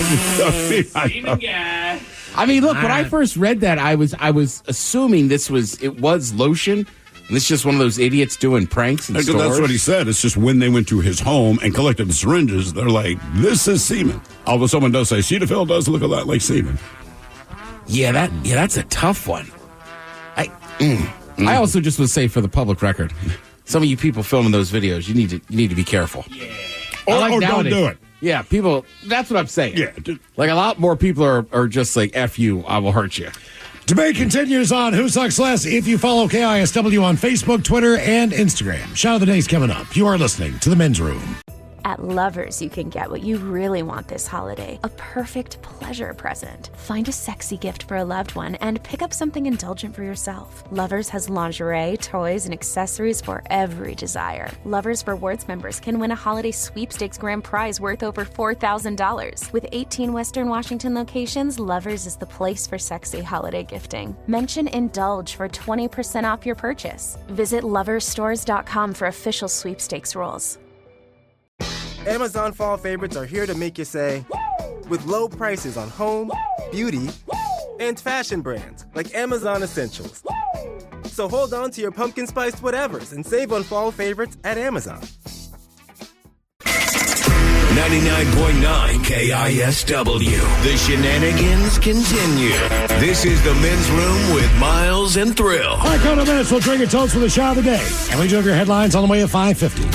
Seaman guy. I mean, look, when I first read that, I was assuming it was lotion. And it's just one of those idiots doing pranks in stores. That's what he said. It's just when they went to his home and collected the syringes, they're like, this is semen. Although someone does say Cetaphil does look a lot like semen. Yeah, that's a tough one. I also just would say for the public record, some of you people filming those videos, you need to be careful. Yeah. Or don't do it. Yeah, people, that's what I'm saying. Yeah. Like a lot more people are just like, F you, I will hurt you. Debate continues on Who Sucks Less if you follow KISW on Facebook, Twitter, and Instagram. Shout of the Day's coming up. You are listening to The Men's Room. At Lovers, you can get what you really want this holiday, a perfect pleasure present. Find a sexy gift for a loved one and pick up something indulgent for yourself. Lovers has lingerie, toys, and accessories for every desire. Lovers Rewards members can win a holiday sweepstakes grand prize worth over $4,000. With 18 Western Washington locations, Lovers is the place for sexy holiday gifting. Mention Indulge for 20% off your purchase. Visit loversstores.com for official sweepstakes rules. Amazon fall favorites are here to make you say, with low prices on home, beauty, and fashion brands like Amazon Essentials. So hold on to your pumpkin spiced whatevers and save on fall favorites at Amazon. 99.9 KISW. The shenanigans continue. This is the Men's Room with Miles and Thrill. All right, couple of minutes, we'll drink your toast for the shot of the day. And we do have your headlines on the way at 5:50.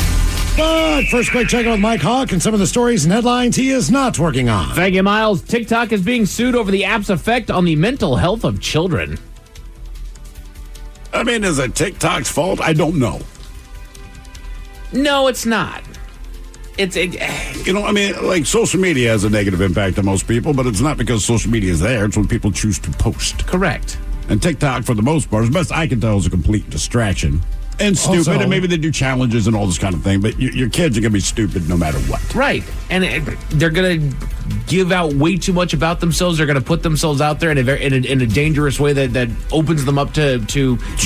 But first, quick check-in with Mike Hawk and some of the stories and headlines he is not working on. Thank you, Miles. TikTok is being sued over the app's effect on the mental health of children. I mean, is it TikTok's fault? I don't know. No, it's not. Like social media has a negative impact on most people, but it's not because social media is there. It's when people choose to post. Correct. And TikTok, for the most part, as best I can tell, is a complete distraction. And stupid, Also, and maybe they do challenges and all this kind of thing, but your kids are going to be stupid no matter what. Right. And they're going to give out way too much about themselves. They're going to put themselves out there in a dangerous way that opens them up to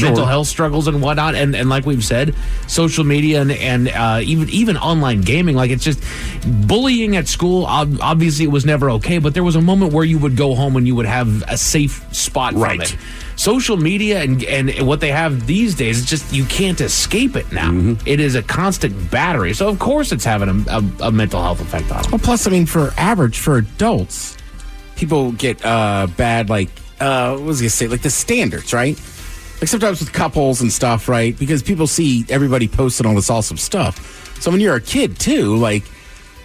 mental health struggles and whatnot. And like we've said, social media and even online gaming, like it's just bullying at school. Obviously, it was never okay, but there was a moment where you would go home and you would have a safe spot from it. Social media and what they have these days, it's just you can't escape it now. Mm-hmm. It is a constant battery. So, of course, it's having a mental health effect on them. Well, plus, I mean, for adults, people get bad, like, what was I going to say, like the standards, right? Like sometimes with couples and stuff, right? Because people see everybody posting all this awesome stuff. So when you're a kid, too, like,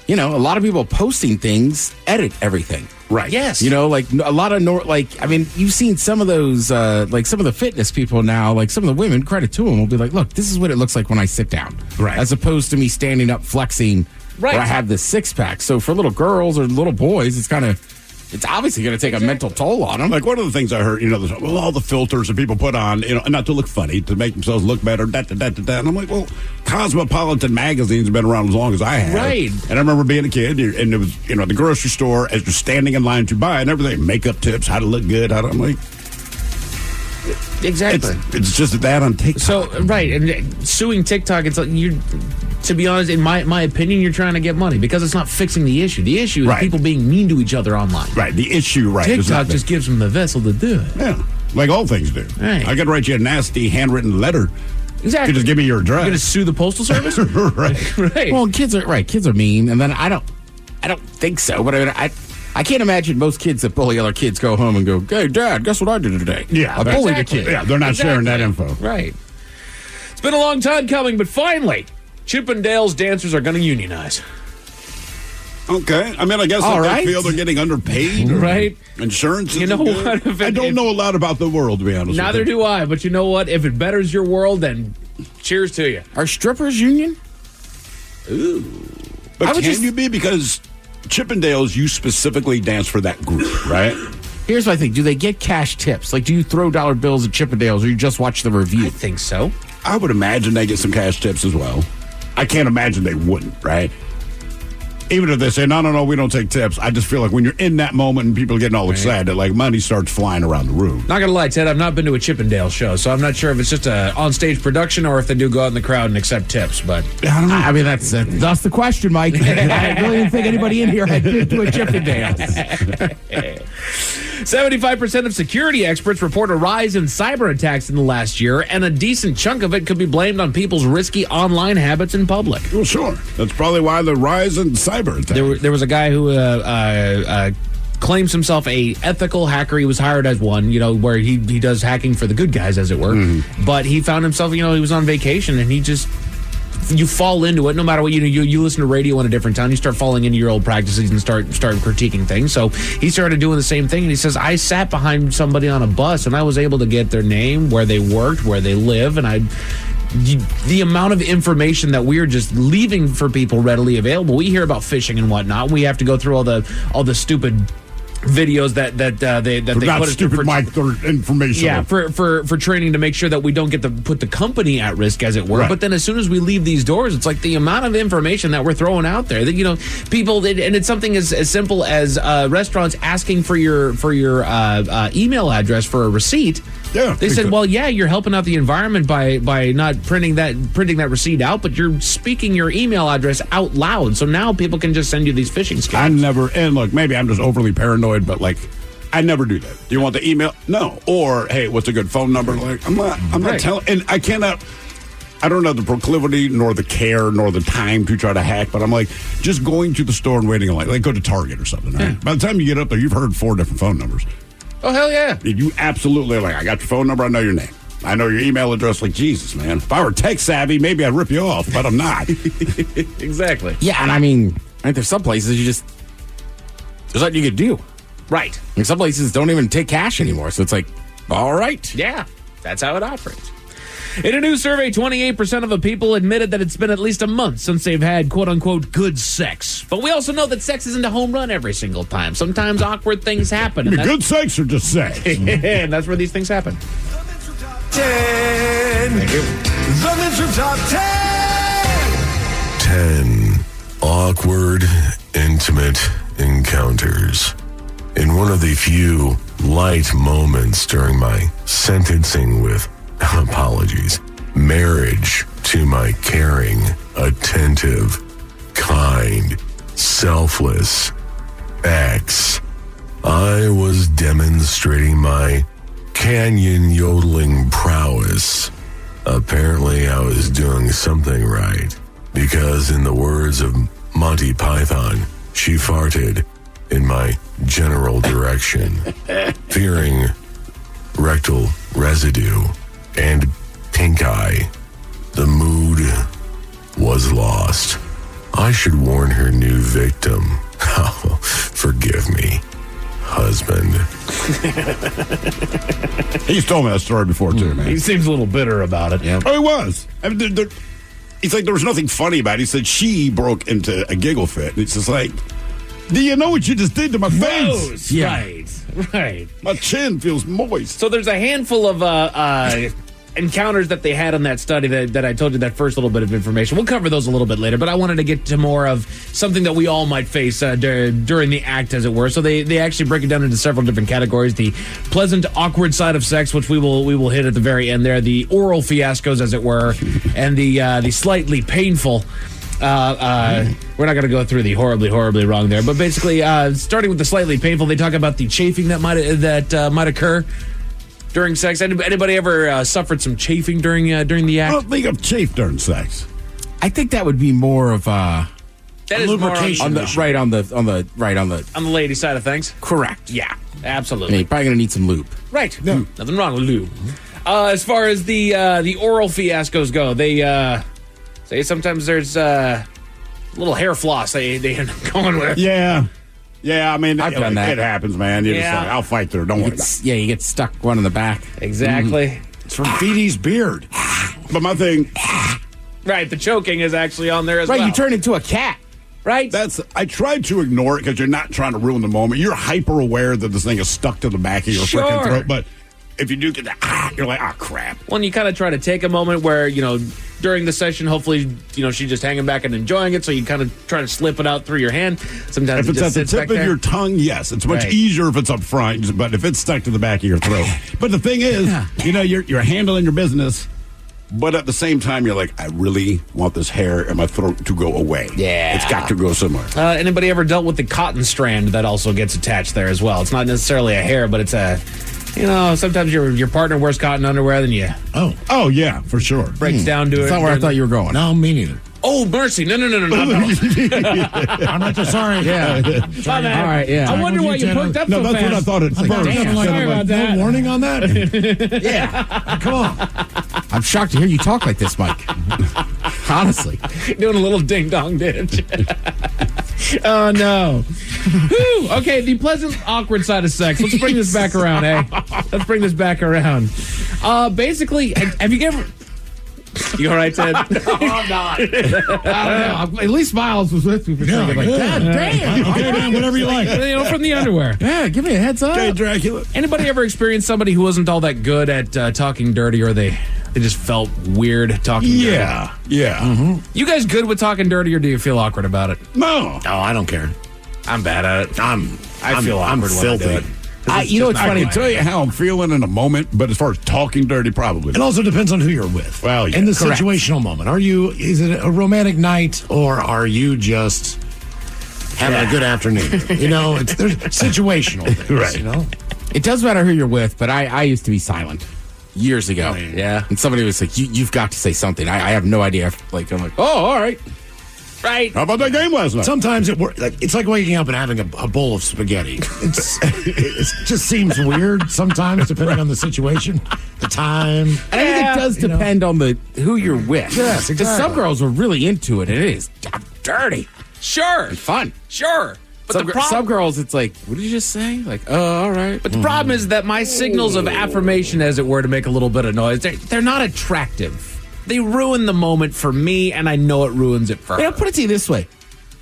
a lot of people posting things edit everything. Right. Yes. Like a lot of you've seen some of those, like some of the fitness people now, like some of the women, credit to them, will be like, look, this is what it looks like when I sit down. Right. As opposed to me standing up flexing where I have this six pack. So for little girls or little boys, it's obviously going to take a mental toll on them. Like one of the things I heard, all the filters that people put on, not to look funny, to make themselves look better, And I'm like, well, Cosmopolitan magazine's been around as long as I have. Right. And I remember being a kid, and it was, the grocery store, as you're standing in line to buy and everything, makeup tips, how to look good, I'm like... Exactly. It's just that on TikTok. So, right, and suing TikTok, it's like to be honest, in my opinion, you're trying to get money because it's not fixing the issue. The issue is people being mean to each other online. Right, the issue, right. TikTok just gives them the vessel to do it. Yeah, like all things do. Right. I could write you a nasty handwritten letter. Exactly. You just give me your address. You're going to sue the Postal Service? Right. Well, kids are mean, and then I don't think so, but I can't imagine most kids that bully other kids go home and go, hey, Dad, guess what I did today? Yeah. I bullied a kid. Yeah, they're not sharing that info. Right. It's been a long time coming, but finally, Chippendale's dancers are going to unionize. Okay. I mean, I guess if they feel they're getting underpaid. Right. Insurance is what? I don't know a lot lot about the world, to be honest. Neither do I, but you know what? If it betters your world, then cheers to you. Are strippers union? Ooh. But can you be? Because Chippendales, you specifically dance for that group, right? Here's my thing. Do they get cash tips? Like, do you throw dollar bills at Chippendales or you just watch the review? I think so. I would imagine they get some cash tips as well. I can't imagine they wouldn't, right? Even if they say, no, we don't take tips. I just feel like when you're in that moment and people are getting all excited, like money starts flying around the room. Not going to lie, Ted, I've not been to a Chippendale show, so I'm not sure if it's just a on-stage production or if they do go out in the crowd and accept tips, but... I don't know. I mean, that's the question, Mike. I really didn't think anybody in here had been to a Chippendale. 75% of security experts report a rise in cyber attacks in the last year, and a decent chunk of it could be blamed on people's risky online habits in public. Well, sure. That's probably why the rise in cyber attacks. There was a guy who claims himself a ethical hacker. He was hired as one, where he does hacking for the good guys, as it were. Mm-hmm. But he found himself, he was on vacation, and you fall into it no matter what. You listen to radio in a different town, you start falling into your old practices and start critiquing things. So he started doing the same thing, and he says, I sat behind somebody on a bus and I was able to get their name, where they worked, where they live, and I the amount of information that we're just leaving for people readily available. We hear about phishing and whatnot. We have to go through all the stupid videos that they not put stupid Mike, they're information. Yeah, for training to make sure that we don't put the company at risk, as it were. Right. But then as soon as we leave these doors, it's like the amount of information that we're throwing out there that people, and it's something as simple as restaurants asking for your email address for a receipt. Yeah, they said, well, yeah, you're helping out the environment by not printing that receipt out, but you're speaking your email address out loud. So now people can just send you these phishing scams. And look, maybe I'm just overly paranoid, but like, I never do that. Do you want the email? No. Or, hey, what's a good phone number? Like, I'm not telling, and I don't have the proclivity, nor the care, nor the time to try to hack, but I'm like, just going to the store and waiting in line, like go to Target or something, right? Yeah. By the time you get up there, you've heard 4 different phone numbers. Oh, hell yeah. You absolutely I got your phone number, I know your name. I know your email address. Like, Jesus, man. If I were tech savvy, maybe I'd rip you off, but I'm not. Exactly. Yeah, and I mean, there's some places there's nothing you could do. Right. And some places don't even take cash anymore, so it's like, all right. Yeah, that's how it operates. In a new survey, 28% of the people admitted that it's been at least a month since they've had quote-unquote good sex. But we also know that sex isn't a home run every single time. Sometimes awkward things happen. You mean good sex or just sex? And that's where these things happen. 10. Thank you. The Men's Room Top 10 10. awkward, intimate encounters. In one of the few light moments during my sentencing with marriage to my caring, attentive, kind, selfless ex, I was demonstrating my canyon yodeling prowess. Apparently, I was doing something right, because in the words of Monty Python, she farted in my general direction, fearing rectal residue and pink eye. The mood was lost. I should warn her new victim. Oh, forgive me, husband. He's told me that story before, too, man. He seems a little bitter about it. Yeah. Oh, he was. I mean, it's like there was nothing funny about it. He said she broke into a giggle fit. And it's just like, do you know what you just did to my face? Yeah. Right. My chin feels moist. So there's a handful of encounters that they had on that study that I told you that first little bit of information. We'll cover those a little bit later, but I wanted to get to more of something that we all might face during the act, as it were. So they actually break it down into several different categories. The pleasant, awkward side of sex, which we will hit at the very end there. The oral fiascos, as it were, and the slightly painful. We're not going to go through the horribly wrong there, but basically, starting with the slightly painful, they talk about the chafing that might occur during sex. Anybody ever suffered some chafing during the act? I don't think I've chafed during sex. I think that would be more of that is lubrication more on the lady side of things. Correct. Yeah, absolutely. I mean, you're probably going to need some lube. Right. No. Nothing wrong with lube. As far as the oral fiascos go, they say sometimes there's a little hair floss they end up going with. Yeah, I mean, I've done that. It happens, man. You just like, I'll fight through. Don't worry about it. Yeah, you get stuck one in the back. Exactly. Mm-hmm. It's from Feedy's beard. But my thing... Right, the choking is actually on there as well. Right, you turn into a cat. Right? I tried to ignore it because you're not trying to ruin the moment. You're hyper aware that this thing is stuck to the back of your freaking throat, but if you do get that, you're like, crap. Well, you kind of try to take a moment where, during the session, hopefully, she's just hanging back and enjoying it, so you kind of try to slip it out through your hand. Sometimes if it's at the tip of your tongue, yes. It's much easier if it's up front, but if it's stuck to the back of your throat. But the thing is, you're handling your business, but at the same time, you're like, I really want this hair in my throat to go away. Yeah. It's got to go somewhere. Anybody ever dealt with the cotton strand that also gets attached there as well? It's not necessarily a hair, but it's a... sometimes your partner wears cotton underwear, then you... Oh, yeah, for sure. Breaks down to it. That's not where I thought you were going. No, me neither. Oh, mercy. No. I'm not just sorry. Yeah. All right, yeah. I wonder why you perked up so fast. No, that's what I thought at first. Sorry about that. No warning on that? Yeah. Come on. I'm shocked to hear you talk like this, Mike. Honestly. Doing a little ding-dong ditch. Oh, no. Whew. Okay, the pleasant, awkward side of sex. Let's bring this back around, Let's bring this back around. Basically, have you ever... You all right, Ted? No, I'm not. I don't know. At least Miles was with me for a second. Like, God damn. Okay, man, whatever you like. From the underwear. Yeah, give me a heads up. Okay, Dracula. Anybody ever experienced somebody who wasn't all that good at talking dirty, or they just felt weird talking dirty? Yeah. Mm-hmm. You guys good with talking dirty, or do you feel awkward about it? No. Oh, I don't care. I'm bad at it. I feel I'm awkward when filthy. I do it. You know, it's funny. I can tell you how I'm feeling in a moment, but as far as talking dirty, probably. It also depends on who you're with. Well, yeah. In the Correct. situational moment. Is it a romantic night, or are you just having a good afternoon? There's situational things, Right. It does matter who you're with, but I used to be silent years ago. Yeah. And somebody was like, you've got to say something. I have no idea. I'm like, oh, all right. Right. How about that game last night? Sometimes it works. It's like waking up and having a bowl of spaghetti. It just seems weird sometimes, depending on the situation, the time. And I think it does depend on who you're with. Yes, exactly. Because some girls are really into it, and it is dirty. Sure. It's fun. Sure. But Some girls, it's like, what did you just say? Like, oh, all right. But the problem is that my signals of affirmation, as it were, to make a little bit of noise, they're not attractive. They ruin the moment for me, and I know it ruins it for her. I'll put it to you this way.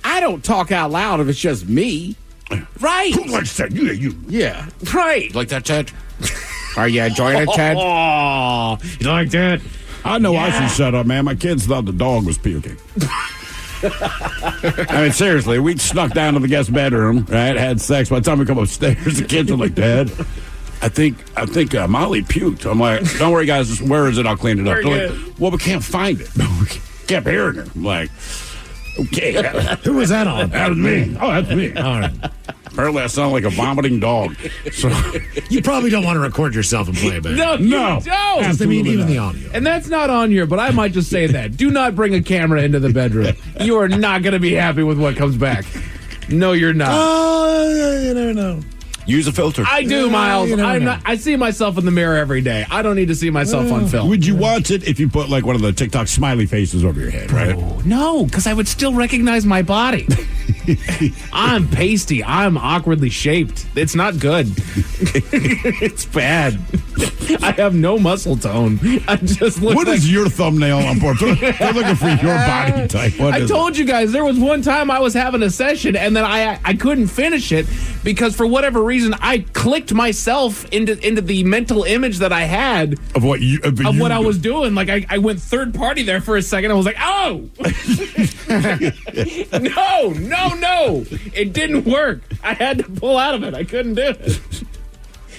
I don't talk out loud if it's just me. Right. Who likes that? You. Yeah. Right. Like that, Ted? Are you enjoying it, Ted? Oh, you like that? I know I should shut up, man. My kids thought the dog was puking. I mean, seriously, we snuck down to the guest bedroom, right? Had sex. By the time we come upstairs, the kids are like, Dad, I think Molly puked. I'm like, don't worry, guys. Where is it? I'll clean it up. They're like, well, we can't find it. We kept hearing her. I'm like, okay. Who was that on? That was me. Oh, that's me. All right. Apparently, I sound like a vomiting dog. So You probably don't want to record yourself and play it back. No, you don't. I mean, even the audio. And that's not on here, but I might just say that. Do not bring a camera into the bedroom. You are not going to be happy with what comes back. No, you're not. You never know. use a filter. I do, Miles. You never know. I see myself in the mirror every day. I don't need to see myself on film. Would you watch it if you put like one of the TikTok smiley faces over your head, right? No, because I would still recognize my body. I'm pasty. I'm awkwardly shaped. It's not good. It's bad. I have no muscle tone. I just look What is your thumbnail on board? They're looking for your body type. I told you guys there was one time I was having a session and then I couldn't finish it because for whatever reason I clicked myself into the mental image that I had of what what I was doing. Like I went third party there for a second. I was like, oh no, it didn't work. I had to pull out of it. I couldn't do it.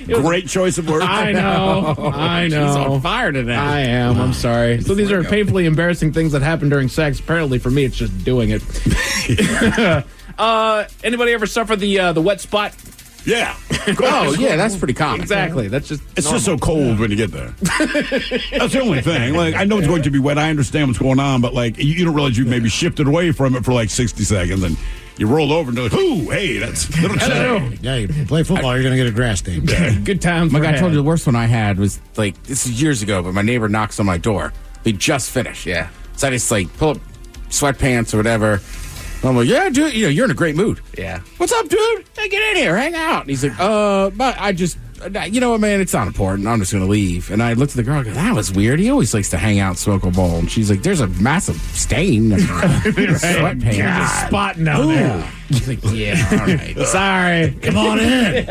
Great choice of words. I know. He's on fire today. I am. I'm sorry. So these are painfully embarrassing things that happen during sex. Apparently, for me, it's just doing it. Anybody ever suffer the wet spot? Yeah. Oh, yeah, that's pretty common. Exactly. That's just It's just so cold when you get there. That's the only thing. Like, I know it's going to be wet. I understand what's going on, but like, you don't realize you maybe shifted away from it for like 60 seconds and you roll over and you're like, ooh, hey, that's Hello. Yeah, you play football, you're going to get a grass stain. Good times. My guy told you the worst one I had was like, this is years ago, but my neighbor knocks on my door. He just finished. Yeah. So I just like pull up sweatpants or whatever. I'm like, yeah, dude, you're in a great mood. Yeah. What's up, dude? Hey, get in here, hang out. And he's like, but I just, you know what, man, it's not important. I'm just going to leave. And I looked at the girl and go, that was weird. He always likes to hang out and smoke a bowl. And she's like, there's a massive stain. Sweatpants. There's a spot down there. He's like, yeah, all right. Sorry. Come on in.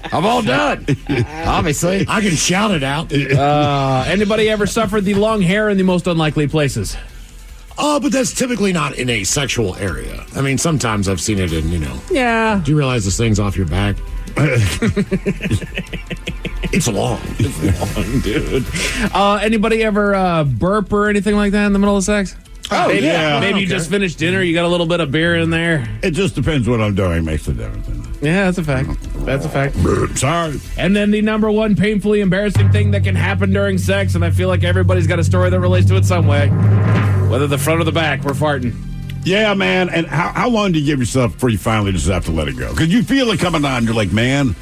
I'm all done. Obviously. I can shout it out. Anybody ever suffered the long hair in the most unlikely places? Oh, but that's typically not in a sexual area. I mean, sometimes I've seen it in, Yeah. Do you realize this thing's off your back? It's long. It's long, dude. Anybody ever burp or anything like that in the middle of sex? Oh, maybe, yeah. Maybe you just finished dinner, you got a little bit of beer in there. It just depends what I'm doing. Makes a difference. Yeah, that's a fact. That's a fact. Sorry. And then the number one painfully embarrassing thing that can happen during sex, and I feel like everybody's got a story that relates to it some way. Whether the front or the back, we're farting. Yeah, man. And how long do you give yourself before you finally just have to let it go? Because you feel it coming on. You're like, man,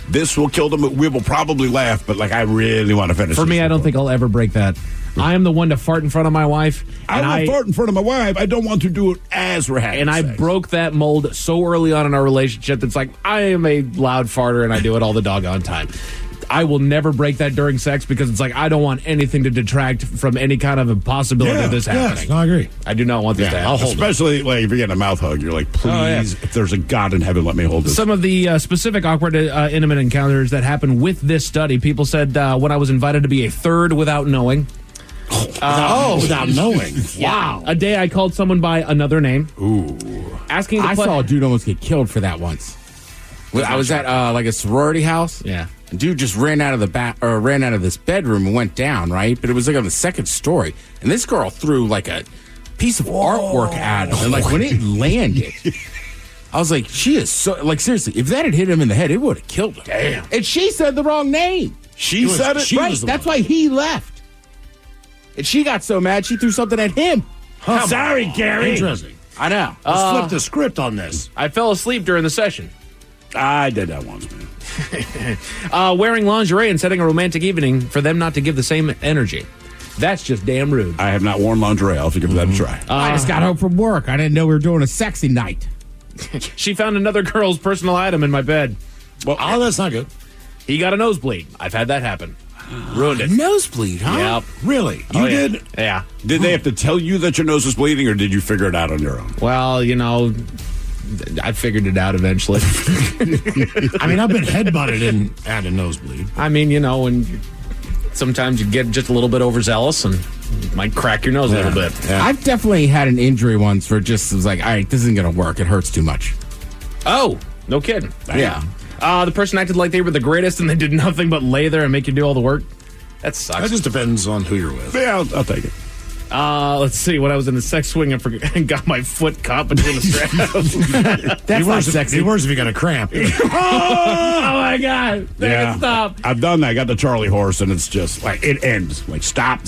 this will kill them. We will probably laugh, but like, I really want to finish. For me, I don't think I'll ever break that. I am the one to fart in front of my wife. I fart in front of my wife. I don't want to do it as we're having And I sex. broke that mold so early on in our relationship that's like, I am a loud farter and I do it all the doggone time. I will never break that during sex because it's like I don't want anything to detract from any kind of a possibility of this happening. Yes, I agree. I do not want this to happen. I'll hold Especially like if you're getting a mouth hug, you're like, please, if there's a God in heaven, let me hold this. Some of the specific awkward intimate encounters that happened with this study, people said when I was invited to be a third without knowing. Without knowing. Wow. A day I called someone by another name. Ooh. Asking to I play. saw a dude almost get killed for that once. I was at like a sorority house. Yeah. And dude just ran out of this bedroom and went down, right? But it was like on the second story. And this girl threw like a piece of artwork at him. And like when it landed, I was like, she is so, like, seriously, if that had hit him in the head, it would have killed him. Damn. And she said the wrong name. She said it? Right. That's why he left. And she got so mad, she threw something at him. Sorry, Gary. Interesting. I know. Let's flip the script on this. I fell asleep during the session. I did that once, man. Wearing lingerie and setting a romantic evening for them not to give the same energy. That's just damn rude. I have not worn lingerie. I'll have to give that a try. I just got home from work. I didn't know we were doing a sexy night. She found another girl's personal item in my bed. Well, that's not good. He got a nosebleed. I've had that happen. Ruined it. Nosebleed, huh? Yep. Really? Oh, You did? Yeah. Did they have to tell you that your nose was bleeding, or did you figure it out on your own? Well, you know, I figured it out eventually. I mean, I've been headbutted and had a nosebleed. I mean, you know, and sometimes you get just a little bit overzealous and you might crack your nose a little bit. Yeah. I've definitely had an injury once where it just was like, all right, this isn't going to work. It hurts too much. Oh, no kidding. Yeah. The person acted like they were the greatest and they did nothing but lay there and make you do all the work. That sucks. That just depends on who you're with. Yeah, I'll take it. Let's see. When I was in the sex swing and got my foot caught between the straps. That's not sexy. Be worse if you got a cramp. Oh my God. Yeah, Stop. I've done that. I got the Charlie horse, and it's just like it ends. Like stop.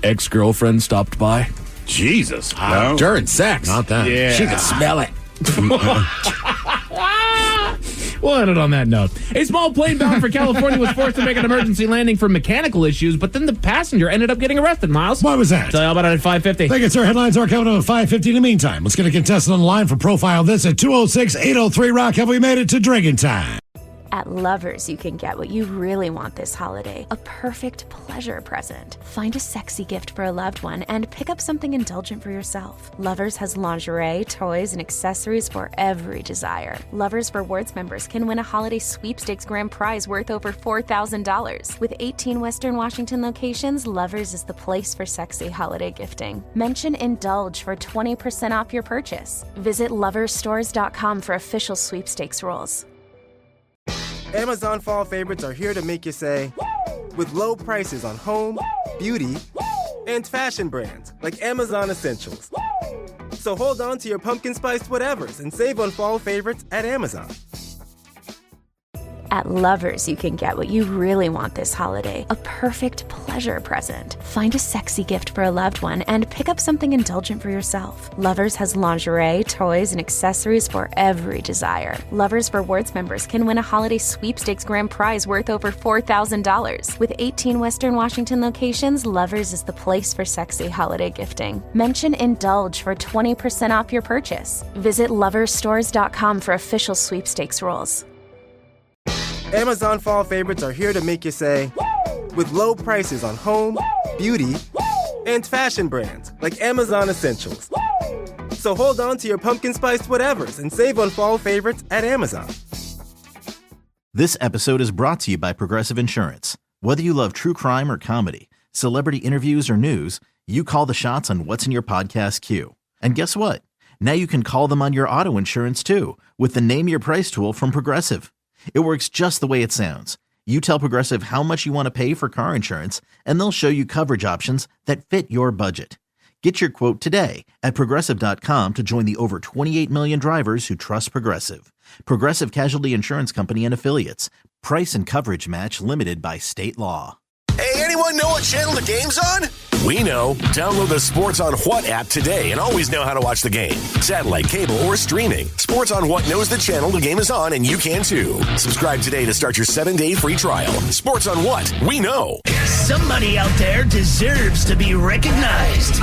Ex-girlfriend stopped by. Jesus. No. During sex. Not that. Yeah. She could smell it. We'll end it on that note. A small plane bound for California was forced to make an emergency landing for mechanical issues, but then the passenger ended up getting arrested, Miles. Why was that? Tell you all about it at 5:50. Thank you, sir. Headlines are coming up at 5:50. In the meantime, let's get a contestant on the line for Profile This at 206-803-ROCK. Have we made it to drinking time? At Lovers, you can get what you really want this holiday, a perfect pleasure present. Find a sexy gift for a loved one and pick up something indulgent for yourself. Lovers has lingerie, toys, and accessories for every desire. Lovers Rewards members can win a holiday sweepstakes grand prize worth over $4,000. With 18 Western Washington locations, Lovers is the place for sexy holiday gifting. Mention Indulge for 20% off your purchase. Visit loversstores.com for official sweepstakes rules. Amazon fall favorites are here to make you say, with low prices on home, beauty, and fashion brands like Amazon Essentials. So hold on to your pumpkin spiced whatevers and save on fall favorites at Amazon. At Lovers, you can get what you really want this holiday, a perfect pleasure present. Find a sexy gift for a loved one and pick up something indulgent for yourself. Lovers has lingerie, toys, and accessories for every desire. Lovers Rewards members can win a holiday sweepstakes grand prize worth over $4,000. With 18 Western Washington locations, Lovers is the place for sexy holiday gifting. Mention Indulge for 20% off your purchase. Visit loversstores.com for official sweepstakes rules. Amazon fall favorites are here to make you say, with low prices on home, beauty, and fashion brands like Amazon Essentials. So hold on to your pumpkin spiced whatevers and save on fall favorites at Amazon. This episode is brought to you by Progressive Insurance. Whether you love true crime or comedy, celebrity interviews or news, you call the shots on what's in your podcast queue. And guess what? Now you can call them on your auto insurance too with the Name Your Price tool from Progressive. It works just the way it sounds. You tell Progressive how much you want to pay for car insurance, and they'll show you coverage options that fit your budget. Get your quote today at Progressive.com to join the over 28 million drivers who trust Progressive. Progressive Casualty Insurance Company and Affiliates. Price and coverage match limited by state law. Hey, anyone know what channel the game's on? We know. Download the Sports on What app today and always know how to watch the game. Satellite, cable, or streaming. Sports on What knows the channel the game is on, and you can too. Subscribe today to start your 7-day free trial. Sports on What? We know. Somebody out there deserves to be recognized.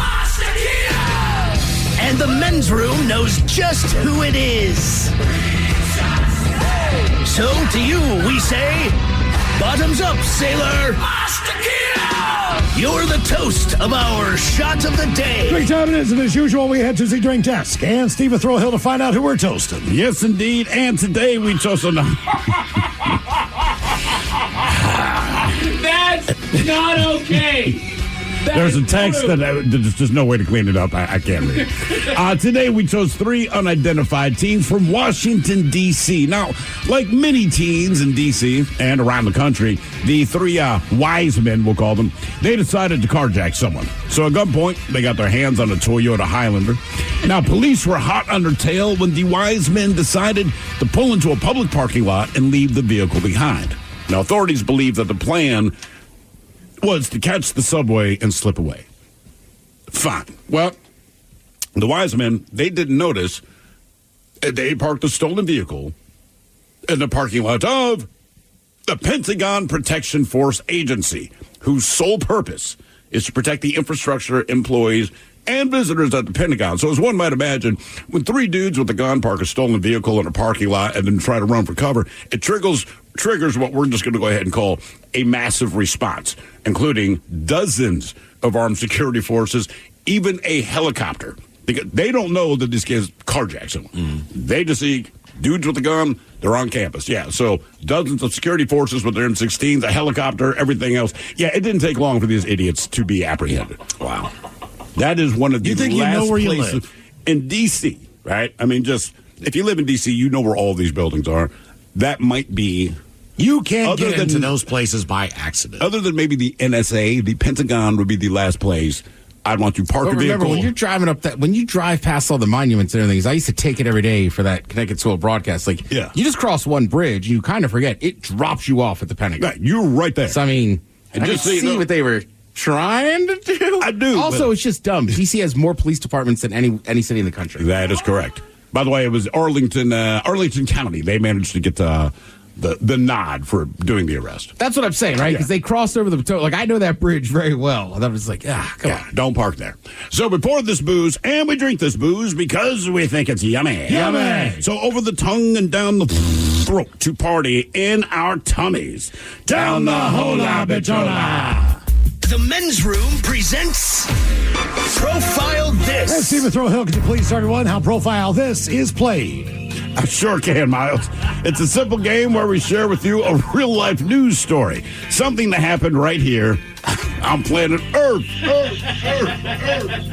And the men's room knows just who it is. So to you, we say, Bottoms up, sailor. You're the toast of our shot of the day. Drink time it is, and as usual, we head to the drink desk. And Steve will throw a hill to find out who we're toasting. Yes, indeed. And today we toasted. That's not okay. There's a text that there's just no way to clean it up. I can't read it. Today we chose 3 unidentified teens from Washington, D.C. Now, like many teens in D.C. and around the country, the 3 wise men, we'll call them, they decided to carjack someone. So at gunpoint, they got their hands on a Toyota Highlander. Now, police were hot under tail when the wise men decided to pull into a public parking lot and leave the vehicle behind. Now, authorities believe that the plan was to catch the subway and slip away. Fine. Well, the wise men, they didn't notice they parked a stolen vehicle in the parking lot of the Pentagon Protection Force Agency, whose sole purpose is to protect the infrastructure, employees, and visitors at the Pentagon. So as one might imagine, when 3 dudes with a gun park a stolen vehicle in a parking lot and then try to run for cover, it triggers what we're just going to go ahead and call a massive response, including dozens of armed security forces, even a helicopter. Because they don't know that this kid's carjacked someone. They just see dudes with a gun, they're on campus. Yeah, so dozens of security forces with their M16s, a helicopter, everything else. Yeah, it didn't take long for these idiots to be apprehended. Wow. That is one of the last places in D.C., right? I mean, just if you live in D.C., you know where all these buildings are. That might be... You can't get into those places by accident. Other than maybe the NSA, the Pentagon would be the last place I'd want to park a vehicle. Remember, when you're driving up when you drive past all the monuments and everything, I used to take it every day for that Connecticut Soil broadcast. Like, you just cross one bridge, and you kind of forget, it drops you off at the Pentagon. Right, you're right there. So, I mean, and I just can see what they were trying to do. I do. Also, it's just dumb. DC has more police departments than any city in the country. That is correct. By the way, it was Arlington County. They managed to get the nod for doing the arrest. That's what I'm saying, right? Because they crossed over the Potomac. Like, I know that bridge very well. And I was like, come on. Don't park there. So we pour this booze, and we drink this booze because we think it's yummy. Yummy. So over the tongue and down the throat to party in our tummies. Down the hola bitola. The Men's Room presents Profile This. And Stephen Throwhill, could you please tell everyone how Profile This is played? I sure can, Miles. It's a simple game where we share with you a real-life news story. Something that happened right here on planet Earth.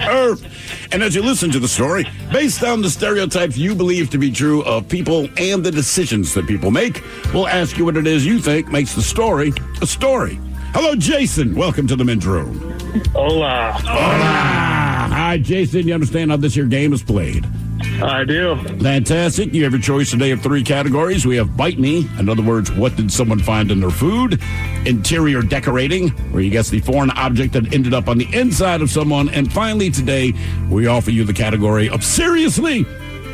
Earth. And as you listen to the story, based on the stereotypes you believe to be true of people and the decisions that people make, we'll ask you what it is you think makes the story a story. Hello, Jason. Welcome to the Men's Room. Hola. Hola. Hi, Jason. You understand how this here game is played? I do. Fantastic. You have your choice today of 3 categories. We have Bite Me. In other words, what did someone find in their food? Interior Decorating, where you guess the foreign object that ended up on the inside of someone. And finally, today, we offer you the category of Seriously,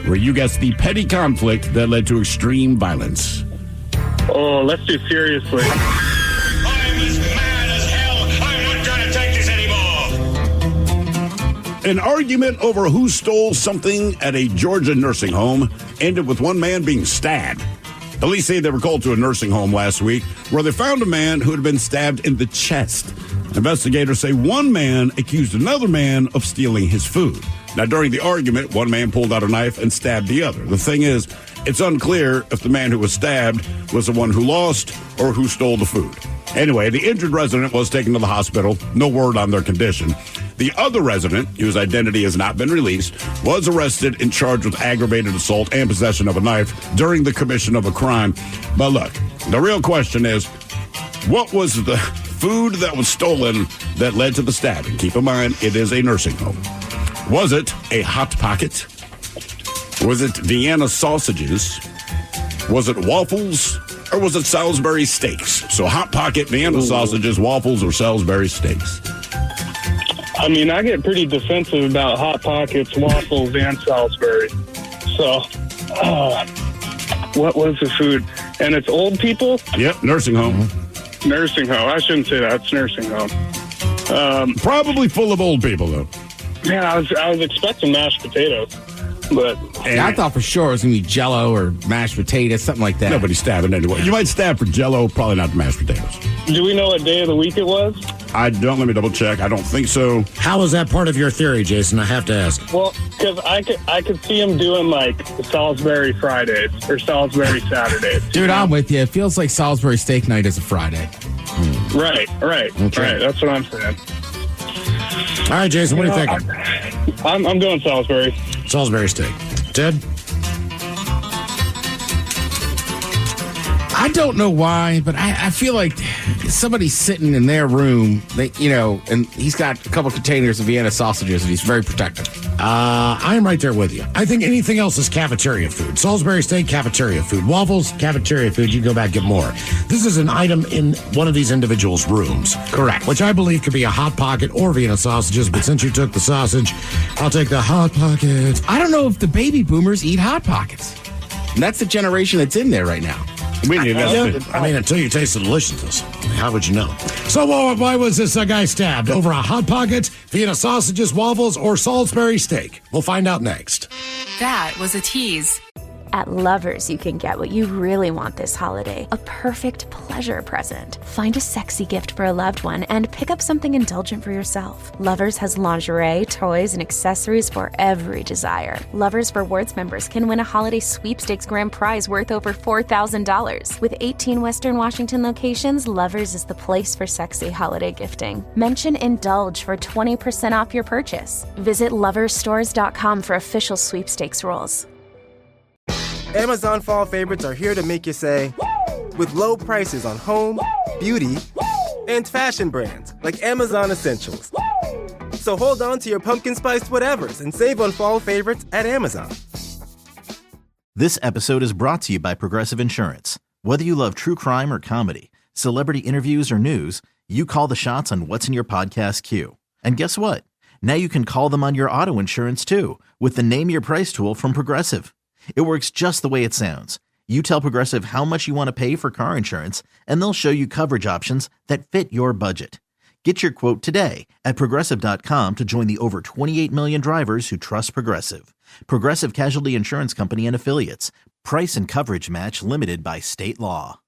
where you guess the petty conflict that led to extreme violence. Oh, let's do Seriously. An argument over who stole something at a Georgia nursing home ended with one man being stabbed. Police say they were called to a nursing home last week where they found a man who had been stabbed in the chest. Investigators say one man accused another man of stealing his food. Now, during the argument, one man pulled out a knife and stabbed the other. The thing is, it's unclear if the man who was stabbed was the one who lost or who stole the food. Anyway, the injured resident was taken to the hospital. No word on their condition. The other resident, whose identity has not been released, was arrested and charged with aggravated assault and possession of a knife during the commission of a crime. But look, the real question is, what was the food that was stolen that led to the stabbing? Keep in mind, it is a nursing home. Was it a Hot Pocket? Was it Vienna sausages? Was it waffles? Or was it Salisbury steaks? So Hot Pocket, Vienna sausages, waffles, or Salisbury steaks? I mean, I get pretty defensive about Hot Pockets, waffles, and Salisbury. So, what was the food? And it's old people? Yep, nursing home. Nursing home. I shouldn't say that. It's nursing home. Probably full of old people, though. Man, I was expecting mashed potatoes. But Yeah, I thought for sure it was going to be Jell-O or mashed potatoes, something like that. Nobody's stabbing anyway. You might stab for Jell-O, probably not mashed potatoes. do we know what day of the week it was? I don't. Let me double check. I don't think so. How is that part of your theory, Jason? I have to ask. Well, because I could see him doing like Salisbury Fridays or Salisbury Saturdays. Dude, I'm with you. It feels like Salisbury steak night is a Friday. Right. Okay. That's what I'm saying. All right, Jason, what are you thinking? I'm going Salisbury. Salisbury steak. Ted? I don't know why, but I feel like somebody's sitting in their room, and he's got a couple containers of Vienna sausages, and he's very protective. I'm right there with you. I think anything else is cafeteria food. Salisbury steak, cafeteria food. Waffles, cafeteria food. You can go back and get more. This is an item in one of these individuals' rooms. Correct. Which I believe could be a Hot Pocket or Vienna sausages, but since you took the sausage, I'll take the Hot Pocket. I don't know if the baby boomers eat Hot Pockets. And that's the generation that's in there right now. Until you taste the deliciousness. How would you know? So why was this guy stabbed? Over a Hot Pocket, Vienna sausages, waffles, or Salisbury steak? We'll find out next. That was a tease. At Lovers, you can get what you really want this holiday, a perfect pleasure present. Find a sexy gift for a loved one and pick up something indulgent for yourself. Lovers has lingerie, toys, and accessories for every desire. Lovers Rewards members can win a holiday sweepstakes grand prize worth over $4,000. With 18 Western Washington locations, Lovers is the place for sexy holiday gifting. Mention Indulge for 20% off your purchase. Visit loversstores.com for official sweepstakes rules. Amazon fall favorites are here to make you say, with low prices on home, beauty, and fashion brands like Amazon Essentials. So hold on to your pumpkin spiced whatevers and save on fall favorites at Amazon. This episode is brought to you by Progressive Insurance. Whether you love true crime or comedy, celebrity interviews or news, you call the shots on what's in your podcast queue. And guess what? Now you can call them on your auto insurance too with the Name Your Price tool from Progressive. It works just the way it sounds. You tell Progressive how much you want to pay for car insurance, and they'll show you coverage options that fit your budget. Get your quote today at Progressive.com to join the over 28 million drivers who trust Progressive. Progressive Casualty Insurance Company and Affiliates. Price and coverage match limited by state law.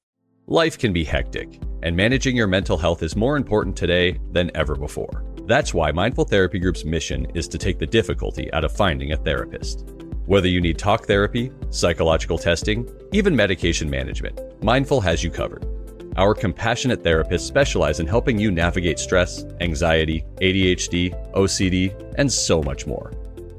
Life can be hectic, and managing your mental health is more important today than ever before. That's why Mindful Therapy Group's mission is to take the difficulty out of finding a therapist. Whether you need talk therapy, psychological testing, even medication management, Mindful has you covered. Our compassionate therapists specialize in helping you navigate stress, anxiety, ADHD, OCD, and so much more.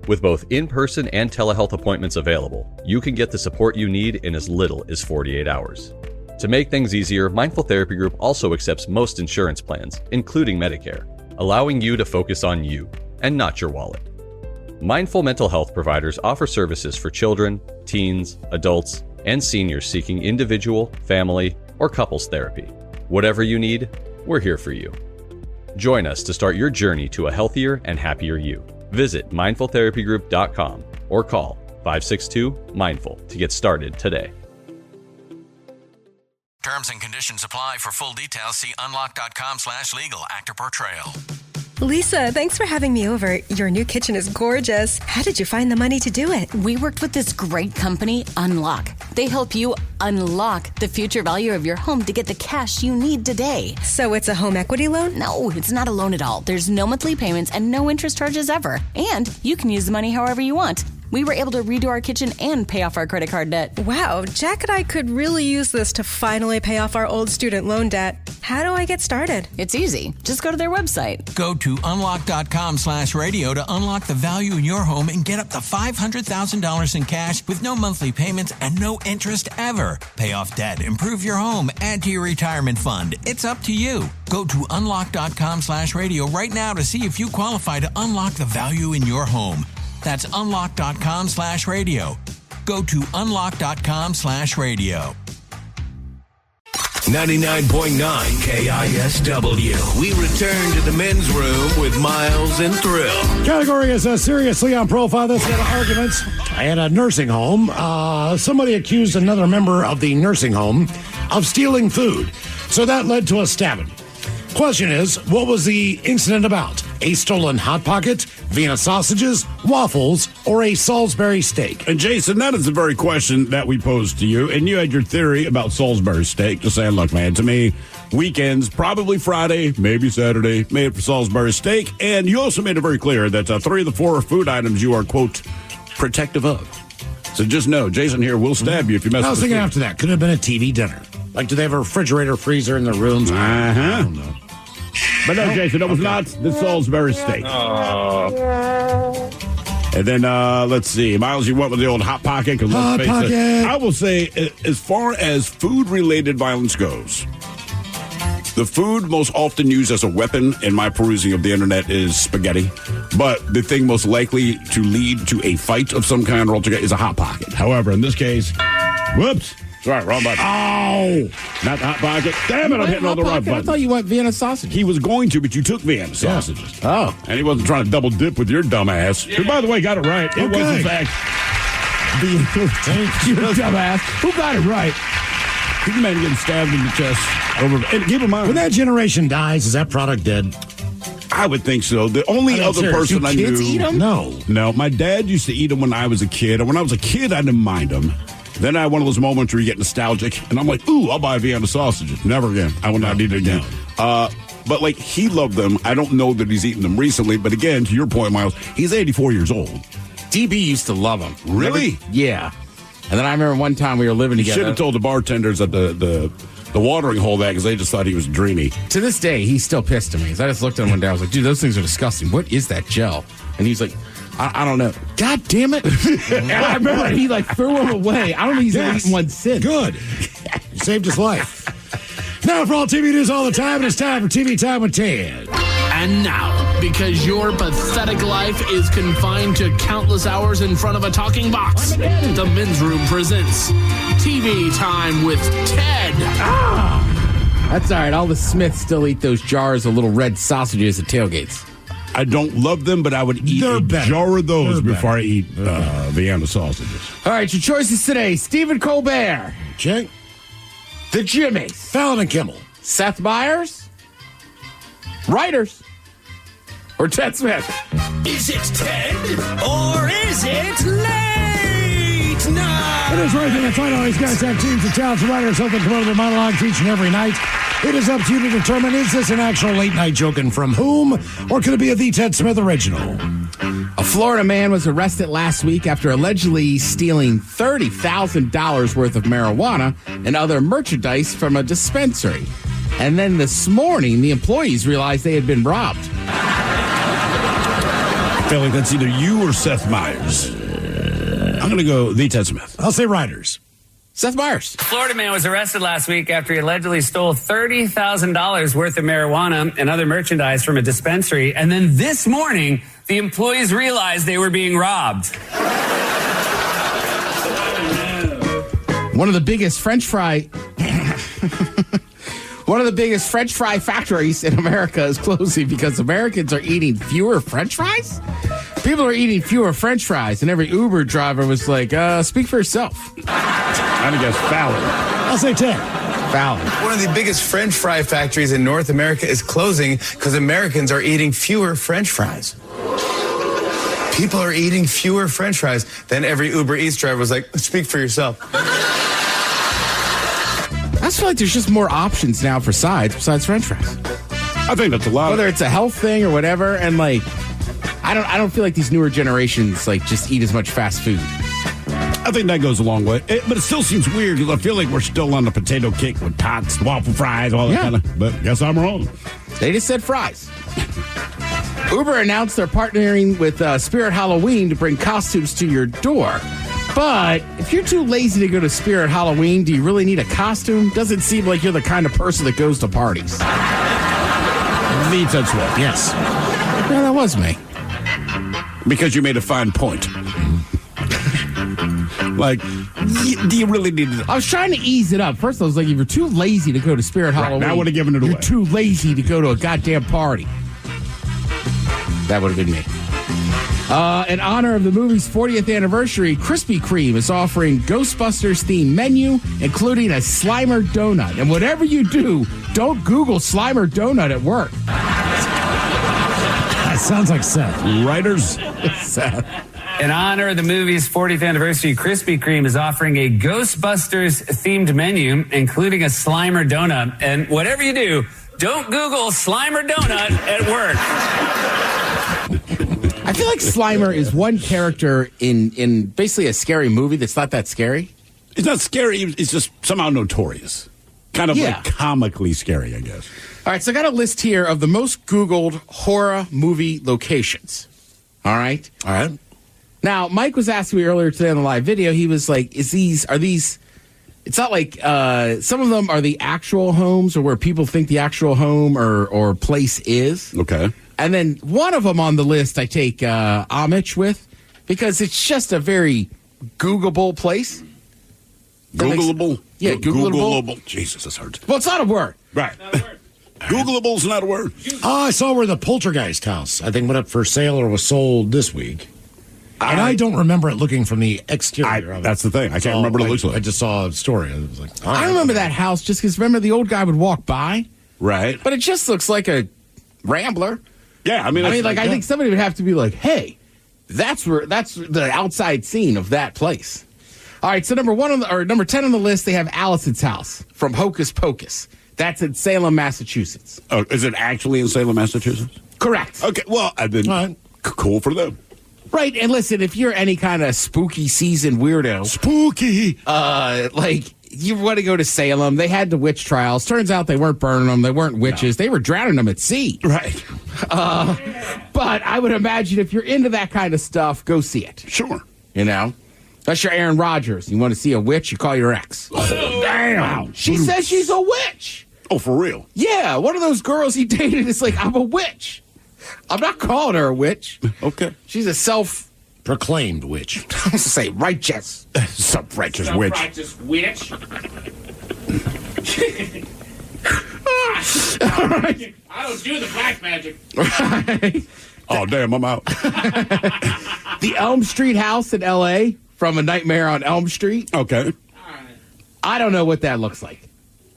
With both in-person and telehealth appointments available, you can get the support you need in as little as 48 hours. To make things easier, Mindful Therapy Group also accepts most insurance plans, including Medicare, allowing you to focus on you and not your wallet. Mindful mental health providers offer services for children, teens, adults, and seniors seeking individual, family, or couples therapy. Whatever you need, we're here for you. Join us to start your journey to a healthier and happier you. Visit mindfultherapygroup.com or call 562-MINDFUL to get started today. Terms and conditions apply. For full details, see unlock.com/legal. Actor portrayal. Lisa, thanks for having me over. Your new kitchen is gorgeous. How did you find the money to do it? We worked with this great company, Unlock. They help you unlock the future value of your home to get the cash you need today. So it's a home equity loan? No, it's not a loan at all. There's no monthly payments and no interest charges ever. And you can use the money however you want. We were able to redo our kitchen and pay off our credit card debt. Wow, Jack and I could really use this to finally pay off our old student loan debt. How do I get started? It's easy. Just go to their website. Go to unlock.com/radio to unlock the value in your home and get up to $500,000 in cash with no monthly payments and no interest ever. Pay off debt, improve your home, add to your retirement fund. It's up to you. Go to unlock.com/radio right now to see if you qualify to unlock the value in your home. That's unlock.com/radio. Go to unlock.com/radio. 99.9 KISW. We return to the men's room with Miles and Thrill. Category is seriously on profile. This set of arguments at a nursing home. Somebody accused another member of the nursing home of stealing food. So that led to a stabbing. Question is, what was the incident about? A stolen Hot Pocket, Vienna sausages, waffles, or a Salisbury steak? And Jason, that is the very question that we posed to you. And you had your theory about Salisbury steak. Just saying, look, man, to me, weekends, probably Friday, maybe Saturday, made for Salisbury steak. And you also made it very clear that 3 of the 4 food items you are, quote, protective of. So just know, Jason here will stab you if you mess with I was thinking after that, could have been a TV dinner. Like, do they have a refrigerator, freezer in their rooms? I don't know. But no, Jason, that was not the Salisbury steak. And then, let's see. Miles, you went with the old Hot Pocket. Hot Pocket. I will say, as far as food-related violence goes, the food most often used as a weapon in my perusing of the internet is spaghetti. But the thing most likely to lead to a fight of some kind or altogether is a Hot Pocket. However, in this case, whoops. Sorry, wrong button. Oh! Not the Hot Pocket. Damn it, I'm hitting all the wrong buttons. I thought you went Vienna sausage. He was going to, but you took Vienna sausages. Oh. And he wasn't trying to double dip with your dumb ass. Who, by the way, got it right. It was, in fact, You're a dumbass. Who got it right? He's the man getting stabbed in the chest. And keep in mind, when that generation dies, is that product dead? I would think so. The only other person I knew. Kids eat them? No. My dad used to eat them when I was a kid. And when I was a kid, I didn't mind them. Then I had one of those moments where you get nostalgic, and I'm like, ooh, I'll buy Vienna sausages. Never again. I will not eat it again. But, like, he loved them. I don't know that he's eaten them recently. But, again, to your point, Miles, he's 84 years old. DB used to love them. Really? Yeah. And then I remember one time we were living You together. should have told the bartenders at the watering hole that because they just thought he was dreamy. To this day, he's still pissed at me. So I just looked at him one day. I was like, dude, those things are disgusting. What is that gel? And he's like, I don't know. God damn it. I remember he threw them away. I don't think he's eaten one since. Good. You saved his life. Now for all TV news all the time, it's time for TV Time with Ted. And now, because your pathetic life is confined to countless hours in front of a talking box, the Men's Room presents TV Time with Ted. That's all right. All the Smiths still eat those jars of little red sausages at tailgates. I don't love them, but I would eat a jar of those before I eat Vienna sausages. All right, your choices today. Stephen Colbert. Check. The Jimmys. Fallon and Kimmel. Seth Meyers. Writers. Or Ted Smith. Is it Ted or is it late night? It is right there. That's right. All these guys have teams of talented writers helping come over their monologues each and every night. It is up to you to determine, is this an actual late-night joke and from whom, or could it be a The Ted Smith original? A Florida man was arrested last week after allegedly stealing $30,000 worth of marijuana and other merchandise from a dispensary. And then this morning, the employees realized they had been robbed. I feel like that's either you or Seth Meyers. I'm going to go The Ted Smith. I'll say writers. Seth Meyers. A Florida man was arrested last week after he allegedly stole $30,000 worth of marijuana and other merchandise from a dispensary. And then this morning, the employees realized they were being robbed. One of the biggest French fry factories in America is closing because Americans are eating fewer French fries? People are eating fewer French fries, and every Uber driver was like, speak for yourself. I'm going to guess Fallon. I'll say Ted. Fallon. One of the biggest French fry factories in North America is closing because Americans are eating fewer French fries. People are eating fewer French fries. Then every Uber Eats driver was like, speak for yourself. I just feel like there's just more options now for sides besides French fries. I think that's a lot. Whether it's a health thing or whatever, and I don't feel like these newer generations just eat as much fast food. I think that goes a long way. But it still seems weird because I feel like we're still on the potato kick with tots, waffle fries, all that kind of. But guess I'm wrong. They just said fries. Uber announced they're partnering with Spirit Halloween to bring costumes to your door. But if you're too lazy to go to Spirit Halloween, do you really need a costume? Doesn't seem like you're the kind of person that goes to parties. The Ted Smith. Yes. Yeah, that was me. Because you made a fine point. Do you really need to? I was trying to ease it up. First, I was like, if you're too lazy to go to Spirit Halloween, now I would have given it away. You're too lazy to go to a goddamn party. That would have been me. In honor of the movie's 40th anniversary, Krispy Kreme is offering Ghostbusters-themed menu, including a Slimer donut. And whatever you do, don't Google Slimer donut at work. Sounds like Seth. Writers. Seth. In honor of the movie's 40th anniversary, Krispy Kreme is offering a Ghostbusters-themed menu, including a Slimer donut. And whatever you do, don't Google Slimer donut at work. I feel like Slimer is one character in basically a scary movie that's not that scary. It's not scary. It's just somehow notorious. Kind of like comically scary, I guess. All right, so I got a list here of the most Googled horror movie locations. All right? All right. Now, Mike was asking me earlier today on the live video, he was like, are these, it's not like, some of them are the actual homes or where people think the actual home or place is. Okay. And then one of them on the list I take homage with because it's just a very Googleable place. Googleable? Yeah, Googleable. Jesus, that's hard. Well, it's not a word. Right. Googleable's not a word. Oh, I saw where the Poltergeist house, I think, went up for sale or was sold this week. And I don't remember it looking from the exterior of it. That's the thing. I can't remember what it looks like. I just saw a story. I was like, I remember that house just because remember the old guy would walk by? Right. But it just looks like a Rambler. Yeah, I mean, I think somebody would have to be like, hey, that's the outside scene of that place. All right, so number 10 on the list, they have Allison's house from Hocus Pocus. That's in Salem, Massachusetts. Oh, is it actually in Salem, Massachusetts? Correct. Okay, well, I've been cool for them. Right, and listen, if you're any kind of spooky season weirdo, like you want to go to Salem, they had the witch trials. Turns out they weren't burning them, they weren't witches, they were drowning them at sea. Right. But I would imagine if you're into that kind of stuff, go see it. Sure. You know? Unless you're Aaron Rodgers. You want to see a witch, you call your ex. Oh, damn. She says she's a witch. Oh, for real? Yeah, one of those girls he dated is like, I'm a witch. I'm not calling her a witch. Okay. She's a self-proclaimed witch. I was to say righteous. Self-righteous witch. Self-righteous witch. I don't do the black magic. Oh, damn, I'm out. The Elm Street house in L.A. from A Nightmare on Elm Street. Okay. I don't know what that looks like.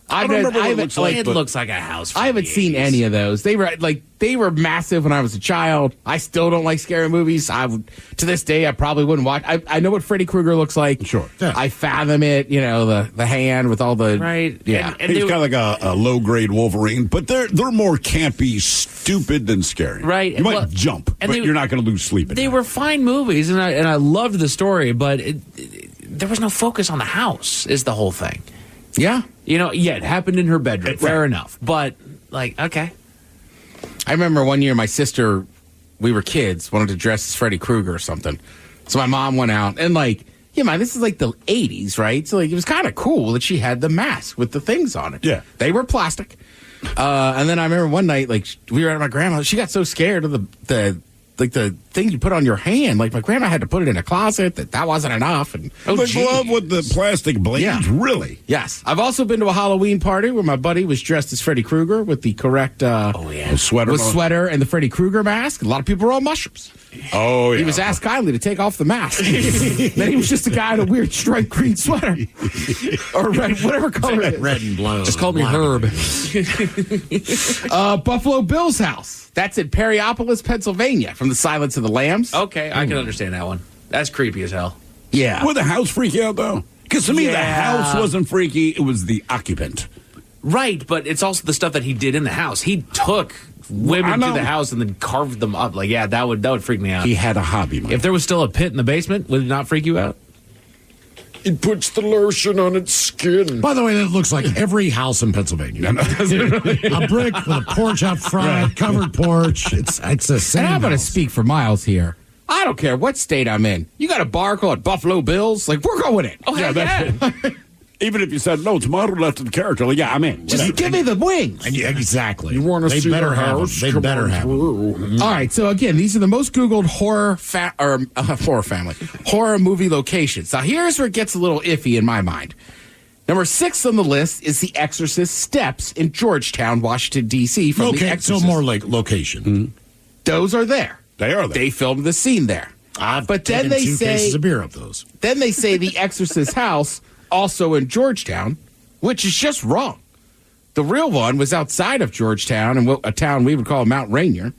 I don't remember what it looks like. It looks like a house. I haven't seen any of those. They were massive when I was a child. I still don't like scary movies. To this day, I probably wouldn't watch. I know what Freddy Krueger looks like. Sure. Yeah. I fathom it. You know, the hand with all the right. Yeah, and he's kind of like a low grade Wolverine, but they're more campy, stupid than scary. Right. You might jump, but you're not going to lose sleep. They were fine movies, and I loved the story, but there was no focus on the house. Is the whole thing. Yeah. You know, it happened in her bedroom. Fair enough. But, okay. I remember one year my sister, we were kids, wanted to dress as Freddy Krueger or something. So my mom went out and this is like the 80s, right? So it was kind of cool that she had the mask with the things on it. Yeah. They were plastic. And then I remember one night, we were at my grandma's. She got so scared of the thing you put on your hand. Like, my grandma had to put it in a closet. That wasn't enough. And the glove with the plastic blades? Yeah. Really? Yes. I've also been to a Halloween party where my buddy was dressed as Freddy Krueger with the correct sweater and the Freddy Krueger mask. A lot of people were on mushrooms. Oh, yeah. He was asked kindly to take off the mask. Then he was just a guy in a weird striped green sweater. Or red, whatever color it is. Red and blue. Just call me Herb. Buffalo Bill's house. That's in Perryopolis, Pennsylvania, from The Silence of the Lambs. Okay, I can understand that one. That's creepy as hell. Yeah. Would the house freak you out, though? Because to me, the house wasn't freaky. It was the occupant. Right, but it's also the stuff that he did in the house. He took women to the house and then carved them up. That would freak me out. He had a hobby, Mike. If there was still a pit in the basement, would it not freak you out? It puts the lotion on its skin. By the way, that looks like every house in Pennsylvania. A brick with a porch up front, covered porch. It's the same. And I'm going to house. speak for Miles here. I don't care what state I'm in. You got a bar called Buffalo Bills? We're going in. Oh, yeah. Even if you said, no, it's modeled after the character, I'm in. Just give me the wings. Exactly. You want to see better the have house? them. They better have them. All right, so again, these are the most Googled horror movie locations. Now, here's where it gets a little iffy in my mind. Number 6 on the list is The Exorcist Steps in Georgetown, Washington, D.C. from The Exorcist. So more like location. Mm-hmm. Those are there. They are there. They filmed the scene there. But then they say 2 cases of beer of those. Then they say The Exorcist house, also in Georgetown, which is just wrong. The real one was outside of Georgetown, in a town we would call Mount Rainier.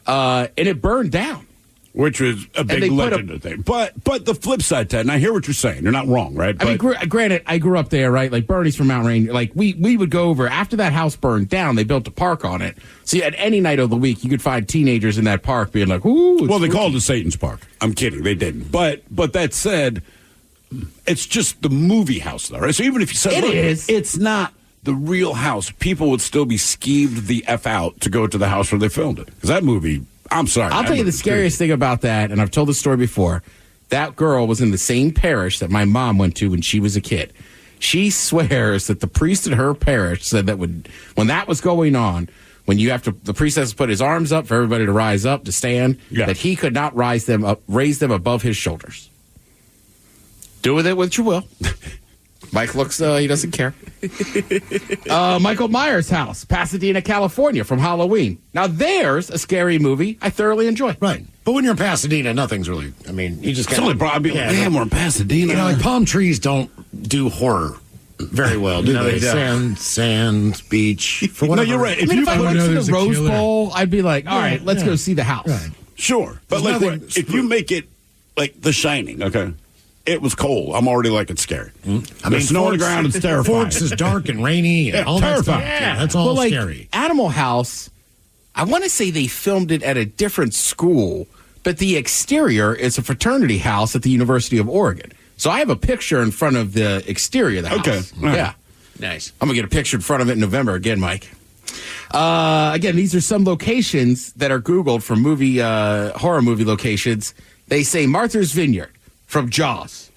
and it burned down. Which was a big legend thing. But the flip side, Ted, and I hear what you're saying. You're not wrong, right? I mean, granted, I grew up there, right? Like, Bernie's from Mount Rainier. Like, we would go over. After that house burned down, they built a park on it. So at any night of the week, you could find teenagers in that park being like, ooh. Well, they called it Satan's Park. I'm kidding. They didn't. But that said, it's just the movie house, though, right? So even if you said, it's not the real house, people would still be skeeved the F out to go to the house where they filmed it. Because that movie... I'm sorry. I'll tell you the scariest thing about that, and I've told the story before. That girl was in the same parish that my mom went to when she was a kid. She swears that the priest at her parish said that when that was going on, when the priest has to put his arms up for everybody to rise up, to stand, that he could not raise them above his shoulders. Do with it what you will. Mike looks, he doesn't care. Michael Myers' house, Pasadena, California, from Halloween. Now, there's a scary movie I thoroughly enjoy. Right. But when you're in Pasadena, nothing's really, I mean, you just can't. Somebody brought me, man, we're in Pasadena. You know, like palm trees don't do horror very well, do they? Sand, beach. For whatever. No, you're right. If I went to the Rose Bowl, I'd be like, all right, let's go see the house. Right. Sure. But if you make it like The Shining, okay? It was cold. I'm already like, it's scary. I mean, snow on the ground, it's terrifying. Forks is dark and rainy and all terrifying. That stuff. Yeah, that's all scary. Animal House, I want to say they filmed it at a different school, but the exterior is a fraternity house at the University of Oregon. So I have a picture in front of the exterior of the house. Okay. Right. Yeah. Nice. I'm going to get a picture in front of it in November again, Mike. Again, these are some locations that are Googled for horror movie locations. They say Martha's Vineyard from Jaws.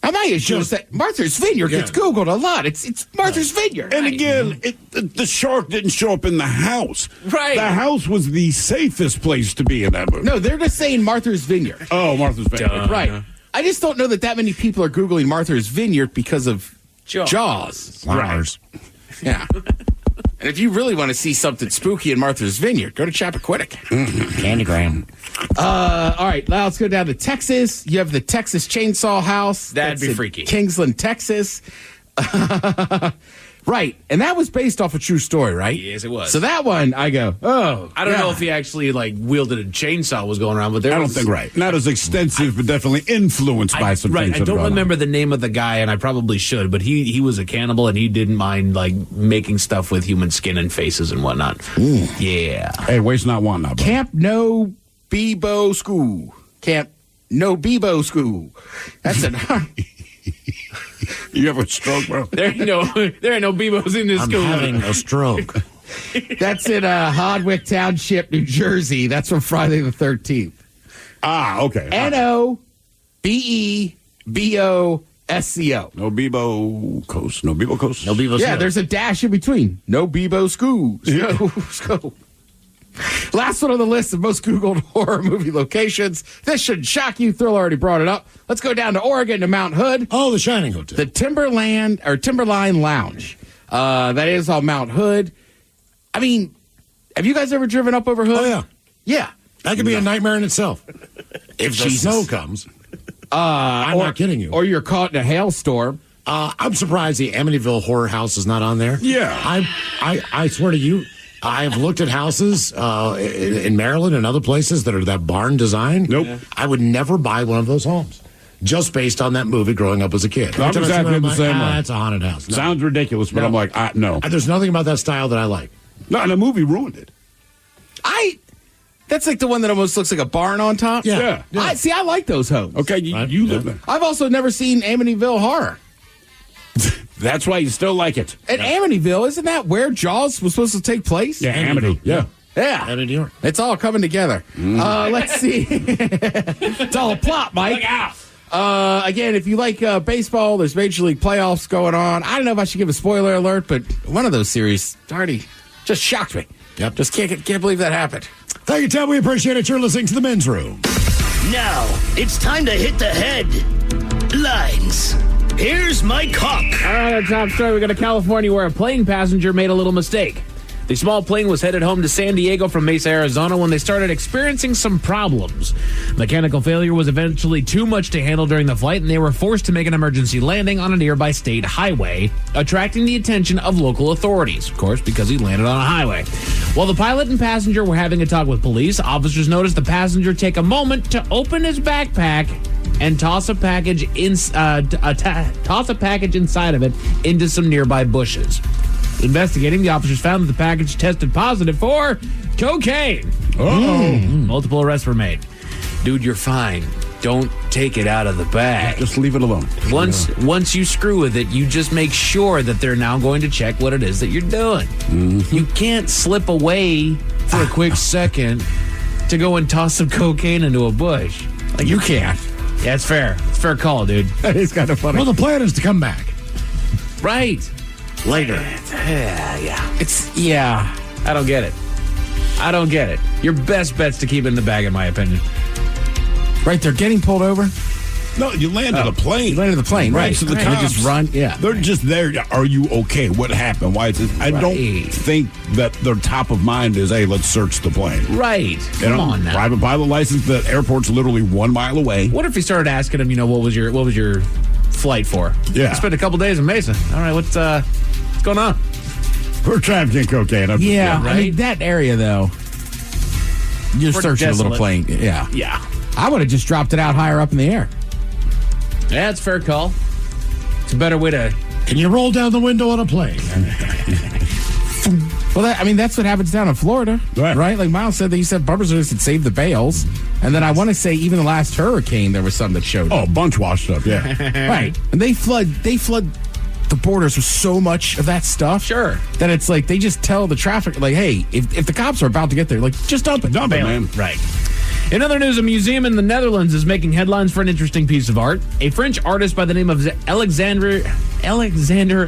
I'm not even sure that Martha's Vineyard gets Googled a lot. It's Martha's Vineyard. And again, the shark didn't show up in the house. Right. The house was the safest place to be in that movie. No, they're just saying Martha's Vineyard. Oh, Martha's Vineyard. Right. I just don't know that many people are Googling Martha's Vineyard because of Jaws. Flowers. Right. Yeah. And if you really want to see something spooky in Martha's Vineyard, go to Chappaquiddick. Candygram. All right, now let's go down to Texas. You have the Texas Chainsaw House. That'd be freaky. Kingsland, Texas. Right, and that was based off a true story, right? Yes, it was. So that one, I go, I don't know if he actually wielded a chainsaw was going around, but I don't think right. Not as extensive, but definitely influenced by some things. Right, I don't remember the name of the guy, and I probably should, but he was a cannibal, and he didn't mind making stuff with human skin and faces and whatnot. Ooh. Yeah. Hey, waste not, want not. Camp No Bebo School. Camp No Bebo School. That's an... You have a stroke, bro? There ain't no Bebos in this school. I'm having a stroke. That's in Hardwick Township, New Jersey. That's from Friday the 13th. Ah, okay. NOBEBOSCO. No Bebo Coast. No Bebo Coast. No Bebo. Yeah, there's a dash in between. No Bebo Schools. No School. Last one on the list of most Googled horror movie locations. This should shock you. Thrill already brought it up. Let's go down to Oregon to Mount Hood. Oh, the Shining Hotel. The Timberline Lounge. That is on Mount Hood. I mean, have you guys ever driven up over Hood? Oh, yeah. Yeah. That could be a nightmare in itself. If the snow comes. I'm not kidding you. Or you're caught in a hailstorm. I'm surprised the Amityville Horror House is not on there. Yeah. I swear to you, I've looked at houses in Maryland and other places that are that barn design. Nope. Yeah. I would never buy one of those homes just based on that movie growing up as a kid. I'm exactly the same way. That's a haunted house. No. Sounds ridiculous, but I'm like, no. There's nothing about that style that I like. No, and the movie ruined it. That's like the one that almost looks like a barn on top. Yeah. I like those homes. Okay, you live there. I've also never seen Amityville Horror. That's why you still like it. And Amityville, isn't that where Jaws was supposed to take place? Yeah, Amity. Yeah. Yeah. It's all coming together. Let's see. It's all a plot, Mike. Look out. Again, if you like baseball, there's Major League Playoffs going on. I don't know if I should give a spoiler alert, but one of those series already just shocked me. Yep. Just can't believe that happened. Thank you, Ted. We appreciate it. You're listening to The Men's Room. Now, it's time to hit the headlines. Here's Mike Hawk. All right, our top story. We go to California where a plane passenger made a little mistake. The small plane was headed home to San Diego from Mesa, Arizona when they started experiencing some problems. Mechanical failure was eventually too much to handle during the flight, and they were forced to make an emergency landing on a nearby state highway, attracting the attention of local authorities, of course, because he landed on a highway. While the pilot and passenger were having a talk with police, officers noticed the passenger take a moment to open his backpack and toss a package inside of it into some nearby bushes. Investigating, the officers found that the package tested positive for cocaine. Multiple arrests were made. Dude, you're fine. Don't take it out of the bag. Just leave it alone. Once you screw with it, you just make sure that they're now going to check what it is that you're doing. You can't slip away for a quick second to go and toss some cocaine into a bush. Like, you can't. Yeah, it's fair. It's a fair call, dude. That is kind of funny. Well, the plan is to come back. Right. Later. Yeah. I don't get it. Your best bet's to keep it in the bag, in my opinion. Right, they're getting pulled over. No, you landed a plane. You landed the plane, right. So the They cops just run, They're just there. Are you okay? What happened? Why is it? I don't think that their top of mind is, hey, let's search the plane. Right. Come on now. Private pilot license, the airport's literally 1 mile away. What if he started asking him, what was your flight for? Yeah. I spent a couple days in Mesa. All right, what's going on? We're trafficking cocaine. Yeah, right? I mean, that area, though, you're Pretty searching a little desolate. plane. Yeah. Yeah. I would have just dropped it out higher up in the air. Yeah, it's a fair call. It's a better way to... Can you roll down the window on a plane? Well, that's what happens down in Florida, right? Like Miles said, they used to have bumpers that saved the bales. And then I want to say even the last hurricane, there was some that showed up. Oh, a bunch washed up, yeah. Right. And they flood the borders with so much of that stuff. Sure. That it's like they just tell the traffic, like, hey, if the cops are about to get there, like, just dump it. Dump it, man. Right. In other news, a museum in the Netherlands is making headlines for an interesting piece of art. A French artist by the name of Alexander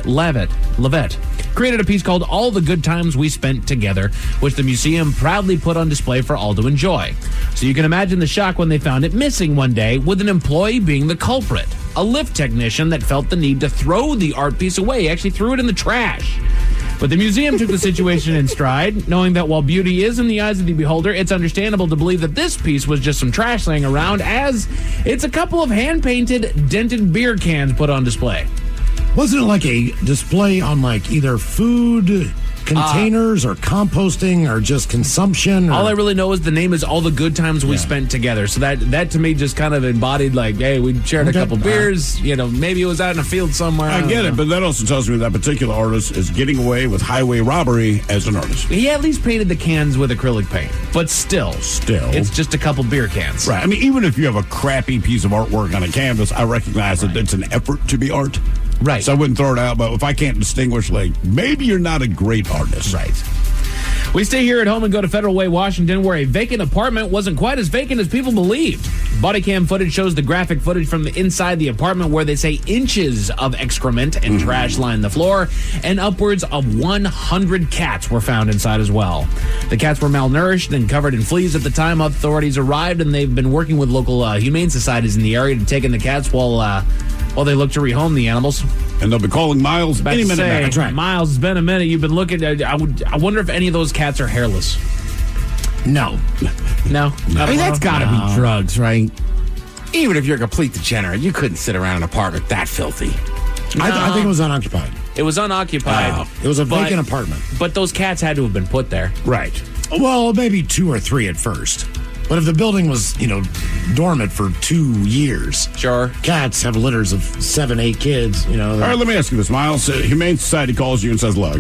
Levet created a piece called All the Good Times We Spent Together, which the museum proudly put on display for all to enjoy. So you can imagine the shock when they found it missing one day, with an employee being the culprit. A lift technician that felt the need to throw the art piece away. He actually threw it in the trash. But the museum took the situation in stride, knowing that while beauty is in the eyes of the beholder, it's understandable to believe that this piece was just some trash laying around, as it's a couple of hand-painted, dented beer cans put on display. Wasn't it like a display on either food containers or composting or just consumption? All I really know is the name is All the Good Times We Spent Together. So that to me just kind of embodied hey, we shared a couple beers. Maybe it was out in a field somewhere. I get it, but that also tells me that particular artist is getting away with highway robbery as an artist. He at least painted the cans with acrylic paint, but still, it's just a couple beer cans. Right. I mean, even if you have a crappy piece of artwork on a canvas, I recognize that it's an effort to be art. Right. So I wouldn't throw it out, but if I can't distinguish, maybe you're not a great artist. Right. We stay here at home and go to Federal Way, Washington, where a vacant apartment wasn't quite as vacant as people believed. Body cam footage shows the graphic footage from the inside the apartment, where they say inches of excrement and trash line the floor, and upwards of 100 cats were found inside as well. The cats were malnourished and covered in fleas at the time authorities arrived, and they've been working with local humane societies in the area to take in the cats while they look to rehome the animals. And they'll be calling Miles any minute now. That's right. Miles, it's been a minute. You've been looking. I wonder if any of those cats are hairless. No. No? I mean, that's got to be drugs, right? Even if you're a complete degenerate, you couldn't sit around an apartment that filthy. No. I think it was unoccupied. It was unoccupied. It was a vacant apartment. But those cats had to have been put there. Right. Well, maybe 2 or 3 at first. But if the building was, dormant for 2 years. Sure. Cats have litters of 7, 8 kids, All right, let me ask you this, Miles. Humane Society calls you and says, look,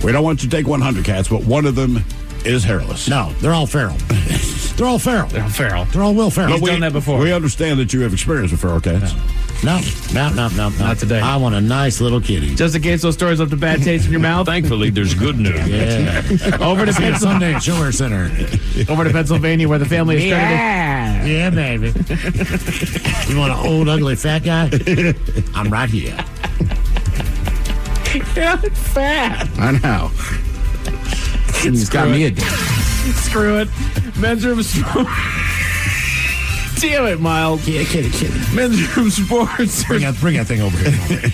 we don't want you to take 100 cats, but one of them is hairless. No, they're all feral. They're all feral. They're all Will Ferrell. He's done that before. We understand that you have experience with feral cats. No. Not today. I want a nice little kitty. Just in case those stories left a bad taste in your mouth. Thankfully, there's good news. Yeah. Over to Sunday at Shower Center. Over to Pennsylvania, where the family is starting. Yeah, baby. You want an old, ugly, fat guy? I'm right here. You're not fat. I know. He's got me a Screw it. Men's room sport. Damn it, Miles. Yeah, kitty. Men's room sports. Bring that thing over here.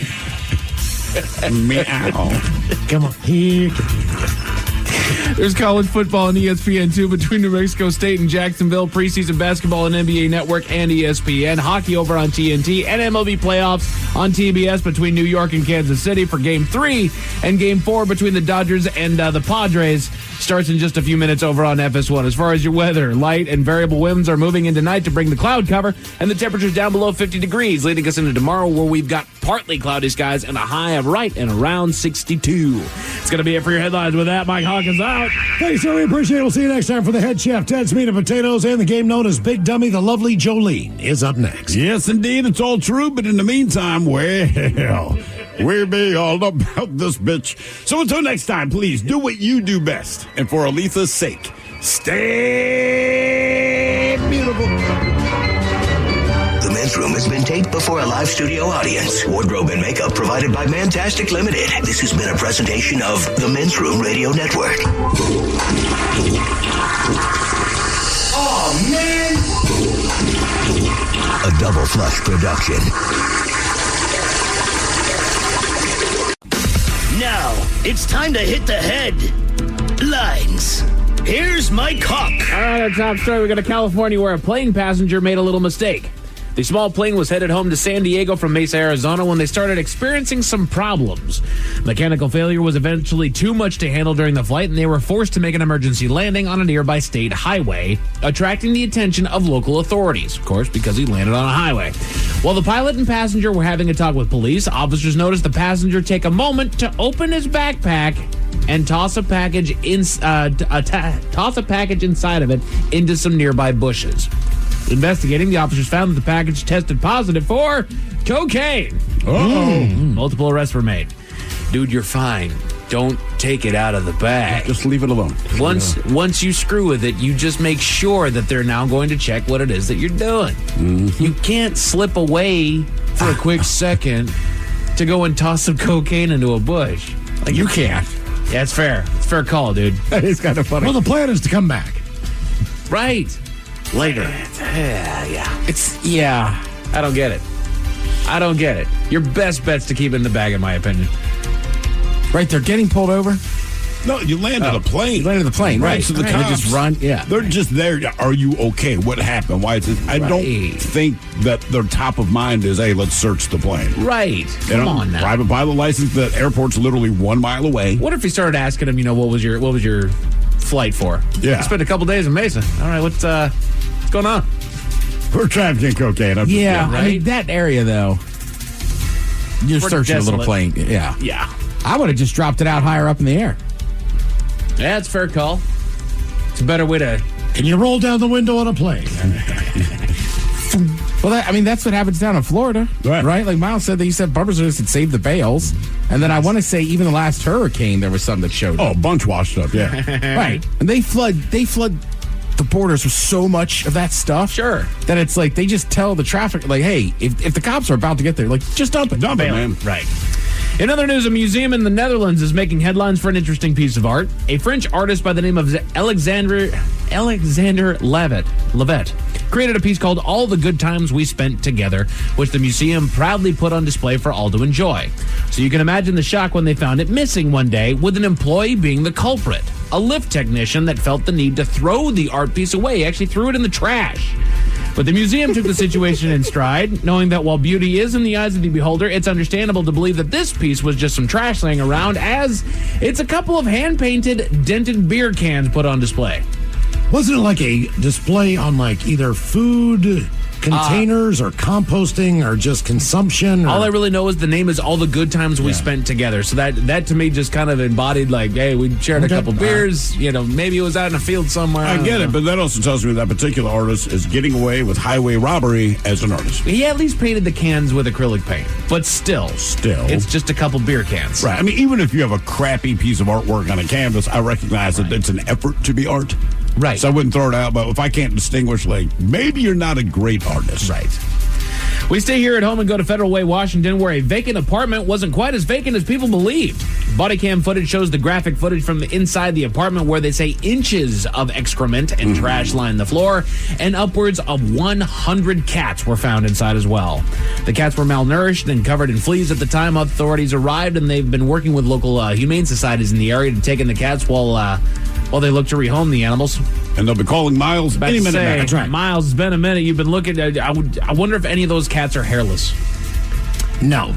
Meow. Come on. Here. There's college football on ESPN2 between New Mexico State and Jacksonville, preseason basketball on NBA Network and ESPN, hockey over on TNT, and MLB playoffs on TBS between New York and Kansas City for Game 3, and Game 4 between the Dodgers and the Padres starts in just a few minutes over on FS1. As far as your weather, light and variable winds are moving in tonight to bring the cloud cover, and the temperature's down below 50 degrees, leading us into tomorrow where we've got partly cloudy skies and a high of right and around 62. It's going to be it for your headlines. With that, Mike Hawkins out. Thanks, sir. We appreciate it. We'll see you next time for the head chef, Ted's Meat and Potatoes, and the game known as Big Dummy. The lovely Jolene is up next. Yes, indeed. It's all true. But in the meantime, well, we be all about this bitch. So until next time, please do what you do best. And for Aletha's sake, stay beautiful. The Men's Room has been taped before a live studio audience. Wardrobe and makeup provided by Mantastic Limited. This has been a presentation of the Men's Room Radio Network. Oh, man! A Double Flush production. Now, it's time to hit the headlines. Here's Mike Hawk. All right, our top story. We got a California where a plane passenger made a little mistake. The small plane was headed home to San Diego from Mesa, Arizona when they started experiencing some problems. Mechanical failure was eventually too much to handle during the flight, and they were forced to make an emergency landing on a nearby state highway, attracting the attention of local authorities, of course, because he landed on a highway. While the pilot and passenger were having a talk with police, officers noticed the passenger take a moment to open his backpack and toss a package inside of it into some nearby bushes. Investigating, the officers found that the package tested positive for cocaine. Multiple arrests were made. Dude, you're fine. Don't take it out of the bag. Just leave it alone. Once you screw with it, you just make sure that they're now going to check what it is that you're doing. Mm-hmm. You can't slip away for a quick second to go and toss some cocaine into a bush. Like, you can't. Yeah, it's fair. It's a fair call, dude. That is kind of funny. Well, the plan is to come back. Right. Later. Yeah. I don't get it. Your best bet's to keep it in the bag, in my opinion. Right, they're getting pulled over. No, you landed a plane. You landed the plane, right? So the cops, they just run. Yeah, they're just there. Are you okay? What happened? Why is it? I don't think that their top of mind is, hey, let's search the plane. Right. Come on now. Private pilot license. The airport's literally 1 mile away. What if he started asking him? What was your flight for? Yeah. I spent a couple days in Mesa. All right, what's going on? We're trafficking cocaine. Right? I mean, that area though. You're searching a little plane. Yeah. I would have just dropped it out higher up in the air. Yeah, it's a fair call. It's a better way to... Can you roll down the window on a plane? Well, that's what happens down in Florida, right? Like Miles said, bumpers had saved the bales. And then I want to say even the last hurricane, there was some that showed up. Oh, a bunch washed up, yeah. Right. And they flood the borders with so much of that stuff. Sure. That it's like they just tell the traffic, like, hey, if the cops are about to get there, like, just dump it. Dump it, man. Right. In other news, a museum in the Netherlands is making headlines for an interesting piece of art. A French artist by the name of Alexander Levet created a piece called All the Good Times We Spent Together, which the museum proudly put on display for all to enjoy. So you can imagine the shock when they found it missing one day, with an employee being the culprit. A lift technician that felt the need to throw the art piece away. He actually threw it in the trash. But the museum took the situation in stride, knowing that while beauty is in the eyes of the beholder, it's understandable to believe that this piece was just some trash laying around, as it's a couple of hand-painted, dented beer cans put on display. Wasn't it like a display on either food containers or composting or just consumption? All I really know is the name is All the Good Times We Spent Together. So that to me just kind of embodied hey, we shared a couple beers. Maybe it was out in a field somewhere. I get it, but that also tells me that particular artist is getting away with highway robbery as an artist. He at least painted the cans with acrylic paint, but still, it's just a couple beer cans. Right. I mean, even if you have a crappy piece of artwork on a canvas, I recognize that it's an effort to be art. Right. So I wouldn't throw it out, but if I can't distinguish, maybe you're not a great artist. Right. We stay here at home and go to Federal Way, Washington, where a vacant apartment wasn't quite as vacant as people believed. Body cam footage shows the graphic footage from the inside the apartment where they say inches of excrement and trash line the floor, and upwards of 100 cats were found inside as well. The cats were malnourished and covered in fleas at the time authorities arrived, and they've been working with local humane societies in the area to take in the cats while they look to rehome the animals. And they'll be calling Miles any minute now. That's right. Miles, it's been a minute. You've been looking. I wonder if any of those cats are hairless. No.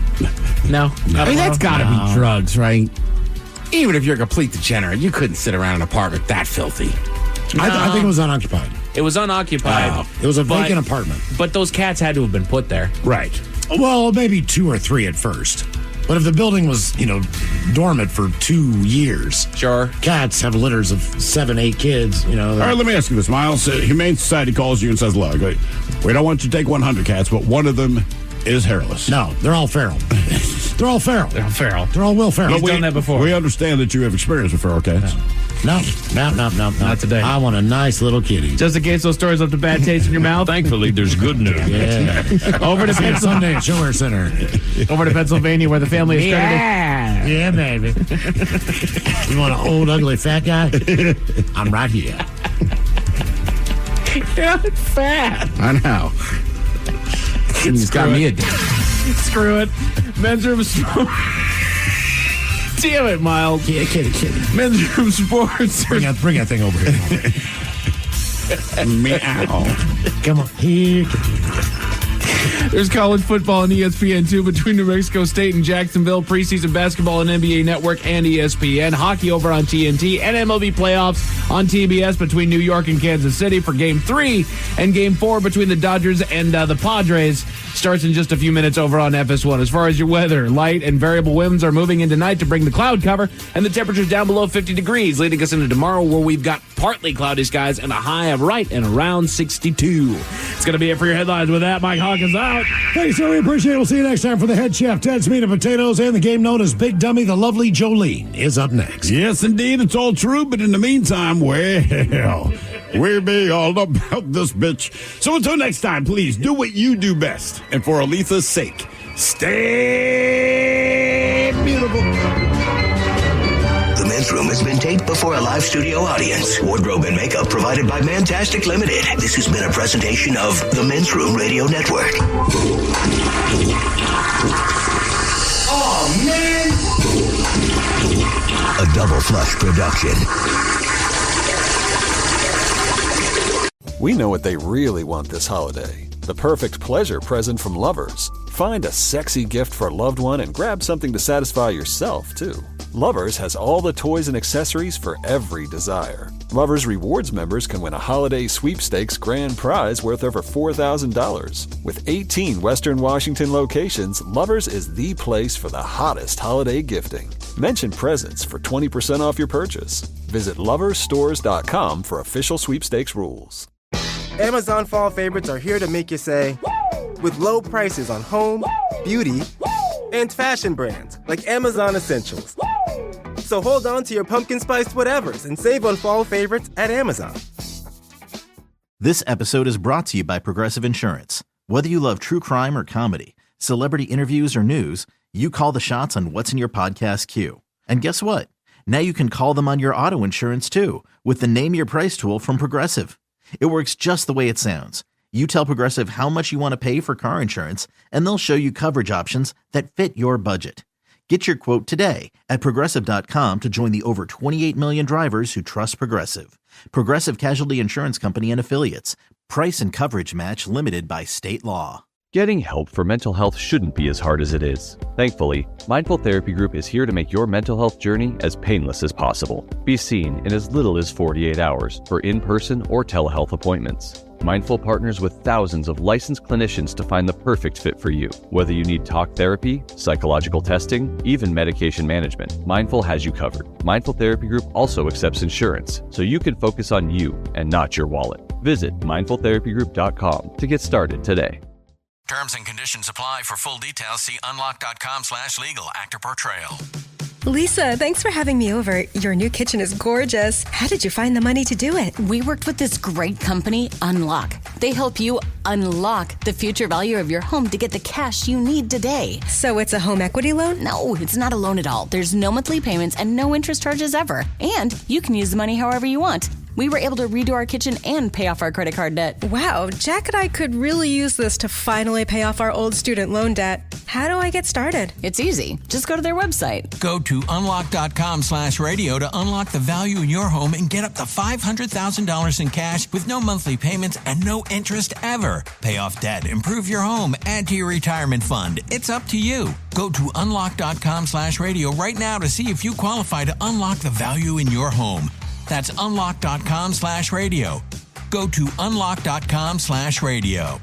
No? I mean, that's got to be drugs, right? Even if you're a complete degenerate, you couldn't sit around an apartment that filthy. I think it was unoccupied. It was unoccupied. It was a vacant apartment. But those cats had to have been put there. Right. Well, maybe 2 or 3 at first. But if the building was, dormant for 2 years. Sure. Cats have litters of 7, 8 kids, All right, let me ask you this, Miles. Humane Society calls you and says, look, we don't want you to take 100 cats, but one of them is hairless. No, they're all feral. They're all feral. They're all Will Ferrell. He's done that before. We understand that you have experience with feral cats. No. Not today. I want a nice little kitty. Just in case those stories left a bad taste in your mouth. Thankfully, there's good news. Yeah. Over to Sunday at Show Center. Over to Pennsylvania, where the family is started. Yeah, baby. You want an old, ugly, fat guy? I'm right here. You're not fat. I know. He's got me a Screw it. Men's room sports. Damn it, Miles. Kitty. Men's room sports. Bring that thing over here. meow. Come on. Here. There's college football on ESPN2 between New Mexico State and Jacksonville, preseason basketball on NBA Network and ESPN, hockey over on TNT, and MLB playoffs on TBS between New York and Kansas City for Game 3, and Game 4 between the Dodgers and the Padres starts in just a few minutes over on FS1. As far as your weather, light and variable winds are moving in tonight to bring the cloud cover, and the temperature's down below 50 degrees, leading us into tomorrow where we've got partly cloudy skies and a high of right and around 62. It's going to be it for your headlines. With that, Mike Hawkins out. Thanks, sir. We appreciate it. We'll see you next time for the head chef, Ted's Meat and Potatoes, and the game known as Big Dummy. The lovely Jolene is up next. Yes, indeed. It's all true. But in the meantime, well, we'll be all about this bitch. So until next time, please do what you do best. And for Aletha's sake, stay beautiful. The Men's Room has been taped before a live studio audience. Wardrobe and makeup provided by Mantastic Limited. This has been a presentation of the Men's Room Radio Network. Oh, man! A Double Flush production. We know what they really want this holiday. The perfect pleasure present from Lovers. Find a sexy gift for a loved one and grab something to satisfy yourself, too. Lovers has all the toys and accessories for every desire. Lovers Rewards members can win a holiday sweepstakes grand prize worth over $4,000. With 18 Western Washington locations, Lovers is the place for the hottest holiday gifting. Mention presents for 20% off your purchase. Visit loversstores.com for official sweepstakes rules. Amazon fall favorites are here to make you say, with low prices on home, beauty, and fashion brands like Amazon Essentials. So hold on to your pumpkin spiced whatevers and save on fall favorites at Amazon. This episode is brought to you by Progressive Insurance. Whether you love true crime or comedy, celebrity interviews or news, you call the shots on what's in your podcast queue. And guess what? Now you can call them on your auto insurance too with the Name Your Price tool from Progressive. It works just the way it sounds. You tell Progressive how much you want to pay for car insurance, and they'll show you coverage options that fit your budget. Get your quote today at Progressive.com to join the over 28 million drivers who trust Progressive. Progressive Casualty Insurance Company and Affiliates. Price and coverage match limited by state law. Getting help for mental health shouldn't be as hard as it is. Thankfully, Mindful Therapy Group is here to make your mental health journey as painless as possible. Be seen in as little as 48 hours for in-person or telehealth appointments. Mindful partners with thousands of licensed clinicians to find the perfect fit for you. Whether you need talk therapy, psychological testing, even medication management, Mindful has you covered. Mindful Therapy Group also accepts insurance, so you can focus on you and not your wallet. Visit mindfultherapygroup.com to get started today. Terms and conditions apply. For full details, see unlock.com/legal. Actor portrayal. Lisa, thanks for having me over. Your new kitchen is gorgeous. How did you find the money to do it? We worked with this great company, Unlock. They help you unlock the future value of your home to get the cash you need today. So it's a home equity loan? No, it's not a loan at all. There's no monthly payments and no interest charges ever. And you can use the money however you want. We were able to redo our kitchen and pay off our credit card debt. Wow, Jack and I could really use this to finally pay off our old student loan debt. How do I get started? It's easy. Just go to their website. Go to unlock.com/radio to unlock the value in your home and get up to $500,000 in cash with no monthly payments and no interest ever. Pay off debt, improve your home, add to your retirement fund. It's up to you. Go to unlock.com/radio right now to see if you qualify to unlock the value in your home. That's unlock.com/radio. Go to unlock.com/radio.